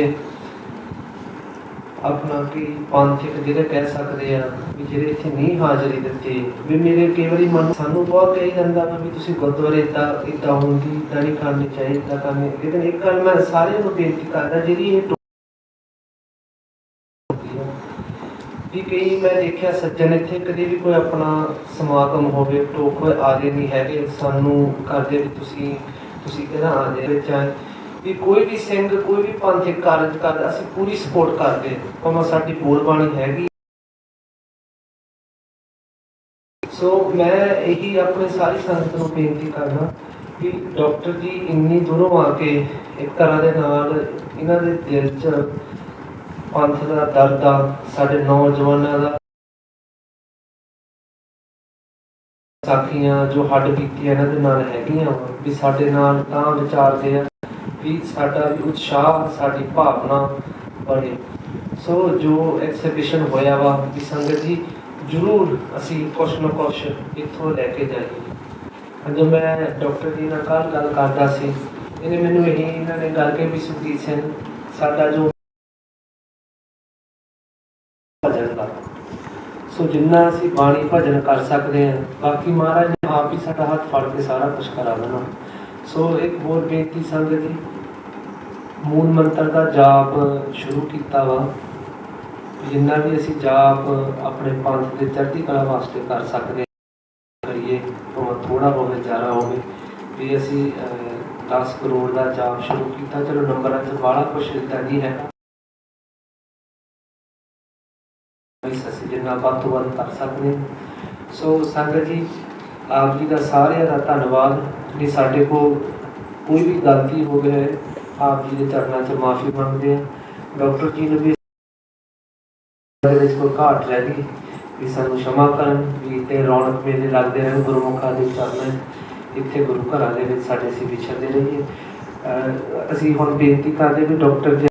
ਆਪਣਾ ਕਿ ਪੰਥਿਕ ਜਿਹੜੇ ਕਹਿ ਸਕਦੇ ਆ ਵੀ ਜਿਹੜੇ ਇੱਥੇ ਨਹੀਂ ਹਾਜ਼ਰੀ ਦਿੱਤੇ ਵੀ ਮੇਰੇ ਕਈ ਵਾਰੀ ਮਨ ਸਾਨੂੰ ਬਹੁਤ ਕਹੀ ਜਾਂਦਾ ਵੀ ਤੁਸੀਂ ਗੁਰਦੁਆਰੇ ਇੱਦਾਂ ਹੁੰਦੀ ਇੱਦਾਂ ਨਹੀਂ ਕਰਨੀ ਚਾਹੀਦੀ ਇੱਦਾਂ ਕਰਨੀ। ਲੇਕਿਨ ਇੱਕ ਗੱਲ ਮੈਂ ਸਾਰਿਆਂ ਨੂੰ ਬੇਨਤੀ ਕਰਦਾ ਜਿਹੜੀ ਇਹ ਵੀ ਕਈ ਮੈਂ ਦੇਖਿਆ ਸੱਜਣ ਇੱਥੇ ਕਦੇ ਵੀ ਕੋਈ ਆਪਣਾ ਸਮਾਗਮ ਹੋਵੇ ਟੋਕ ਆ ਜੇ ਨਹੀਂ ਹੈਗੇ ਸਾਨੂੰ ਕਰਦੇ ਵੀ ਤੁਸੀਂ ਕਿਹੜਾ ਆ ਜੇ ਵਿੱਚ ਆਏ ਵੀ ਕੋਈ ਵੀ ਸਿੰਘ ਕੋਈ ਵੀ ਪੰਥਿਕ ਕਾਰਜ ਕਰਦਾ ਅਸੀਂ ਪੂਰੀ ਸਪੋਰਟ ਕਰਦੇ ਭਾਵੇਂ ਸਾਡੀ ਬੋਲਬਾਣੀ ਹੈਗੀ। ਸੋ ਮੈਂ ਇਹੀ ਆਪਣੀ ਸਾਰੀ ਸੰਗਤ ਨੂੰ ਬੇਨਤੀ ਕਰਨਾ ਕਿ ਡਾਕਟਰ ਜੀ ਇੰਨੀ ਦੂਰੋਂ ਆ ਕੇ ਇੱਕ ਤਰ੍ਹਾਂ ਦੇ ਨਾਲ ਇਹਨਾਂ ਦੇ ਦਿਲ 'ਚ ਪੰਥ ਦਾ ਦਰਦ ਆ, ਸਾਡੇ ਨੌਜਵਾਨਾਂ ਦਾ ਸਾਖੀਆਂ ਜੋ ਹੱਡ ਬੀਤੀਆਂ ਇਹਨਾਂ ਦੇ ਨਾਲ ਹੈਗੀਆਂ ਵਾ, ਵੀ ਸਾਡੇ ਨਾਲ ਤਾਂ ਵਿਚਾਰਦੇ ਆ ਵੀ ਸਾਡਾ ਵੀ ਉਤਸ਼ਾਹ, ਸਾਡੀ ਭਾਵਨਾ ਬਣੇ। ਸੋ ਜੋ ਐਕਸੀਬਿਸ਼ਨ ਹੋਇਆ ਵਾ ਵੀ ਸੰਗਤ ਜੀ ਜ਼ਰੂਰ ਅਸੀਂ ਕੁਛ ਨਾ ਕੁਛ ਇੱਥੋਂ ਲੈ ਕੇ ਜਾਈਏ। ਜਦੋਂ ਮੈਂ ਡਾਕਟਰ ਜੀ ਨਾਲ ਕੱਲ੍ਹ ਗੱਲ ਕਰਦਾ ਸੀ, ਇਹਨੇ ਮੈਨੂੰ ਇਹਨਾਂ ਨੇ ਗੱਲ ਕਿ ਵੀ ਸੁਖਜੀਤ ਸਿੰਘ ਸਾਡਾ ਜੋ ਭਜਨ ਦਾ, ਸੋ ਜਿੰਨਾ ਅਸੀਂ ਬਾਣੀ ਭਜਨ ਕਰ ਸਕਦੇ ਹਾਂ, ਬਾਕੀ ਮਹਾਰਾਜ ਨੇ ਆਪ ਹੀ ਸਾਡਾ ਹੱਥ ਫੜ ਕੇ ਸਾਰਾ ਕੁਛ ਕਰਾ ਦੇਣਾ। ਸੋ ਇੱਕ ਹੋਰ ਬੇਨਤੀ ਸੰਗਤ ਜੀ, ਮੂਲ ਮੰਤਰ ਦਾ ਜਾਪ ਸ਼ੁਰੂ ਕੀਤਾ ਵਾ, ਜਿੰਨਾ ਵੀ ਅਸੀਂ ਜਾਪ ਆਪਣੇ ਪੰਥ ਦੇ ਚੜ੍ਹਦੀ ਕਲਾ ਵਾਸਤੇ ਕਰ ਸਕਦੇ ਕਰੀਏ, ਭਾਵੇਂ ਥੋੜ੍ਹਾ ਹੋਵੇ ਜ਼ਿਆਦਾ ਹੋਵੇ। ਵੀ ਅਸੀਂ 10 ਕਰੋੜ ਦਾ ਜਾਪ ਸ਼ੁਰੂ ਕੀਤਾ, ਚਲੋ ਨੰਬਰਾਂ 'ਚ ਬਾਹਲਾ ਕੁਛ ਇੱਦਾਂ ਨਹੀਂ ਹੈ, ਅਸੀਂ ਜਿੰਨਾ ਵੱਧ ਤੋਂ ਵੱਧ ਕਰ ਸਕਦੇ ਹਾਂ। ਸੋ ਸੰਗਤ ਜੀ ਆਪ ਜੀ ਦਾ ਸਾਰਿਆਂ ਦਾ ਧੰਨਵਾਦ। ਵੀ ਸਾਡੇ ਕੋਲ ਕੋਈ ਵੀ ਗਲਤੀ ਹੋ ਗਈ ਆਪ ਜੀ ਦੇ ਚਰਨਾਂ 'ਚ ਮਾਫੀ ਮੰਗਦੇ ਹਾਂ। ਡਾਕਟਰ ਜੀ ਨੂੰ ਵੀ ਕੋਈ ਘਾਟ ਰਹਿ ਗਈ ਵੀ ਸਾਨੂੰ क्षमा ਕਰਨ, ਵੀ ਤੇ ਰੌਣਕ ਮੇਲੇ ਲੱਗਦੇ ਰਹਿਣ ਗੁਰਮੁਖਾਂ ਦੇ ਚਰਨਾਂ, ਇੱਥੇ ਗੁਰੂ ਘਰਾਂ ਦੇ ਵਿੱਚ ਸਾਡੇ ਅਸੀਂ ਵਿਛਰਦੇ ਰਹੀਏ। ਅਸੀਂ ਹੁਣ ਬੇਨਤੀ ਕਰਦੇ ਵੀ ਡਾਕਟਰ ਜੀ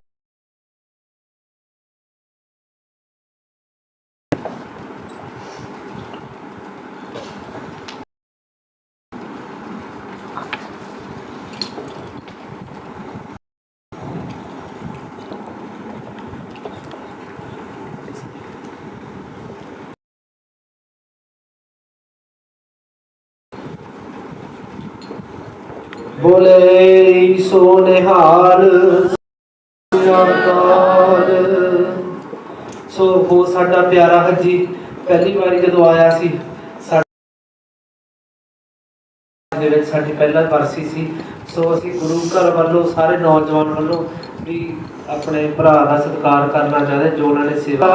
ਬੋਲੇ ਸੋ ਨਿਹਾਲ। ਸੋ ਉਹ ਸਾਡਾ ਪਿਆਰਾ ਹੱਜੀ ਪਹਿਲੀ ਵਾਰੀ ਜਦੋਂ ਆਇਆ ਸੀ ਸਾਡੇ ਵਿੱਚ, ਸਾਡੀ ਪਹਿਲਾ ਬਰਸੀ ਸੀ। ਸੋ ਅਸੀਂ ਗੁਰੂ ਘਰ ਵੱਲੋਂ ਸਾਰੇ ਨੌਜਵਾਨ ਵੱਲੋਂ ਵੀ ਆਪਣੇ ਭਰਾ ਦਾ ਸਤਿਕਾਰ ਕਰਨਾ ਚਾਹੁੰਦੇ ਜੋ ਉਹਨਾਂ ਨੇ ਸੇਵਾ